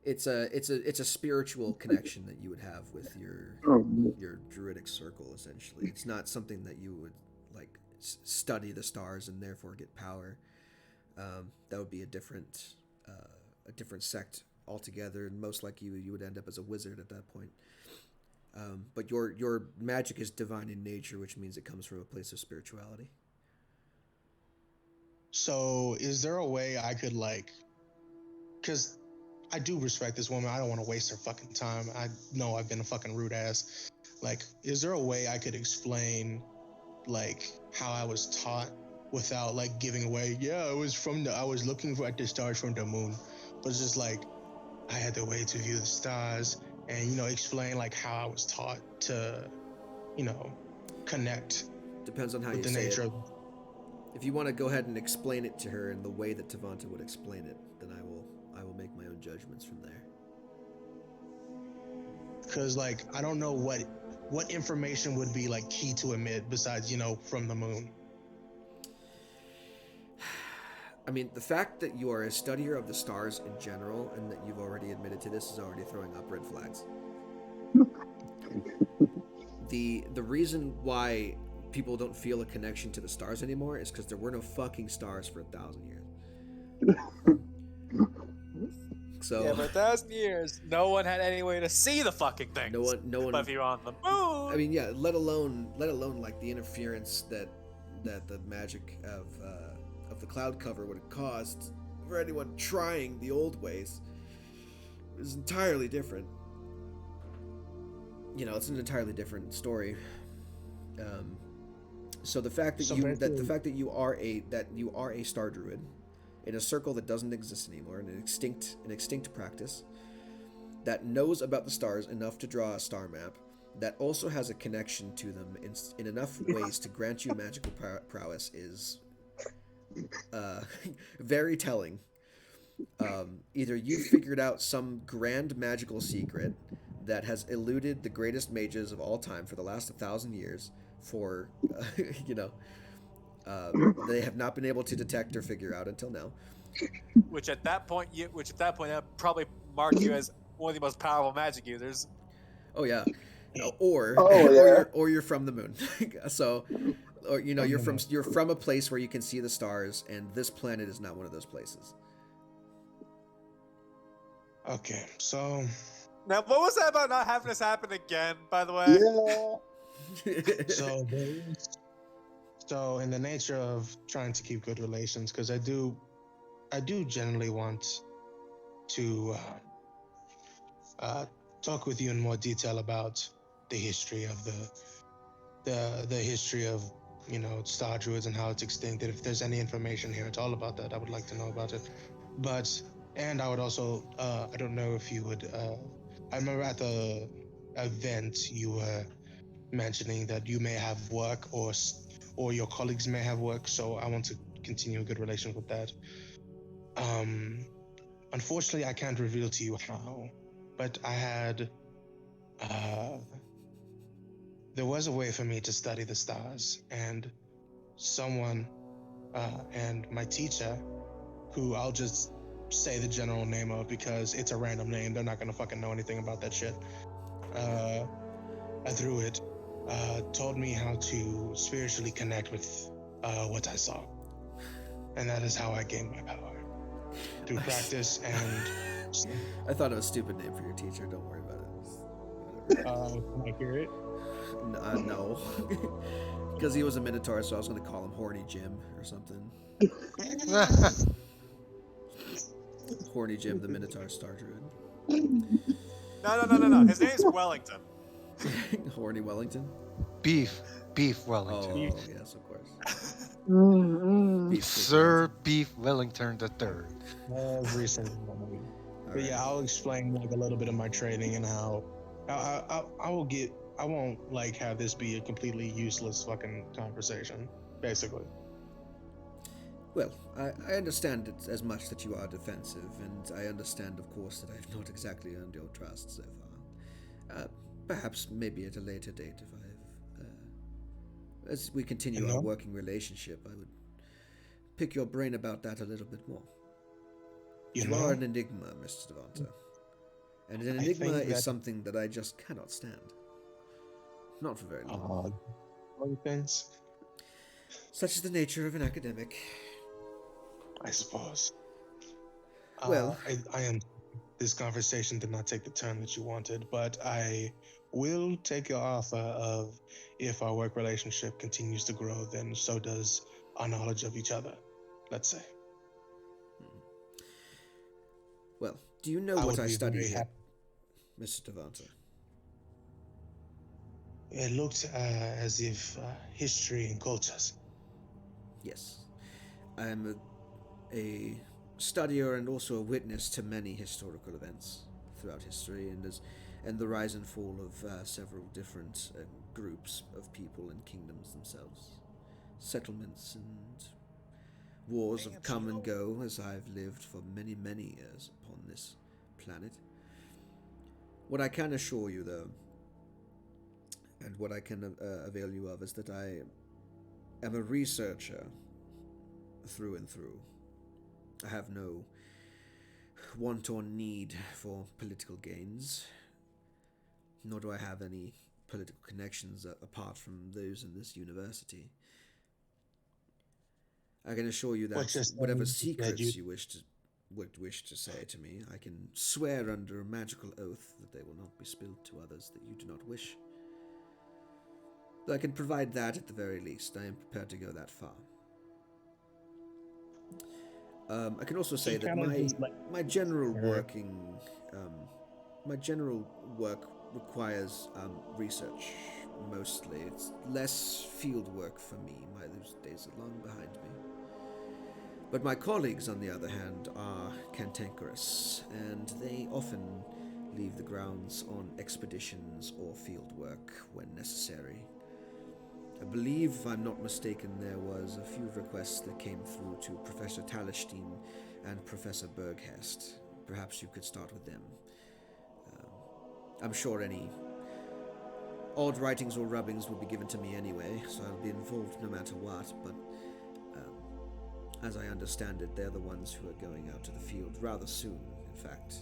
it's a spiritual connection that you would have with your druidic circle. Essentially, it's not something that you would like study the stars and therefore get power. That would be a different sect altogether, and most likely you would end up as a wizard at that point. But your magic is divine in nature, which means it comes from a place of spirituality. So, is there a way I could because I do respect this woman. I don't want to waste her fucking time. I know I've been a fucking rude ass. Like, is there a way I could explain, like, how I was taught without, like, giving away, I was looking at the stars from the moon. But it's just like, I had the way to view the stars and, explain like how I was taught to, connect Depends on how with you the say nature it. of. If you want to go ahead and explain it to her in the way that Tavanta would explain it, then I will make my own judgments from there. Because like I don't know what information would be like key to emit besides from the moon. I mean, the fact that you are a studier of the stars in general and that you've already admitted to this is already throwing up red flags. The reason why people don't feel a connection to the stars anymore is because there were no fucking stars for 1,000 years. So Yeah, for 1,000 years, no one had any way to see the fucking things. no one. But if you're on the moon, I mean, yeah. Let alone like the interference that the magic of the cloud cover would have caused for anyone trying the old ways is entirely different. It's an entirely different story. So the fact that you are a star druid in a circle that doesn't exist anymore, an extinct practice that knows about the stars enough to draw a star map, that also has a connection to them in enough ways to grant you magical prowess is very telling. Either you figured out some grand magical secret that has eluded the greatest mages of all time for the last 1,000 years, for they have not been able to detect or figure out until now. which at that point that probably mark you as one of the most powerful magic users. Oh yeah, yeah. or you're from the moon. So, or you're from a place where you can see the stars, and this planet is not one of those places. Okay, so Now, what was that about not having this happen again? By the way, so in the nature of trying to keep good relations, because I do generally want to talk with you in more detail about the history of the history of star druids and how it's extincted. If there's any information here at all about that, I would like to know about it. And I would also I don't know if you would I remember at the event you were mentioning that you may have work or your colleagues may have work, so I want to continue a good relation with that. Unfortunately, I can't reveal to you how, but I had there was a way for me to study the stars, and someone and my teacher, who I'll just say the general name of because it's a random name, they're not gonna fucking know anything about that shit. I threw it, told me how to spiritually connect with what I saw. And that is how I gained my power. Through practice and... I thought it was a stupid name for your teacher, don't worry about it. Can I hear it? No. Because he was a Minotaur, so I was going to call him Horny Jim or something. Horny Jim, the Minotaur Star Druid. No. His name's Wellington. Horny Wellington? Beef Wellington. Oh, yes, of course. Beef Sir Beef Wellington III. Every single one. But yeah, I'll explain like a little bit of my training and how I won't like have this be a completely useless fucking conversation, basically. Well, I understand it as much that you are defensive, and I understand, of course, that I have not exactly earned your trust so far. Perhaps maybe at a later date, if I have, as we continue our working relationship, I would pick your brain about that a little bit more. You are an enigma, Mr. Devonta. And an enigma is something that I just cannot stand. Not for very long. Things. Such is the nature of an academic. I suppose. Well, I am. This conversation did not take the turn that you wanted, but I will take your offer of if our work relationship continues to grow, then so does our knowledge of each other, let's say. Well, do you know what I studied here, Mr. Devonta? It looked as if history and cultures. Yes. I am a studier and also a witness to many historical events throughout history, and the rise and fall of several different groups of people and kingdoms themselves. Settlements and wars have come and go as I've lived for many, many years upon this planet. What I can assure you, though, and what I can avail you of, is that I am a researcher through and through. I have no want or need for political gains, nor do I have any political connections apart from those in this university. I can assure you that whatever secrets you would wish to say to me, I can swear under a magical oath that they will not be spilled to others that you do not wish. Though I can provide that at the very least. I am prepared to go that far. I can also say that my general working, my general work requires research mostly. It's less field work for me. Those days are long behind me. But my colleagues, on the other hand, are cantankerous, and they often leave the grounds on expeditions or field work when necessary. I believe, if I'm not mistaken, there was a few requests that came through to Professor Tallerstein and Professor Berghest. Perhaps you could start with them. I'm sure any odd writings or rubbings will be given to me anyway, so I'll be involved no matter what, but as I understand it, they're the ones who are going out to the field rather soon, in fact.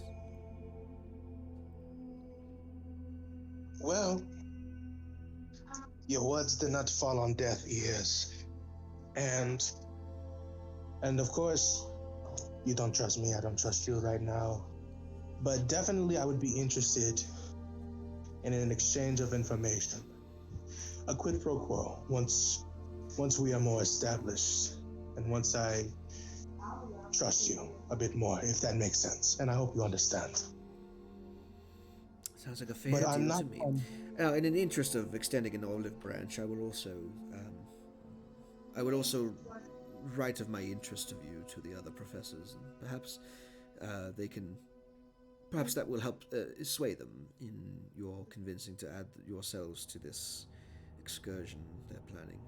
Well, your words did not fall on deaf ears. And of course, you don't trust me, I don't trust you right now. But definitely I would be interested in an exchange of information. A quid pro quo, once we are more established, and once I trust you a bit more, if that makes sense. And I hope you understand. Sounds like a fair deal to me. Now, in the interest of extending an olive branch, I will also write of my interest of you to the other professors, and perhaps perhaps that will help sway them in your convincing to add yourselves to this excursion they're planning.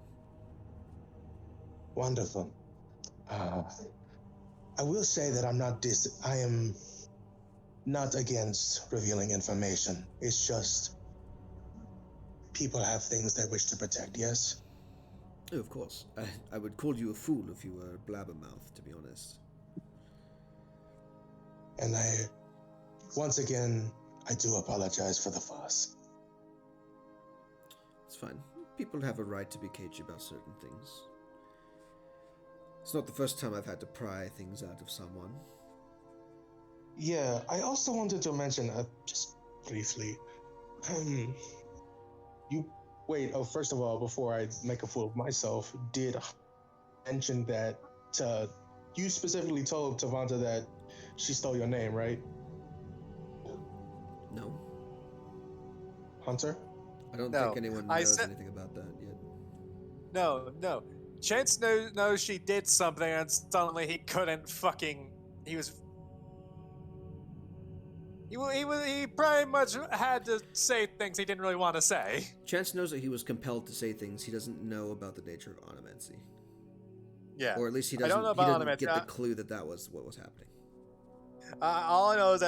Wonderful. I will say that I am not against revealing information. It's just people have things they wish to protect, yes? Oh, of course. I would call you a fool if you were a blabbermouth, to be honest. And once again, I do apologize for the fuss. It's fine. People have a right to be cagey about certain things. It's not the first time I've had to pry things out of someone. Yeah, I also wanted to mention, just briefly, first of all, before I make a fool of myself, did mention that you specifically told Tavanta that she stole your name, right? No. Hunter? I don't think anyone knows anything about that yet. No. Chance knows she did something, and suddenly he couldn't fucking. He pretty much had to say things he didn't really want to say. Chance knows that he was compelled to say things. He doesn't know about the nature of onomancy. Yeah. Or at least he I don't know about didn't get the clue that was what was happening. All I know is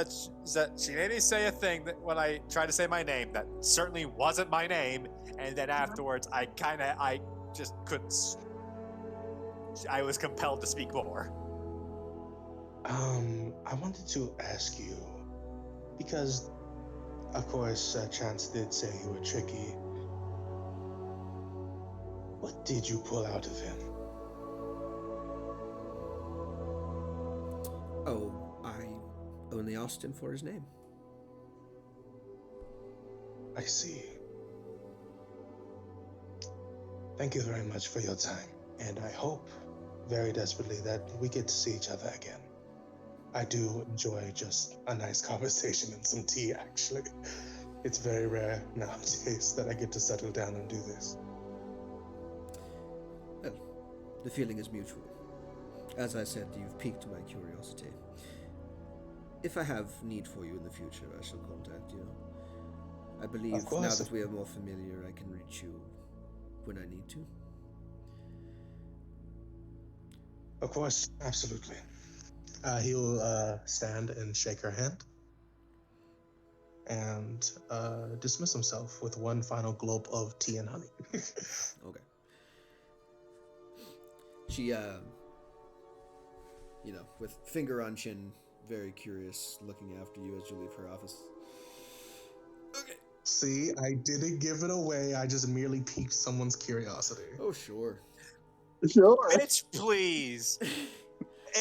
that she made me say a thing that when I tried to say my name that certainly wasn't my name, and then afterwards I just couldn't. I was compelled to speak more. I wanted to ask you, because, of course, Chance did say you were tricky. What did you pull out of him? Oh, I only asked him for his name. I see. Thank you very much for your time, and I hope very desperately that we get to see each other again. I do enjoy just a nice conversation and some tea, actually. It's very rare nowadays that I get to settle down and do this. Well, the feeling is mutual. as I said, you've piqued my curiosity. If I have need for you in the future, I shall contact you. I believe Of course. now that we are more familiar, I can reach you when I need to. Of course, absolutely. He'll stand and shake her hand and dismiss himself with one final gulp of tea and honey. Okay. She, with finger on chin, very curious, looking after you as you leave her office. Okay. See, I didn't give it away. I just merely piqued someone's curiosity. Oh, sure. Sure. Bitch, please.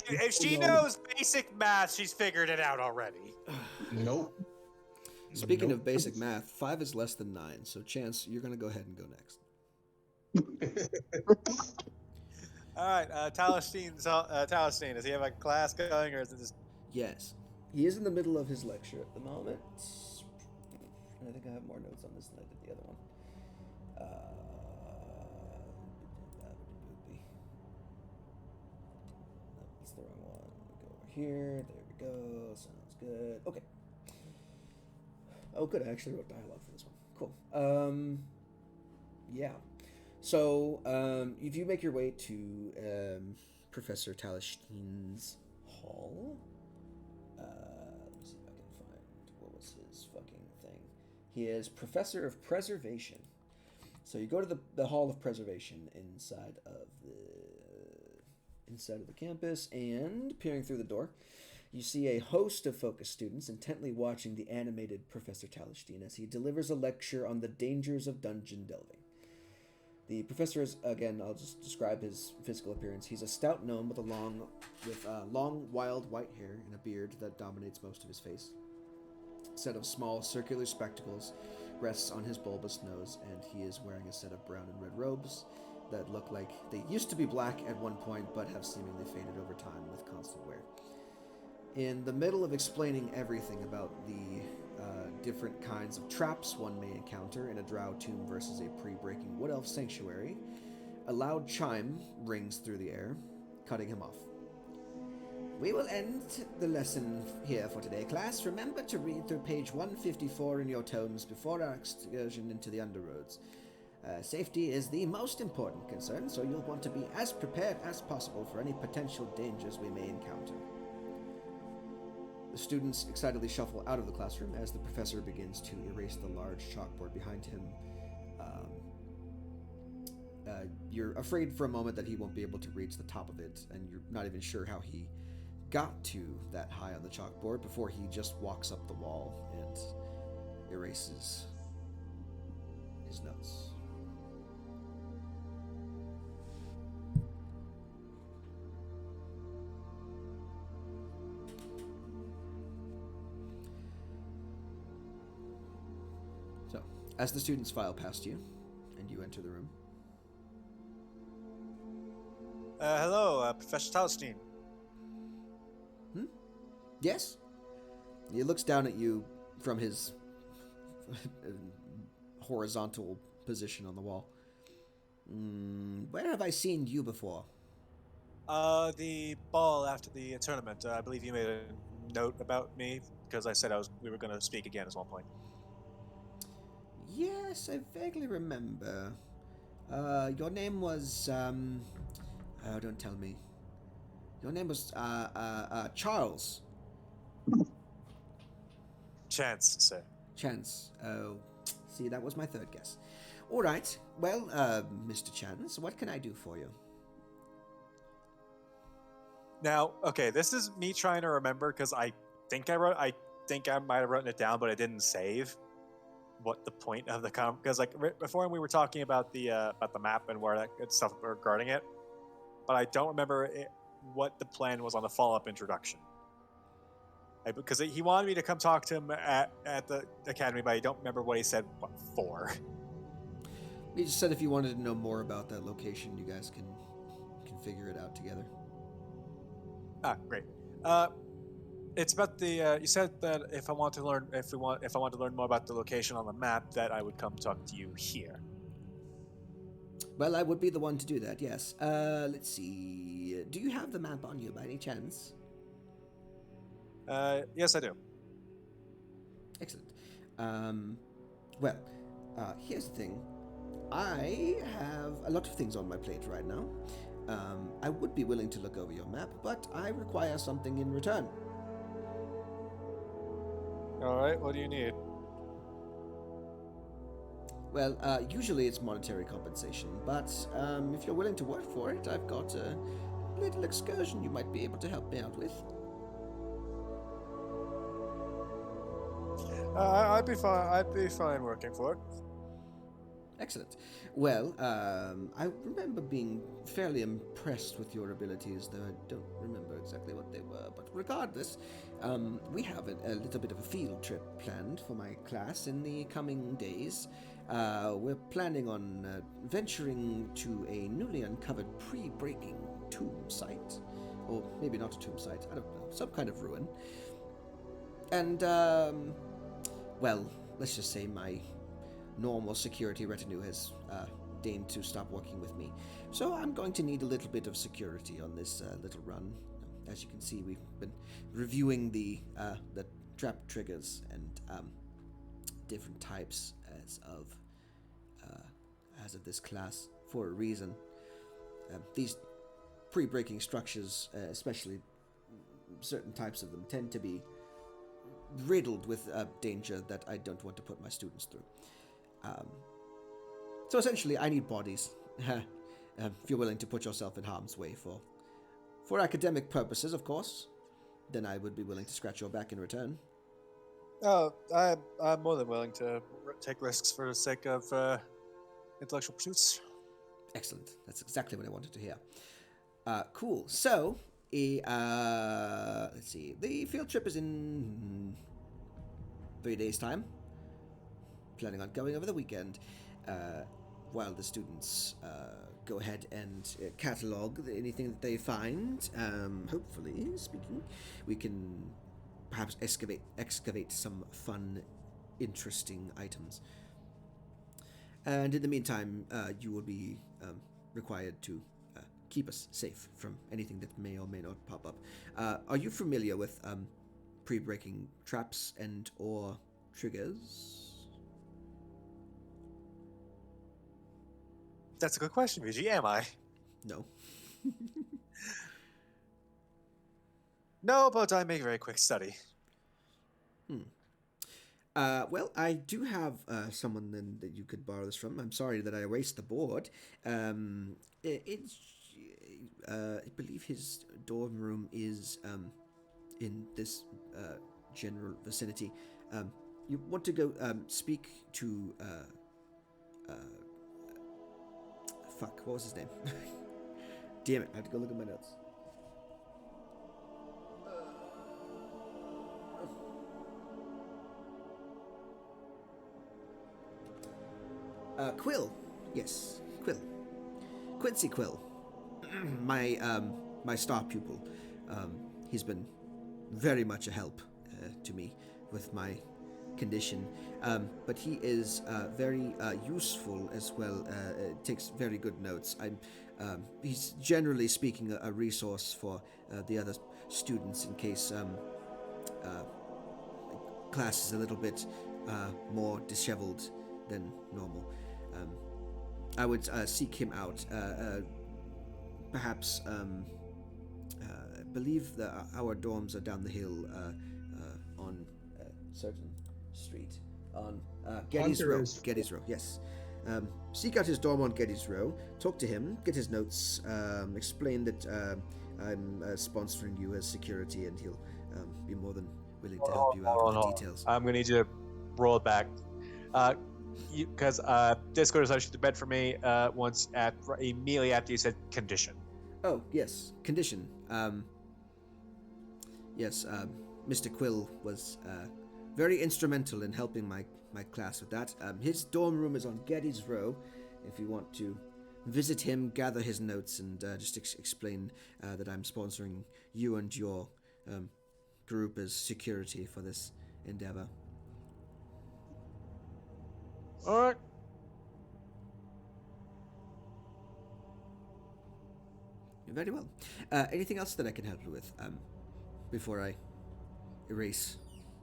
If she knows basic math, she's figured it out already. Nope. Speaking of basic math, 5 is less than 9, so Chance, you're going to go ahead and go next. All right, Talestine, does he have a class going, or is it just... Yes. He is in the middle of his lecture at the moment. I think I have more notes on this than I did the other one. No, that's the wrong one. Go over here. There we go. Sounds good. Okay. Oh, good. I actually wrote dialogue for this one. Cool. Yeah. So, if you make your way to Professor Talestine's hall, let me see if I can find what was his fucking thing. He is Professor of Preservation. So you go to the Hall of Preservation inside of the campus, and peering through the door, you see a host of focus students intently watching the animated Professor Talestine as he delivers a lecture on the dangers of dungeon delving. The professor is, again, I'll just describe his physical appearance. He's a stout gnome with long, wild white hair and a beard that dominates most of his face. A set of small circular spectacles rests on his bulbous nose, and he is wearing a set of brown and red robes that look like they used to be black at one point, but have seemingly faded over time with constant wear. In the middle of explaining everything about the different kinds of traps one may encounter in a drow tomb versus a pre-breaking wood elf sanctuary, a loud chime rings through the air, cutting him off. We will end the lesson here for today, class. Remember to read through page 154 in your tomes before our excursion into the underroads. Safety is the most important concern, so you'll want to be as prepared as possible for any potential dangers we may encounter. The students excitedly shuffle out of the classroom as the professor begins to erase the large chalkboard behind him. You're afraid for a moment that he won't be able to reach the top of it, and you're not even sure how he got to that high on the chalkboard before he just walks up the wall and erases his notes. So, as the students file past you, and you enter the room. Hello, Professor Talestine. Yes? He looks down at you from his horizontal position on the wall. Where have I seen you before? The ball after the tournament. I believe you made a note about me because I said we were going to speak again at one point. Yes, I vaguely remember. Your name was, oh, don't tell me. Your name was, Charles. Chance, sir. Chance. Oh, see, that was my third guess. All right. Well, Mr. Chance, what can I do for you? Now, okay, this is me trying to remember because I think I might have written it down, but I didn't save what the point of the because like before we were talking about the map and where that stuff regarding it, but I don't remember what the plan was on the follow-up introduction. Because he wanted me to come talk to him at the academy, but I don't remember what he said for. He just said if you wanted to know more about that location, you guys can figure it out together. Ah, great. It's about the. You said that if I want to learn more about the location on the map, that I would come talk to you here. Well, I would be the one to do that, yes. Let's see. Do you have the map on you by any chance? Yes, I do. Excellent. Well, here's the thing. I have a lot of things on my plate right now. I would be willing to look over your map, but I require something in return. All right, what do you need? Well, usually it's monetary compensation, but if you're willing to work for it, I've got a little excursion you might be able to help me out with. I'd be fine. I'd be fine working for it. Excellent. Well, I remember being fairly impressed with your abilities, though I don't remember exactly what they were. But regardless, we have a little bit of a field trip planned for my class in the coming days. We're planning on venturing to a newly uncovered pre-breaking tomb site. Or maybe not a tomb site, I don't know, some kind of ruin. And, well, let's just say my normal security retinue has deigned to stop working with me. So I'm going to need a little bit of security on this little run. As you can see, we've been reviewing the trap triggers and different types as of this class for a reason. These pre-breaking structures, especially certain types of them, tend to be riddled with danger that I don't want to put my students through. So essentially, I need bodies. If you're willing to put yourself in harm's way for academic purposes, of course, then I would be willing to scratch your back in return. Oh, I'm more than willing to take risks for the sake of intellectual pursuits. Excellent. That's exactly what I wanted to hear. Cool. So, let's see. The field trip is in 3 days' time. Planning on going over the weekend, while the students go ahead and catalog anything that they find. Hopefully, speaking, we can perhaps excavate some fun, interesting items. And in the meantime, you will be required to keep us safe from anything that may or may not pop up. Are you familiar with pre-breaking traps and or triggers? That's a good question, VG. Am I? No. No, but I make a very quick study. Well, I do have someone then that you could borrow this from. I'm sorry that I erased the board. I believe his dorm room is in this general vicinity. You want to go speak to... fuck, what was his name? Damn it, I have to go look at my notes. Quill. Yes, Quill. Quincy Quill. my star pupil. He's been very much a help to me with my condition. But he is very useful as well. Takes very good notes. He's generally speaking a resource for the other students in case class is a little bit more disheveled than normal. I would seek him out. Perhaps, I believe that our dorms are down the hill on a certain street. On Geddes Row. Geddes Row, yes. Seek out his dorm on Geddes Row, talk to him, get his notes, explain that I'm sponsoring you as security, and he'll be more than willing to help you out with the details. I'm going to need you to roll it back. Because Discord is actually the bed for me immediately after you said condition. Oh, yes, condition. Yes, Mr. Quill was very instrumental in helping my class with that. His dorm room is on Geddes Row. If you want to visit him, gather his notes, and just explain that I'm sponsoring you and your group as security for this endeavor. All right. Very well. Anything else that I can help you with before I erase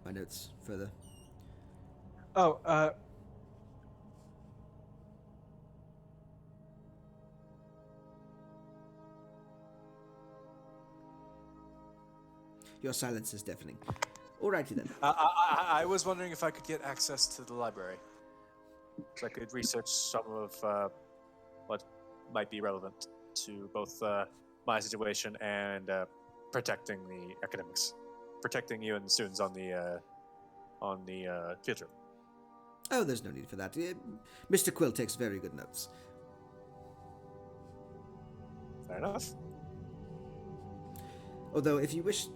my notes further? Oh, Your silence is deafening. Alrighty then. I was wondering if I could get access to the library, so I could research some of what might be relevant to both my situation and protecting the academics, protecting you and the students on the field trip. Oh, there's no need for that. Mr. Quill takes very good notes. Fair enough. Although, if you wish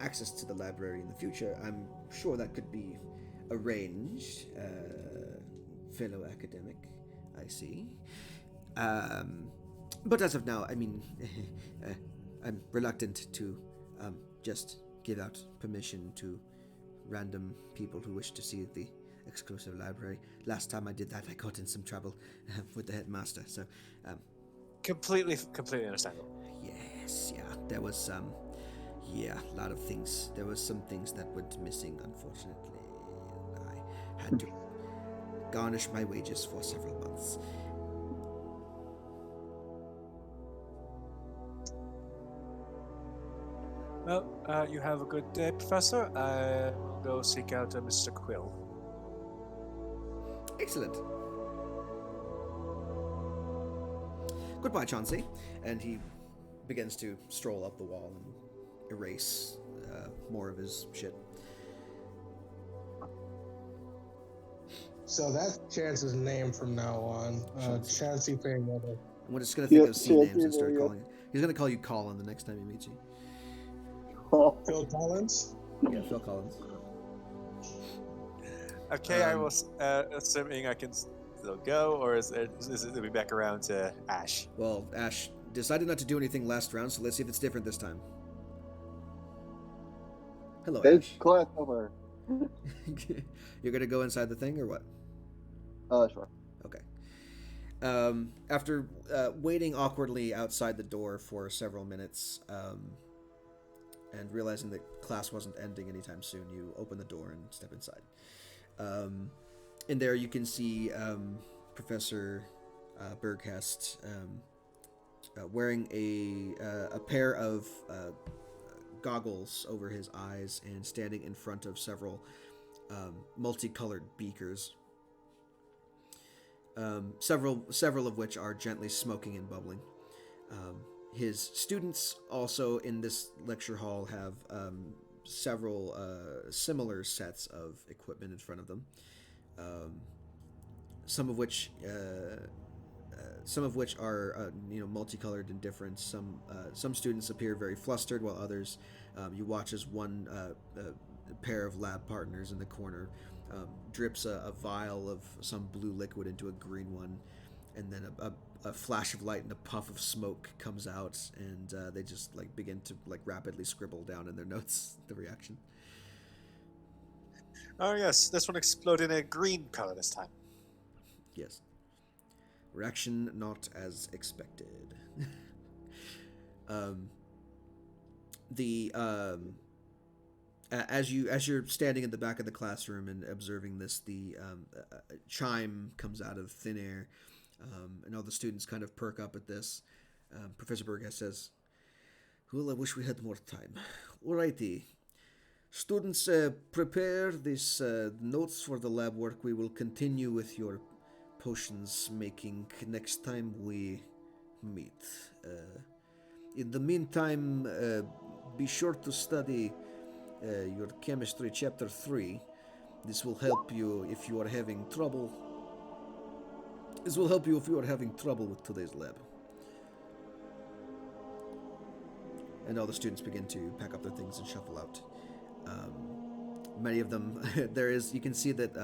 access to the library in the future, I'm sure that could be arranged, fellow academic. I see. But as of now, I mean, I'm reluctant to just give out permission to random people who wish to see the exclusive library. Last time I did that, I got in some trouble with the headmaster. So, Completely understandable. yes, yeah, there was a lot of things. There was some things that went missing, unfortunately. I had to garnish my wages for several months. Well, you have a good day, Professor. I will go seek out Mr. Quill. Excellent. Goodbye, Chauncey. And he begins to stroll up the wall and erase more of his shit. So that's Chance's name from now on. Chancey Fairweather. I'm just going to think Yeah, of C names and yeah, start yeah. calling it. He's going to call you Colin the next time he meets you. Phil Collins? Yeah, Phil Collins. Okay, I will. Assuming I can still go, or is it be back around to Ash? Well, Ash decided not to do anything last round, so let's see if it's different this time. Hello, It's Ash. class over. You're going to go inside the thing, or what? Sure. Okay. After waiting awkwardly outside the door for several minutes, and realizing that class wasn't ending anytime soon, you open the door and step inside. In there, you can see Professor Berghest wearing a pair of goggles over his eyes and standing in front of several multicolored beakers. Several of which are gently smoking and bubbling. His students also in this lecture hall have several similar sets of equipment in front of them, some of which are multicolored and different. Some students appear very flustered, while others you watch as one pair of lab partners in the corner drips a vial of some blue liquid into a green one, and then a flash of light and a puff of smoke comes out, and they just begin to rapidly scribble down in their notes the reaction. Oh yes, this one exploded in a green color this time. Yes. Reaction not as expected. As you're standing in the back of the classroom and observing this, the chime comes out of thin air, and all the students kind of perk up at this. Professor Berghest says, "Well, I wish we had more time. Alrighty. Students, prepare these notes for the lab work. We will continue with your potions making next time we meet. In the meantime, be sure to study your chemistry chapter 3. This will help you if you are having trouble. This will help you if you are having trouble with today's lab." And all the students begin to pack up their things and shuffle out. Many of them, you can see that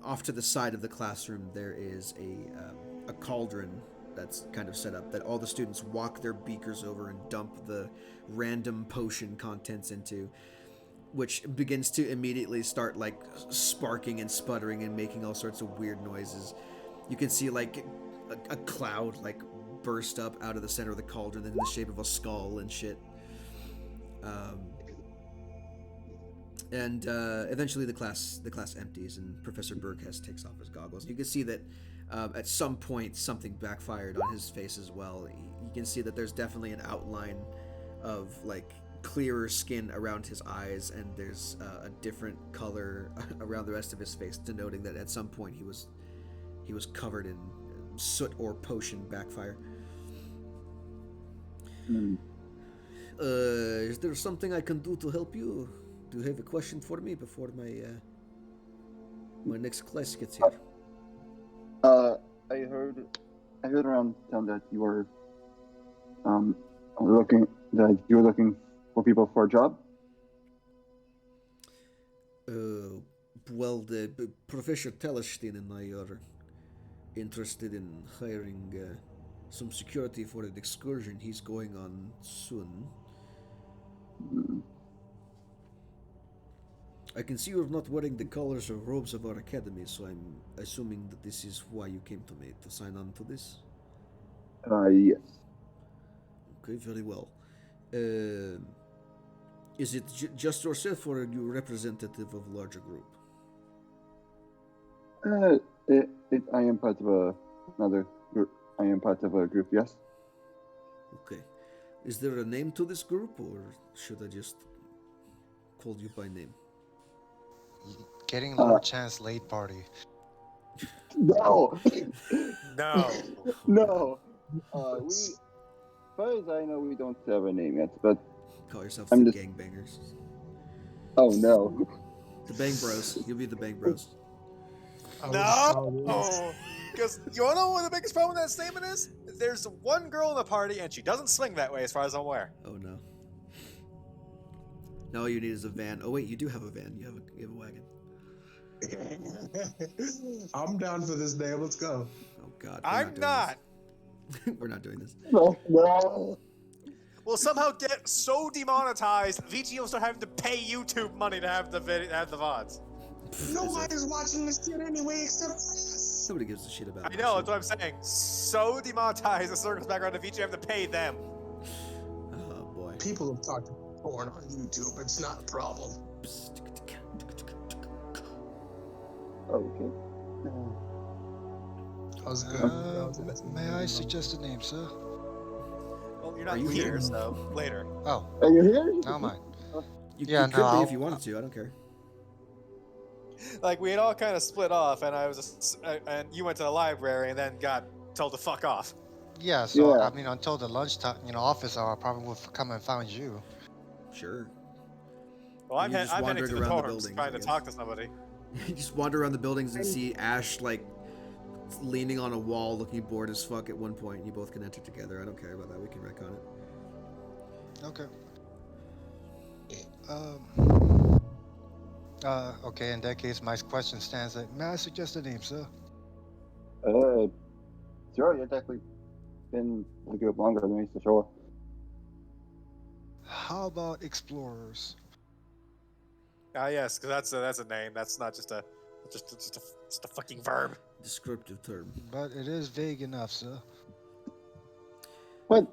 off to the side of the classroom there is a cauldron that's kind of set up that all the students walk their beakers over and dump the random potion contents into, which begins to immediately start sparking and sputtering and making all sorts of weird noises. You can see a cloud burst up out of the center of the cauldron in the shape of a skull and shit. And eventually the class empties and Professor Burkes takes off his goggles. You can see that at some point something backfired on his face as well. You can see that there's definitely an outline of like clearer skin around his eyes, and there's a different color around the rest of his face, denoting that at some point he was covered in soot or potion backfire. Is there something I can do to help you? Do you have a question for me before my next class gets here? I heard around town that you were looking for people for a job. Well, the Professor Tellerstein and I are interested in hiring some security for an excursion he's going on soon. I can see you're not wearing the colors or robes of our academy, so I'm assuming that this is why you came to me, to sign on to this? Yes. Okay, very well. Is it just yourself, or are you representative of a larger group? I am part of another group. I am part of a group, yes. Okay. Is there a name to this group, or should I just call you by name? Getting Lord Chan's late party. No! No. No! As far as I know, we don't have a name yet, but... Call yourselves I'm the just- Gangbangers. Oh, no. The Bang Bros. You'll be the Bang Bros. No! Because you wanna know what the biggest problem with that statement is? There's one girl in the party, and she doesn't swing that way, as far as I'm aware. Oh no. Now all you need is a van. Oh wait, you do have a van. You have a wagon. I'm down for this day. Let's go. Oh god. I'm not. We're not doing this. No. We'll somehow get so demonetized, VG will start having to pay YouTube money to have the VODs. Nobody's watching this shit anyway except us. Nobody gives a shit about I that know, shit. that's what I'm saying. So demonetized, the circus background to VG have to pay them. Oh boy. People have talked porn on YouTube. It's not a problem. Okay. How's it going? May I suggest a name, sir? Well, you're not Are you here, here? so later. Oh, Are you here? never mind. You Yeah, could no, be I'll- if you wanted to. I don't care. Like, we had all kind of split off, and and you went to the library and then got told to fuck off. Yeah, so Yeah. I mean, until the lunchtime, office hour, I probably would come and found you. Sure. Well, I'm You just heading wandered to the around the dorms buildings, trying I to guess. talk to somebody. You just wander around the buildings and see Ash like leaning on a wall, looking bored as fuck at one point. You both can enter together. I don't care about that. We can retcon it. Okay. Okay, in that case, my question stands. May I suggest a name, sir? Sure, you've definitely been in the group longer than me, so sure. How about Explorers? Ah, yes, because that's a name. That's not just a fucking verb. Descriptive term. But it is vague enough, sir. Wait.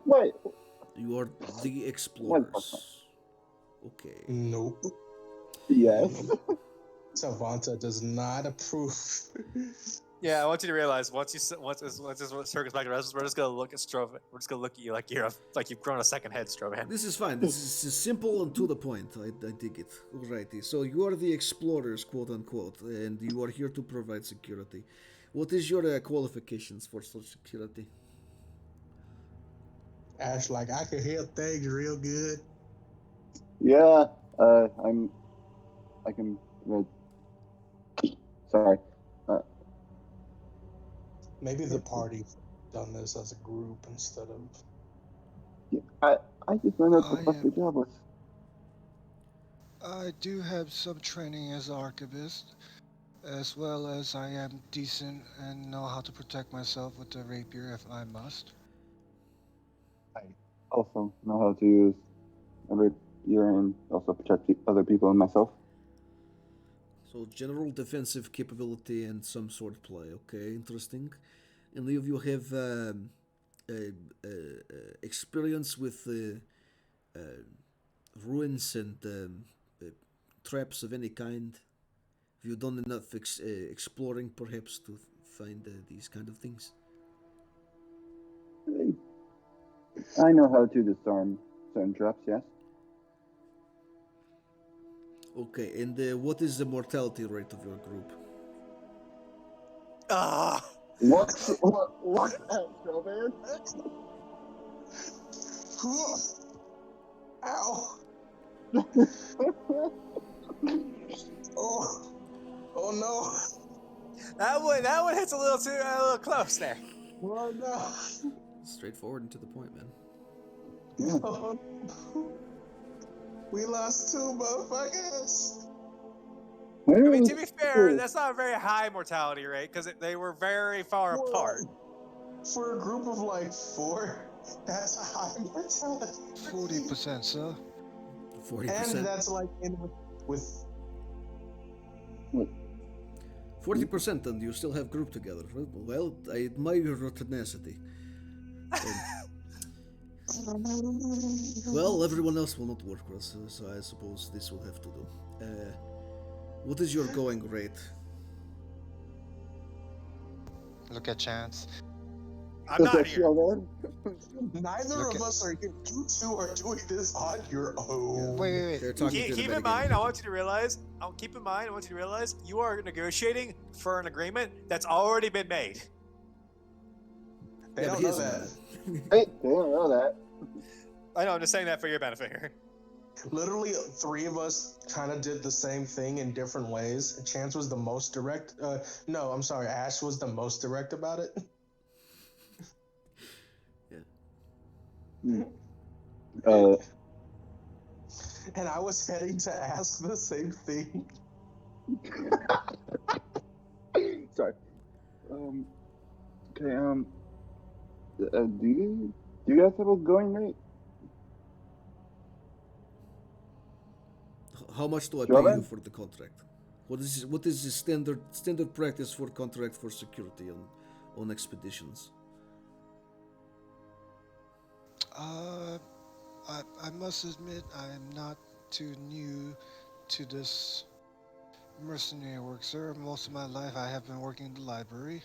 You are the explorers. Okay. Nope. Yes. Savanta does not approve. Yeah, I want you to realize once this circus back to us, we're just gonna look at Strovan. We're just gonna look at you like you've grown a second head, Strovan. This is fine. This is simple and to the point. I dig it. Alrighty. So you are the explorers, quote unquote, and you are here to provide security. What is your qualifications for such security? Ash, like, I can hear things real good. Yeah. I can. Sorry. Maybe the party done this as a group instead of. I just learned how to I fuck the am- job with. I do have some training as an archivist, as well as I am decent and know how to protect myself with a rapier if I must. Also know how to use a rapier and also protect other people and myself. So general defensive capability and some sword play. Okay, interesting. Any of you have experience with ruins and traps of any kind? Have you done enough exploring, perhaps, to find these kind of things? I know how to disarm certain traps, yes. Okay, and what is the mortality rate of your group? Ah! What the hell, man? Ow! Oh! Oh no! That one hits a little close there. Oh no! Straightforward and to the point, man. Yeah. Oh, we lost 2 motherfuckers! I mean, to be fair, that's not a very high mortality rate because they were very far apart. For a group of like 4, that's a high mortality. 40%, sir. 40%. And that's like with 40%, and you still have group together. Well, I admire your tenacity. Well, everyone else will not work with us, so I suppose this will have to do. What is your going rate? Look at Chance. I'm not here. neither of us are here. You 2 are doing this on your own. Wait. They're talking to Keep the in mind, I want you to realize. You are negotiating for an agreement that's already been made. They Yeah, don't but know here's that. Hey, they don't know that. I know. I'm just saying that for your benefit here. Literally, 3 of us kind of did the same thing in different ways. Chance was the most direct. No, I'm sorry. Ash was the most direct about it. And I was heading to ask the same thing. Sorry. Okay. Do you guys have a going rate? How much do I pay Jordan? you for the contract? What is the standard practice for contract for security on expeditions? I must admit I'm not too new to this mercenary work, sir. Most of my life I have been working in the library,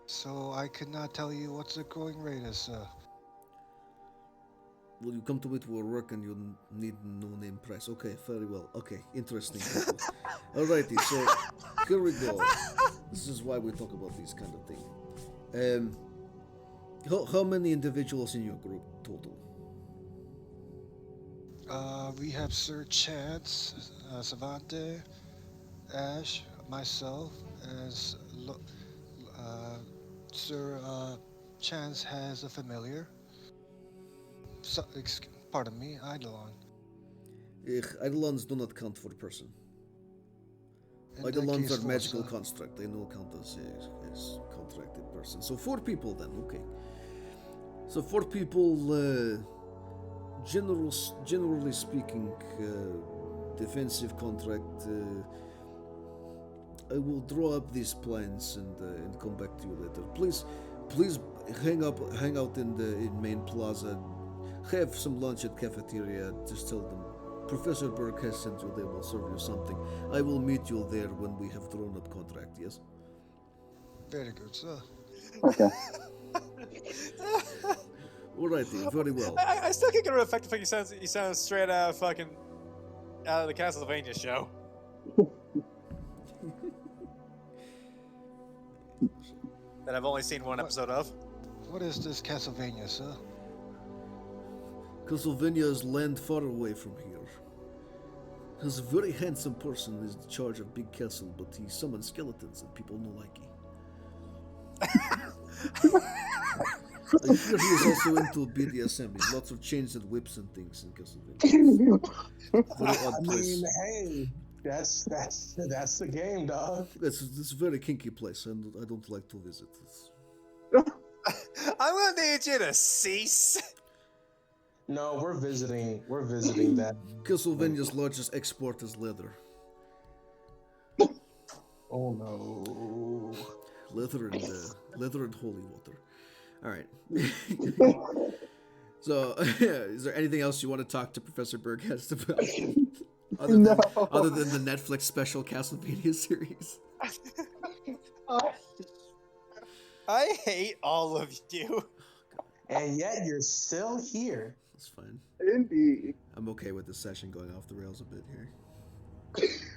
so I could not tell you what the going rate is, sir. Well, you come to it for work and you need no-name price. Okay, very well. Okay, interesting people. Alrighty, so here we go. This is why we talk about these kind of things. How many individuals in your group total? We have Sir Chance, Savante, Ash, myself, as Sir Chance has a familiar. So, pardon me, Eidolon. Eidolons do not count for person. In that Eidolons case, are four, magical sir. construct. They no count as contracted person. So 4 people then, okay. So 4 people, generally speaking, defensive contract. I will draw up these plans and come back to you later. Please hang out in main plaza. Have some lunch at cafeteria. Just tell them Professor Burke has sent you. They will serve you something. I will meet you there when we have drawn up contract. Yes. Very good, sir. Okay. Alrighty, very well. I still can't get rid of the fact that you sound straight out of fucking out of the Castlevania show. That I've only seen one episode of. What is this Castlevania, sir? Castlevania is land far away from here. There's a very handsome person who is in charge of big castle, but he summons skeletons and people no like it. I hear he is also into BDSM. There's lots of chains and whips and things in Castlevania. Very odd place. Hey, that's the game, dog. It's a very kinky place, and I don't like to visit. I'm gonna need you to cease. No, we're visiting that. Castlevania's largest export is leather. Oh no. Leather and holy water. All right. So, is there anything else you want to talk to Professor Berghest about? Other than the Netflix special Castlevania series? I hate all of you. And yet you're still here. That's fine. Indeed. I'm okay with this session going off the rails a bit here.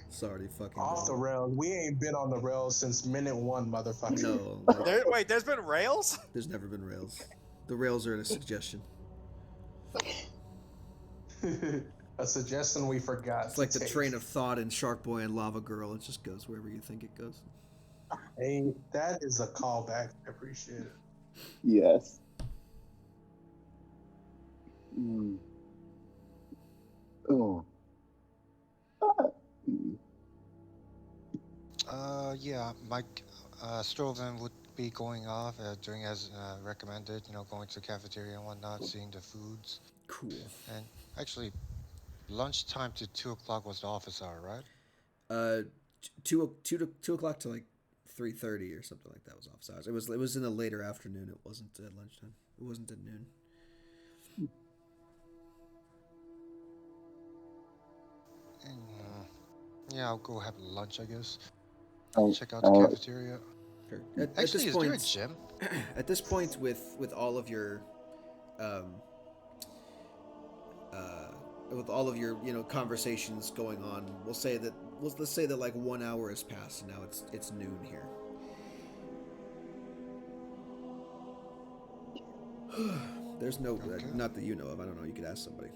Sorry, fucking. Off the rails. We ain't been on the rails since minute 1, motherfucker. No, Wait, there's been rails? there's never been rails. The rails are a suggestion. A suggestion we forgot. It's like the train of thought in Shark Boy and Lava Girl. It just goes wherever you think it goes. Hey, that is a callback. I appreciate it. Yes. Mm. Oh. Yeah, Mike Stroven would be going off, doing as recommended, going to the cafeteria and whatnot, seeing the foods. Cool. And actually, lunchtime to 2 o'clock was the office hour, right? 2 o'clock to like 3:30 or something like that was office hours. It was in the later afternoon. It wasn't at lunchtime. It wasn't at noon. And, yeah, I'll go have lunch, I guess. Oh, Check out the cafeteria. Sure. Actually, is there a gym? At this point, with all of your, with all of your conversations going on, let's say that like 1 hour has passed, and now it's noon here. There's no, Okay. not that you know of. I don't know. You could ask somebody.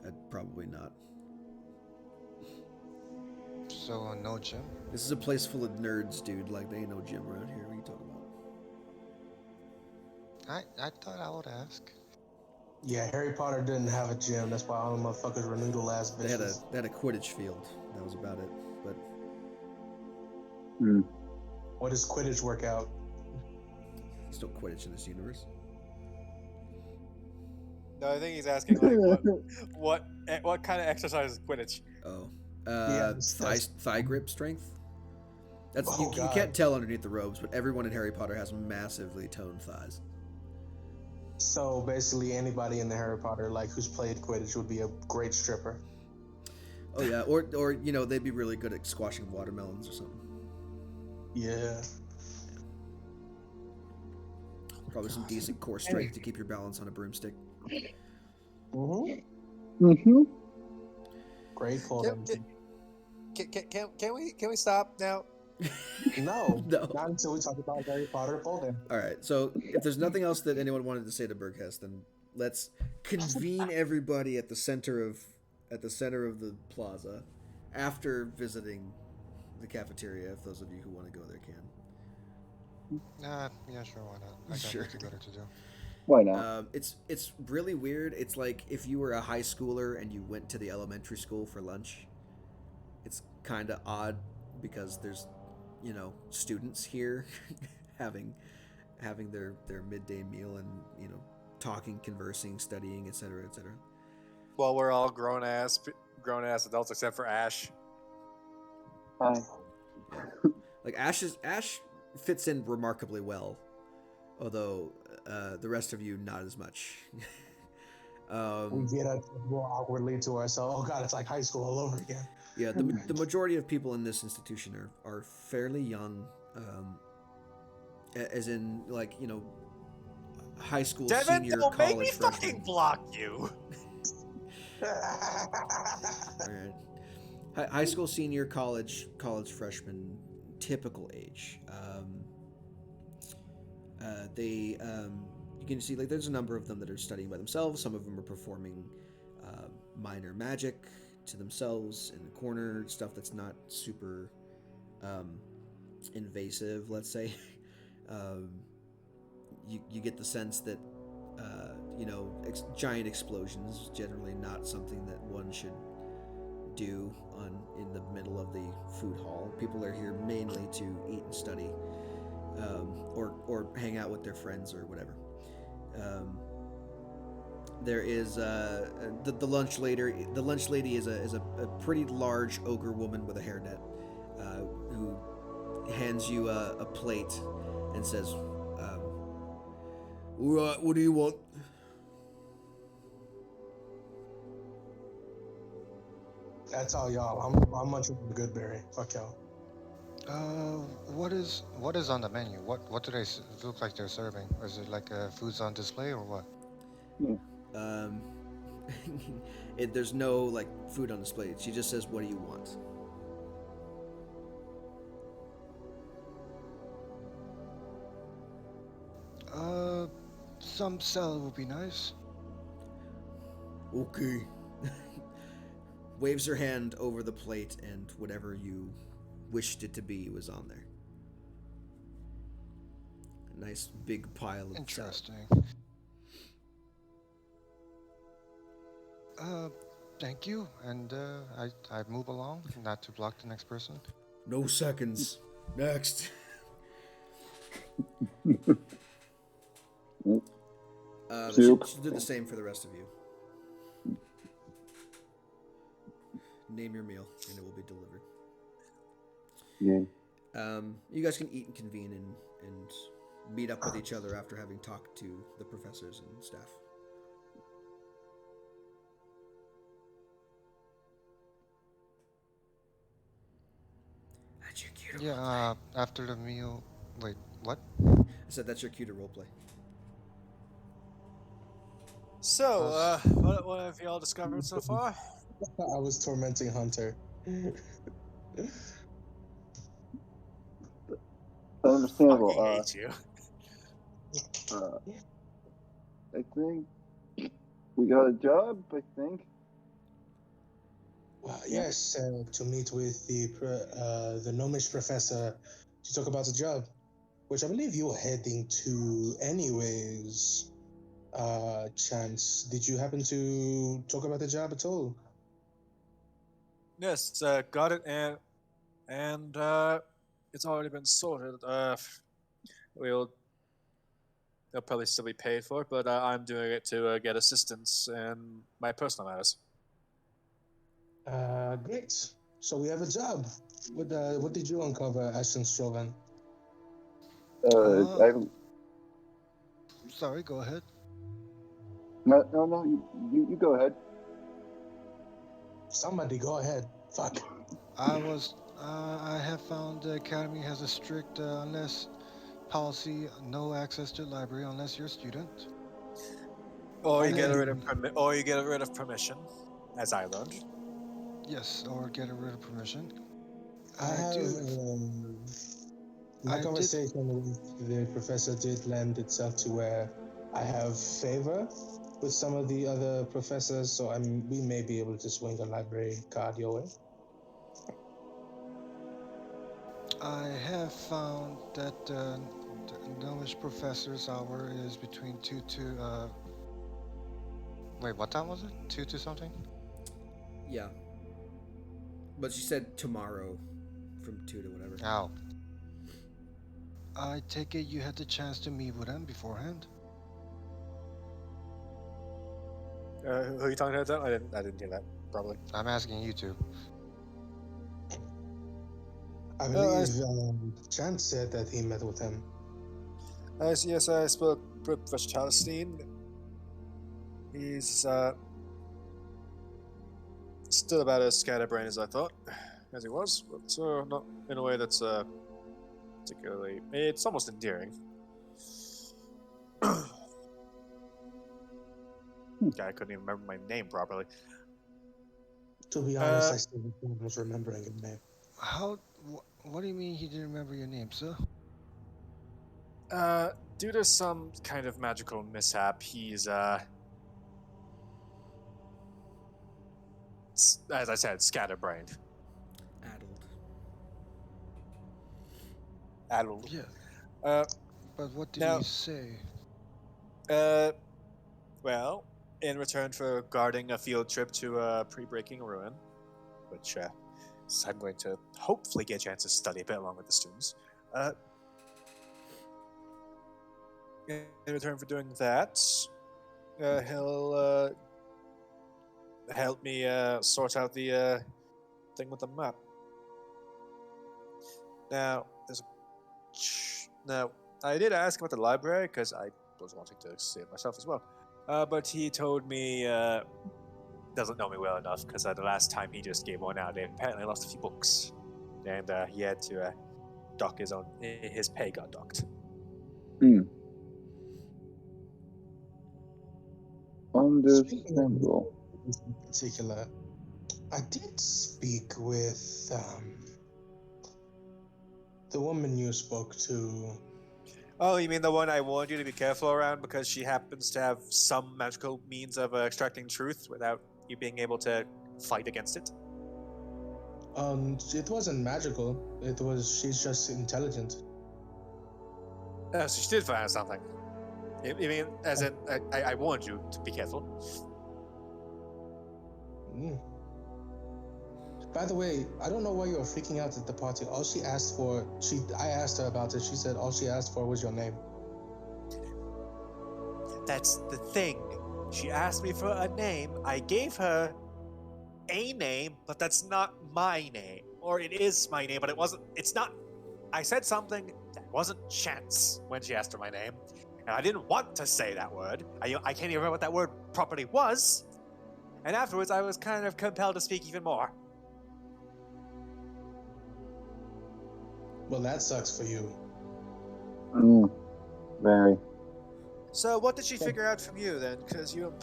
I'd probably not. So, no gym? This is a place full of nerds, dude. Like, they ain't no gym around here. What are you talking about? I thought I would ask. Yeah, Harry Potter didn't have a gym. That's why all the motherfuckers were noodle ass bitches. They had a Quidditch field. That was about it. But What does Quidditch work out? there's no Quidditch in this universe. No, I think he's asking like what kind of exercise is Quidditch? Oh. Yeah, Thigh grip strength? That's Oh, you God. can't tell underneath the robes, but everyone in Harry Potter has massively toned thighs. So basically, anybody in the Harry Potter who's played Quidditch would be a great stripper. Oh yeah, or they'd be really good at squashing watermelons or something. Yeah. Probably some decent core strength to keep your balance on a broomstick. Great pull. Can we stop now? No, No. not until we talk about Harry Potter pole down. All right, so if there's nothing else that anyone wanted to say to Berghest, then let's convene everybody at the center of the plaza after visiting the cafeteria. If those of you who want to go there can. Yeah, sure, why not? I got Sure. nothing better to do. Why not? It's really weird. It's like if you were a high schooler and you went to the elementary school for lunch. It's kind of odd because there's, students here having their midday meal and talking, conversing, studying, etc., etc. Well, we're all grown ass adults except for Ash. Hi. Like Ash fits in remarkably well, although the rest of you not as much. We get a little awkwardly to ourselves. Oh God, it's like high school all over again. Yeah, the majority of people in this institution are fairly young, as in high school, Devin, senior, don't make me college fucking freshman. block you. All right. High school, senior, college freshman, typical age. You can see there's a number of them that are studying by themselves. Some of them are performing minor magic to themselves in the corner, stuff that's not super invasive, let's say. You get the sense that giant explosions generally not something that one should do in the middle of the food hall. People are here mainly to eat and study, or hang out with their friends or whatever. There is the lunch lady. The lunch lady is a pretty large ogre woman with a hairnet, who hands you a plate and says, Alright, what do you want? That's all y'all. I'm much of a good berry. Fuck y'all. What is on the menu? What do they look like they're serving? Or is it like foods on display or what? Um, there's no like food on display. She just says, "What do you want?" Some salad would be nice. Okay. Waves her hand over the plate, and whatever you wished it to be was on there. A nice big pile of salad. Interesting. Thank you, and I move along, not to block the next person. No seconds. Next. She'll do the same for the rest of you. Name your meal, and it will be delivered. Yeah. You guys can eat and convene and meet up with each other after having talked to the professors and staff. That's your cue to Yeah. After the meal. Wait. What? I said that's your cue to roleplay. So, what have y'all discovered so far? I was tormenting Hunter. Understandable. Fucking hate you. I think we got a job. I think. Yes, to meet with the gnomish professor to talk about the job, which I believe you were heading to anyways. Chance, did you happen to talk about the job at all? Yes, got it, and it's already been sorted. They'll probably still be paid for it, but I'm doing it to get assistance in my personal matters. Great. So we have a job. What did you uncover, Ashton Strovan? I Sorry. Go ahead. no. You go ahead. Somebody go ahead. Fuck. I have found the academy has a strict unless policy, no access to library unless you're a student. Or you get rid of permission, as I learned. Yes, or get rid of permission. I have my conversation with the professor did lend itself to where I have favor with some of the other professors, so we may be able to swing a library card your way. I have found that the gnomish professor's hour is between 2 to wait, what time was it? 2 to something? Yeah. But she said tomorrow from 2 to whatever. Oh. I take it you had the chance to meet with him beforehand? Who are you talking about? I didn't hear that, probably. I'm asking you two. I believe Chance said that he met with him. Yes, I spoke with Professor Chalstein. He's still about as scatterbrained as I thought, as he was, but not in a way that's particularly. It's almost endearing. Guy couldn't even remember my name properly. To be honest, I still was remembering his name. What do you mean he didn't remember your name, sir? Due to some kind of magical mishap, he's as I said, scatterbrained. Addled. Yeah. But what did he say? Well, in return for guarding a field trip to a pre-breaking ruin, which I'm going to hopefully get a chance to study a bit along with the students. In return for doing that, he'll help me sort out the thing with the map. Now, I did ask about the library because I was wanting to see it myself as well. But he told me doesn't know me well enough because the last time he just gave one out, they apparently lost a few books, and he had to dock his pay got docked. Understandable. In particular, I did speak with the woman you spoke to. Oh, you mean the one I warned you to be careful around because she happens to have some magical means of extracting truth without you being able to fight against it? It wasn't magical. She's just intelligent. So she did find out something. You mean, as in, I warned you to be careful? By the way, I don't know why you were freaking out at the party. All she asked for, I asked her about it. She said all she asked for was your name. That's the thing. She asked me for a name. I gave her a name, but that's not my name. Or it is my name, but it's not. I said something that wasn't Chance when she asked for my name. And I didn't want to say that word. I can't even remember what that word properly was. And afterwards, I was kind of compelled to speak even more. Well, that sucks for you. Very. So what did she figure out from you then? Because you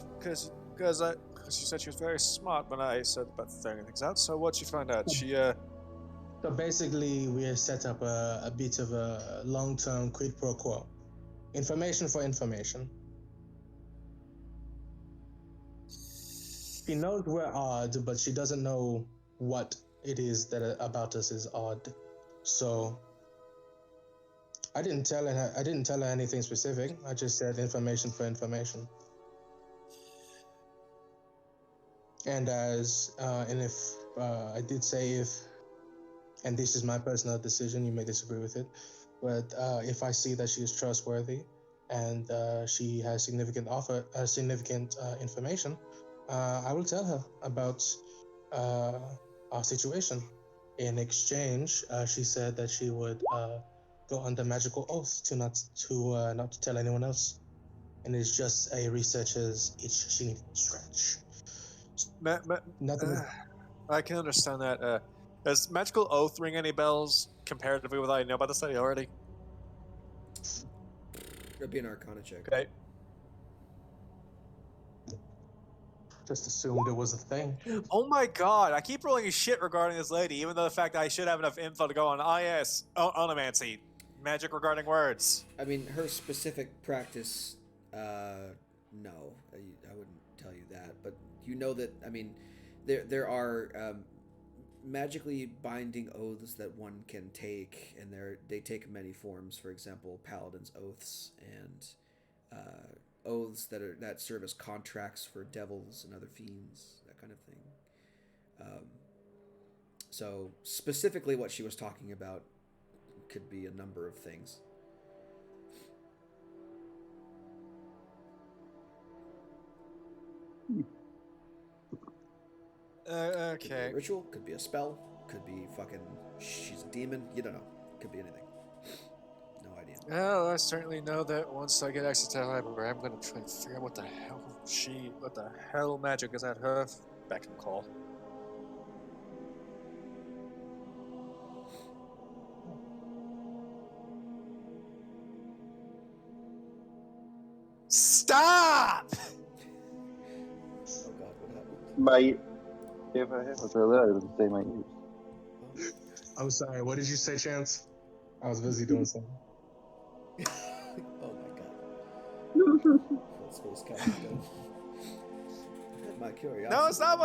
said she was very smart when I said about figuring things out. So what'd she find out? So basically, we set up a bit of a long-term quid pro quo. Information for information. She knows we're odd, but she doesn't know what it is that about us is odd. So I didn't tell her anything specific. I just said information for information. And if I did say and this is my personal decision, you may disagree with it, but if I see that she is trustworthy and she has significant information, I will tell her about our situation. In exchange, she said that she would go under magical oath to not to tell anyone else, and it's just a researcher's itch she needs to scratch. Nothing. I can understand that. Does magical oath ring any bells comparatively with what I know about the study already? It'd be an Arcana check. Okay. Just assumed it was a thing. Oh my god, I keep rolling shit regarding this lady, even though the fact that I should have enough info to go on onomancy, magic regarding words. I mean, her specific practice, no, I wouldn't tell you that. But you know that, I mean, there are magically binding oaths that one can take, and they take many forms. For example, paladin's oaths and oaths that serve as contracts for devils and other fiends, that kind of thing. So specifically what she was talking about could be a number of things. Okay. Could be a ritual, could be a spell, could be fucking she's a demon, you don't know. Could be anything. No idea. Well, I certainly know that once I get access to the library, I'm gonna try and figure out what the hell magic is at her beck and call. Stop! Oh god, what happened? My if I was earlier, I would say my ears. I'm sorry, what did you say, Chance? I was busy doing something. Oh my god. That's supposed to count. My curiosity. No, it's not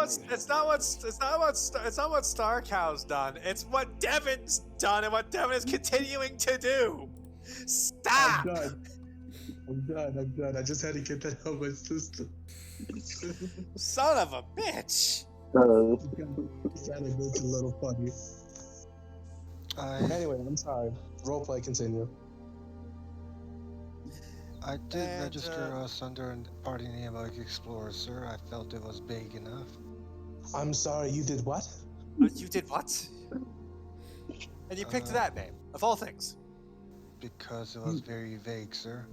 what Star Cow's done. It's what Devin's done and what Devin is continuing to do. Stop! I'm done. I just had to get that out of my system. Son of a bitch! It's kind of a little funny. Anyway, I'm sorry. Roleplay, continue. I did register us under a party name like Explorer, sir. I felt it was vague enough. I'm sorry, you did what? You did what? And you picked that name, of all things. Because it was very vague, sir.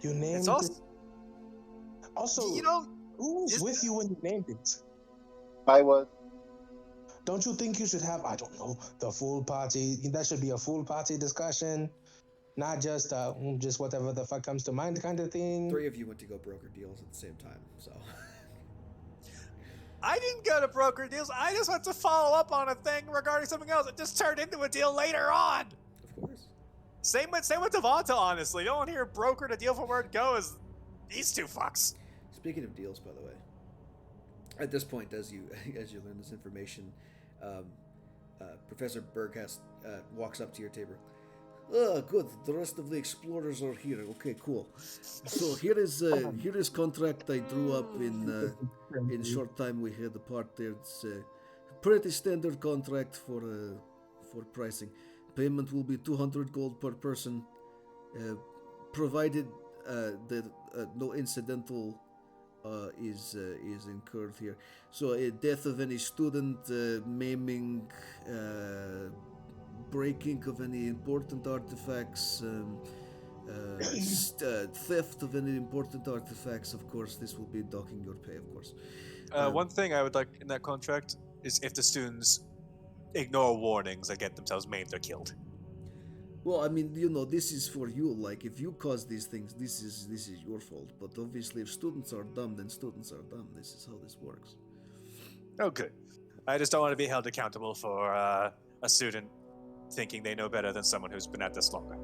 You It's named also, it. Also, you know, who was is- with you when you named it? I was. Don't you think you should have, I don't know, the full party? That should be a full party discussion, not just whatever the fuck comes to mind kind of thing. 3 of you went to go broker deals at the same time, so. I didn't go to broker deals. I just went to follow up on a thing regarding something else. It just turned into a deal later on. Of course. Same with Devonta, honestly. You don't hear broker to deal from where it goes. These two fucks. Speaking of deals, by the way, at this point, as you learn this information, Professor Berghast walks up to your table. Oh, good. The rest of the explorers are here. Okay, cool. So here is contract I drew up in short time we had apart there. It's a pretty standard contract for pricing. Payment will be 200 gold per person, provided that no incidental is incurred here. So a death of any student, maiming, breaking of any important artifacts, theft of any important artifacts. Of course, this will be docking your pay. Of course. One thing I would like in that contract is if the students ignore warnings and get themselves maimed or killed. Well, I mean, this is for you. Like, if you cause these things, this is your fault. But obviously, if students are dumb, then students are dumb. This is how this works. Oh, good. I just don't want to be held accountable for a student thinking they know better than someone who's been at this longer.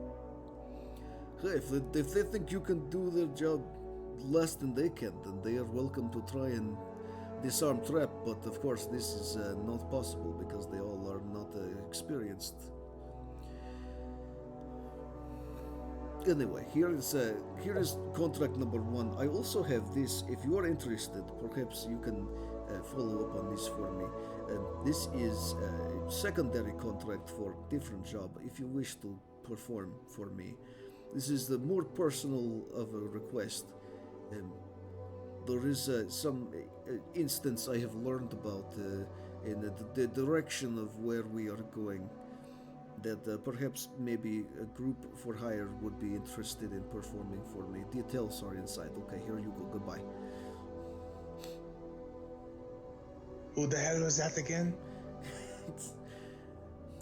Hey, if they think you can do their job less than they can, then they are welcome to try and disarm trap. But of course, this is not possible because they all are not experienced. Anyway, here is contract number 1. I also have this. If you are interested, perhaps you can follow up on this for me. This is a secondary contract for different job. If you wish to perform for me, this is the more personal of a request. There is some instance I have learned about in the direction of where we are going, that perhaps maybe a group for hire would be interested in performing for me. Details are inside. Okay, here you go. Goodbye. Who the hell was that again?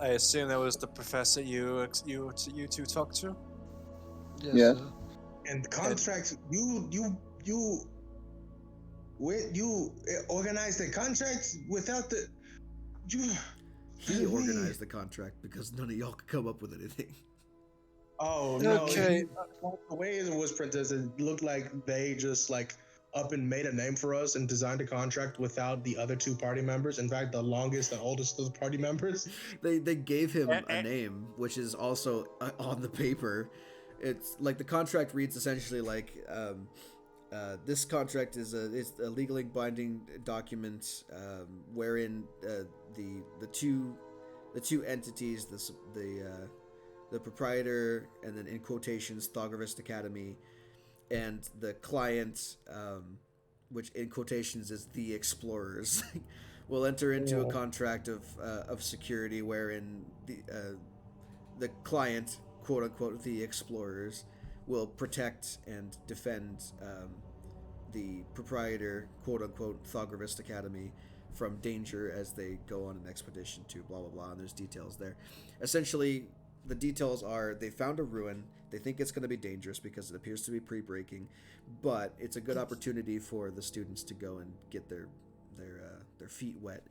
I assume that was the professor you two talked to. Yes. Yes. And contract, you organized the contract without the you. He organized the contract because none of y'all could come up with anything. Oh no! Okay. The way it was printed, it looked like they just like up and made a name for us and designed a contract without the other 2 party members. In fact, the longest and oldest of the party members. They gave him a name, which is also on the paper. It's like the contract reads essentially like this contract is a legally binding document wherein the two entities, the proprietor and then in quotations Thaugravist Academy, and the client, which in quotations is the explorers, will enter into a contract of security wherein the client, quote unquote, the explorers, will protect and defend the proprietor, quote unquote, Thaugravist Academy from danger as they go on an expedition to blah blah blah. And there's details there. Essentially, the details are they found a ruin. They think it's going to be dangerous because it appears to be pre-breaking, but it's a good opportunity for the students to go and get their feet wet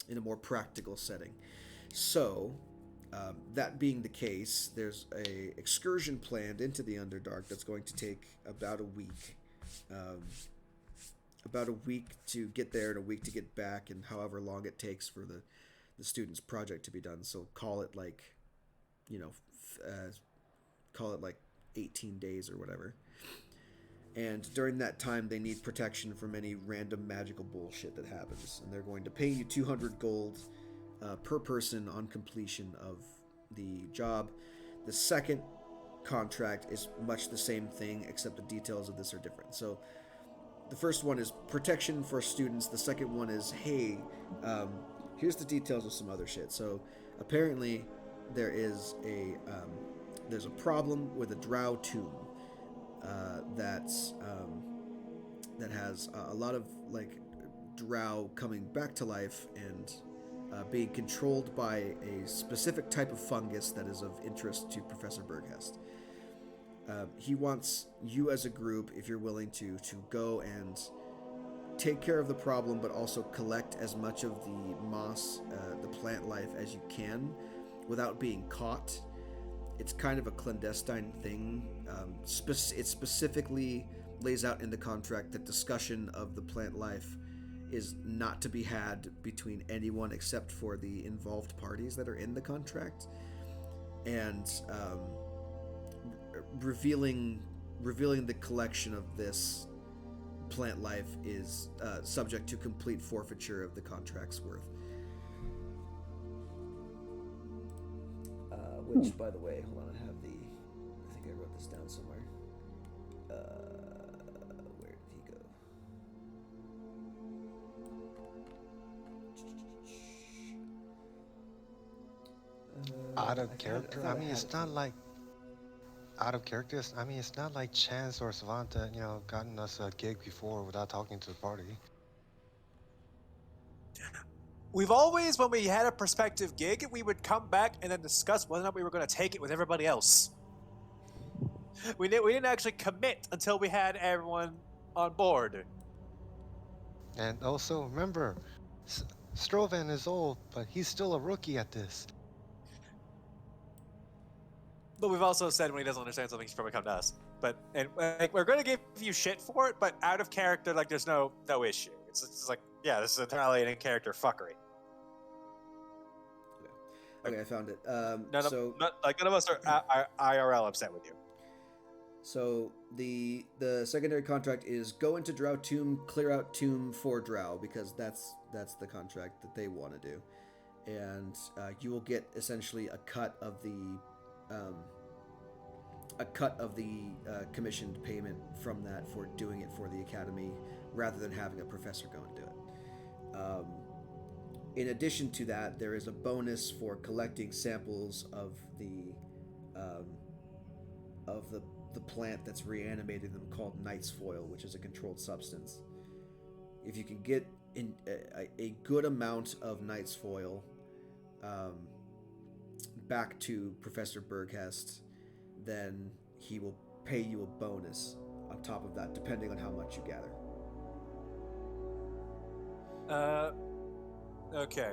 in a more practical setting. So, that being the case, there's a excursion planned into the Underdark that's going to take about a week. About a week to get there and a week to get back, and however long it takes for the student's project to be done. So call it like, call it like 18 days or whatever. And during that time, they need protection from any random magical bullshit that happens. And they're going to pay you 200 gold per person on completion of the job. The second contract is much the same thing, except the details of this are different. So the first one is protection for students. The second one is, hey, here's the details of some other shit. So apparently there's a problem with a drow tomb. that has a lot of like drow coming back to life and being controlled by a specific type of fungus that is of interest to Professor Berghest. He wants you as a group, if you're willing to go and take care of the problem, but also collect as much of the moss, the plant life, as you can without being caught. It's kind of a clandestine thing. It specifically lays out in the contract that discussion of the plant life is not to be had between anyone except for the involved parties that are in the contract. And revealing the collection of this plant life is subject to complete forfeiture of the contract's worth. Which, by the way, hold on, I think I wrote this down somewhere. Where did he go? Out of character. I mean, it's not like out of characters. I mean, it's not like Chance or Savanta, gotten us a gig before without talking to the party. We've always, when we had a prospective gig, we would come back and then discuss whether or not we were going to take it with everybody else. We didn't actually commit until we had everyone on board. And also, remember, Strovan is old, but he's still a rookie at this. But we've also said when he doesn't understand something, he's probably come to us. We're going to give you shit for it, but out of character, like, there's no issue. It's like, yeah, this is entirely in character fuckery. Okay, I found it. None of us are IRL upset with you. So the secondary contract is go into Drow Tomb, clear out Tomb for Drow, because that's the contract that they want to do, and you will get essentially a cut of the commissioned payment from that for doing it for the Academy, rather than having a professor go and do it. In addition to that, there is a bonus for collecting samples of the plant that's reanimating them, called Knight's Foil, which is a controlled substance. If you can get in a good amount of Knight's Foil back to Professor Berghest, then he will pay you a bonus on top of that, depending on how much you gather. Okay.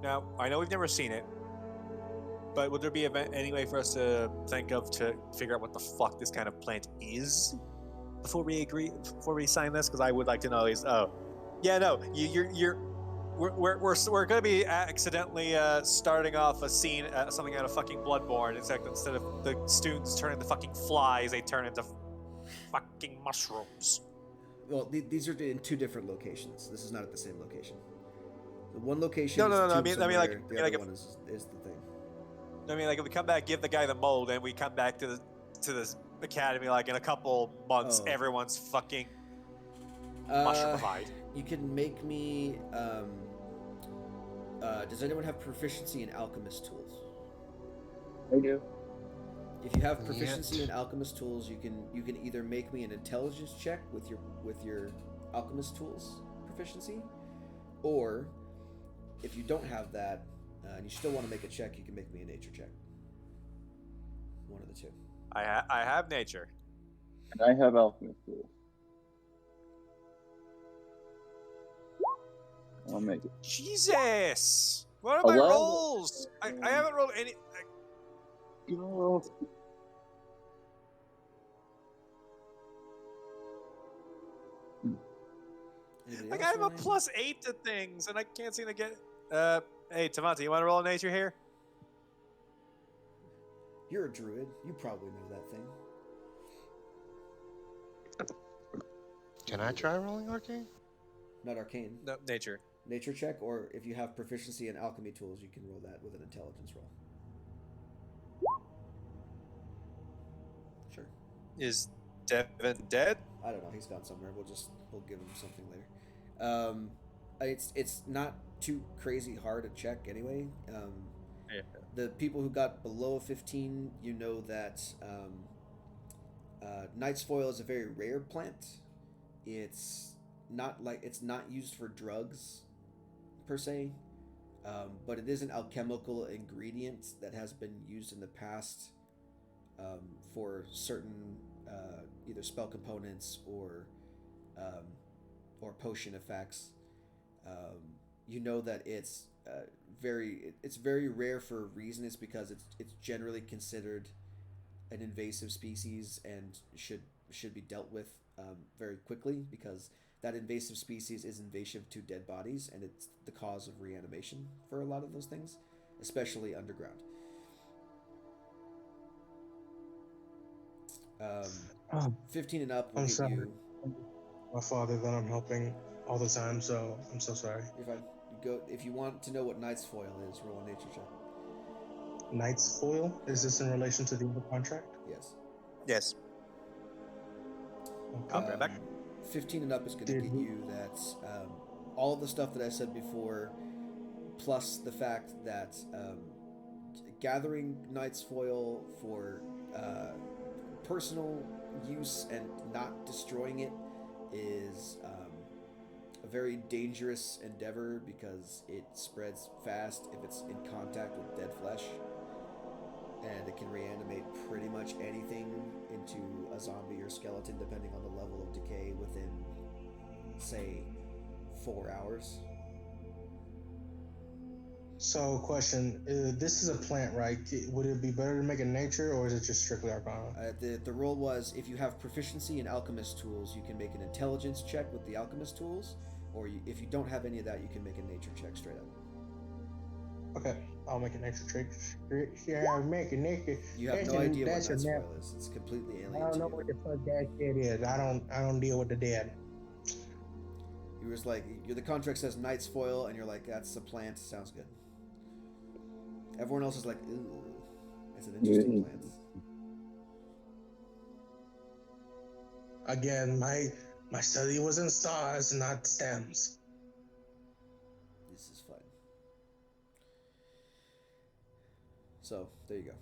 Now, I know we've never seen it, but would there be any way for us to think of to figure out what the fuck this kind of plant is before we sign this? Because I would like to know. We're gonna be accidentally starting off a scene, something out of fucking Bloodborne. Except instead of the students turn into fucking flies, they turn into fucking mushrooms. Well, these are in two different locations. This is not at the same location. The one location. No. The other If, one is the thing. I mean, like, if we come back, give the guy the mold, and we come back to the academy, like, in a couple months, everyone's fucking mushroomified. You can make me. Does anyone have proficiency in alchemist tools? I do. If you have proficiency in alchemist tools, you can either make me an intelligence check with your alchemist tools proficiency, or if you don't have that and you still want to make a check, you can make me a nature check. One of the two. I have nature. And I have alchemist tools. I'll make it. Jesus! What are my 11. rolls? I haven't rolled any. Oh. Like, I have a +8 to things, and I can't seem to get. Hey, Tamata, you want to roll a nature here? You're a druid. You probably know that thing. Can I try rolling arcane? Not arcane. No, nature. Nature check, or if you have proficiency in alchemy tools, you can roll that with an intelligence roll. Sure. Is Devin dead? I don't know. He's gone somewhere. We'll give him something later. It's not too crazy hard to check anyway. The people who got below 15, you know that Knight's foil is a very rare plant. It's not used for drugs per se, but it is an alchemical ingredient that has been used in the past for certain either spell components um, or potion effects. You know that it's very rare for a reason. It's because it's generally considered an invasive species and should be dealt with very quickly, because that invasive species is invasive to dead bodies, and it's the cause of reanimation for a lot of those things, especially underground. Oh, 15 and up will I'm get sorry. you. My father that I'm helping all the time, so I'm so sorry. You're fine. You go if you want to know what Knight's foil is. Roll a nature check. Knight's foil? Is this in relation to the other contract? Yes. Yes. I'll be right back. 15 and up is going to get you that all of the stuff that I said before, plus the fact that gathering Knight's foil for personal use and not destroying it is a very dangerous endeavor, because it spreads fast if it's in contact with dead flesh, and it can reanimate pretty much anything into a zombie or skeleton depending on the level of decay within, say, 4 hours. So, question: this is a plant, right? Would it be better to make it nature, or is it just strictly Arcana? The role was, if you have proficiency in alchemist tools, you can make an intelligence check with the alchemist tools, or if you don't have any of that, you can make a nature check straight up. Okay, I'll make a nature check. Yeah, I'll make a nature. You have no idea what Knight's foil is. It's completely alien. I don't know what the fuck that shit is. I don't deal with the dead. He was like, the contract says Knight's foil, and you're like, that's a plant. Sounds good. Everyone else is like, ooh, it's an interesting plant. Again, my study was in stars, not stems. This is fun. So, there you go.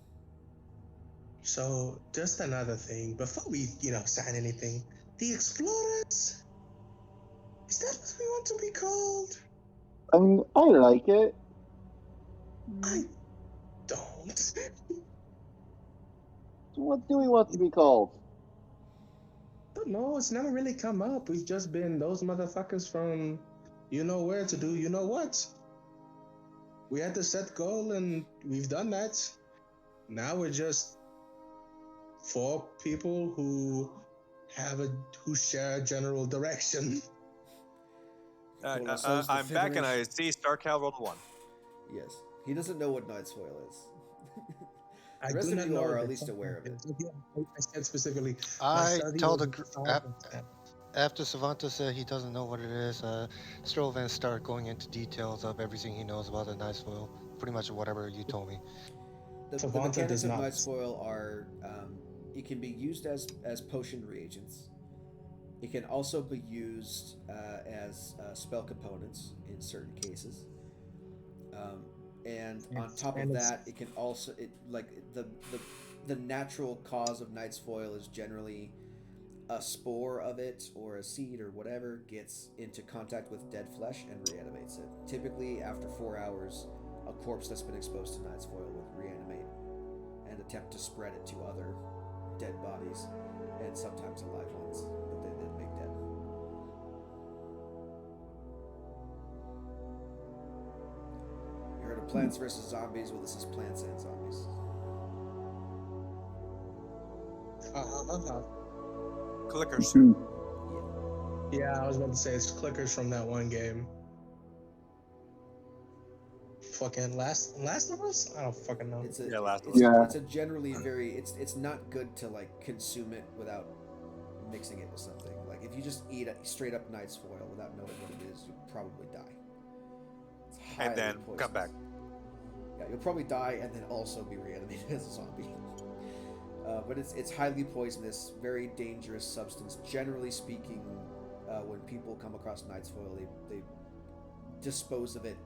So, just another thing, before we, sign anything, the Explorers, is that what we want to be called? I mean, I like it. I don't. So what do we want to be called? Don't know, it's never really come up. We've just been those motherfuckers from where to do what. We had to set goal and we've done that. Now we're just 4 people who share a general direction. I'm back and I see StarCal rolled a 1. Yes. He doesn't know what Knight's foil is. I The rest do of not you know are what at the least fuck aware of it. I said specifically. I tell the after Savanta said he doesn't know what it is, Strovan start going into details of everything he knows about the Nice Foil. Pretty much whatever you told me. The Savanta mechanics does of not. Knight's foil are, it can be used as potion reagents. It can also be used as spell components in certain cases. And on top of that, it can also the natural cause of Knight's foil is generally a spore of it or a seed or whatever gets into contact with dead flesh and reanimates it. Typically, after 4 hours, a corpse that's been exposed to Knight's foil will reanimate and attempt to spread it to other dead bodies and sometimes alive ones that they then make dead. You heard of Plants vs. Zombies? Well, this is Plants and Zombies. Clickers. Yeah, I was about to say it's clickers from that one game. Fucking Last of Us? I don't fucking know. It's a generally very it's not good to consume it without mixing it with something. Like if you just eat straight up Knight's foil without knowing what it is, you'll probably die. It's And then poisonous. come back. Yeah, you'll probably die and then also be reanimated as a zombie. But it's highly poisonous, very dangerous substance. Generally speaking, when people come across Knight's foil, they dispose of it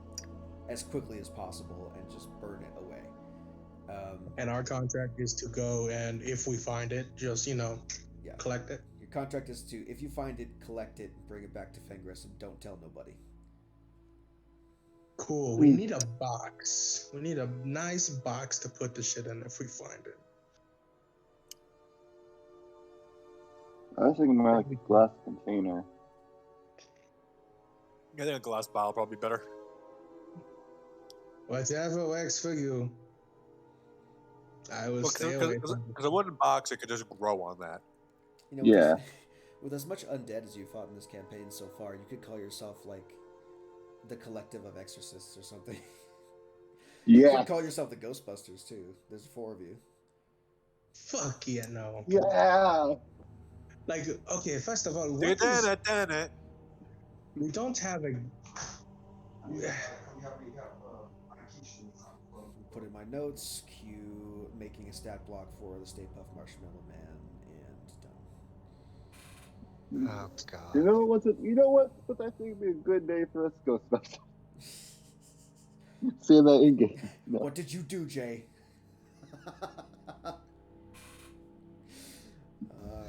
as quickly as possible and just burn it away. And our contract is to go, and if we find it, just Yeah. collect it. Your contract is to, if you find it, collect it, and bring it back to Fenris, and don't tell nobody. Cool. We need a box. We need a nice box to put the shit in if we find it. I was thinking more like a glass container. I think a glass bottle would probably be better. Whatever works for you. I will stay away from it. Because a wooden box, it could just grow on that. You know, Yeah. with as much undead as you fought in this campaign so far, you could call yourself like the collective of exorcists or something. You Yeah. could call yourself the Ghostbusters too. There's 4 of you. Fuck yeah, no. Yeah. Like, okay, first of all, Damn it. we don't have a. Put in my notes, cue making a stat block for the Stay Puft Marshmallow Man, and done. Oh god. You know what's it? You know what? But I think it'd be a good day for us Ghostbusters. Say that in game. No. What did you do, Jay?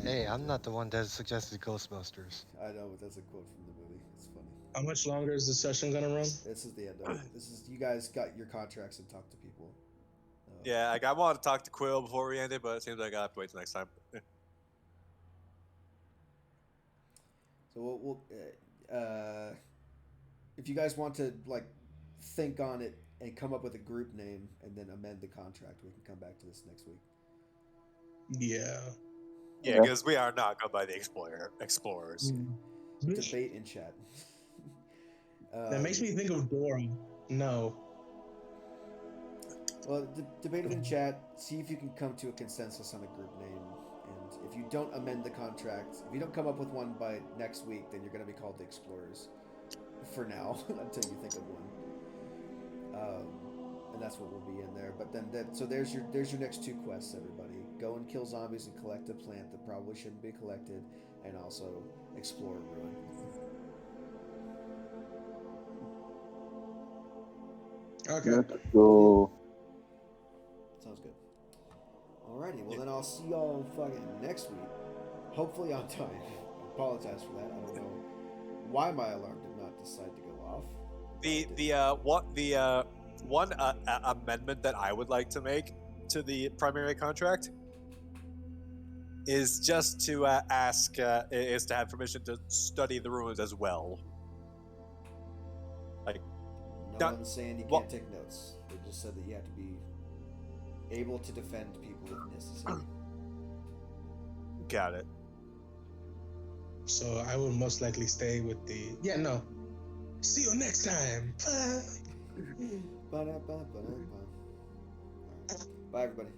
Hey, I'm not the one that suggested Ghostbusters. I know, but that's a quote from the movie. It's funny. How much longer is the session gonna run? This is the end of it. This is, you guys got your contracts and talk to people. Yeah, I wanted to talk to Quill before we ended, but it seems like I have to wait till next time. So we'll if you guys want to like think on it and come up with a group name and then amend the contract, we can come back to this next week. Yeah. Yeah, because we are not going by the explorers. Debate in chat. That makes me think of Dora. No. Well, debate it in chat. See if you can come to a consensus on a group name. And if you don't amend the contract, if you don't come up with one by next week, then you're going to be called the Explorers. For now, until you think of one. And that's what will be in there. But then, so there's your next 2 quests, everybody. Go and kill zombies and collect a plant that probably shouldn't be collected, and also explore a ruin. Okay. Let's go. Sounds good. Alrighty, well then I'll see y'all fucking next week. Hopefully on time. I apologize for that. I don't know why my alarm did not decide to go off. One amendment that I would like to make to the primary contract is just to ask is to have permission to study the ruins as well. Like, No one's saying you can't take notes. They just said that you have to be able to defend people if necessary. Got it. So I will most likely stay with the. Yeah, no. See you next time. Bye, everybody.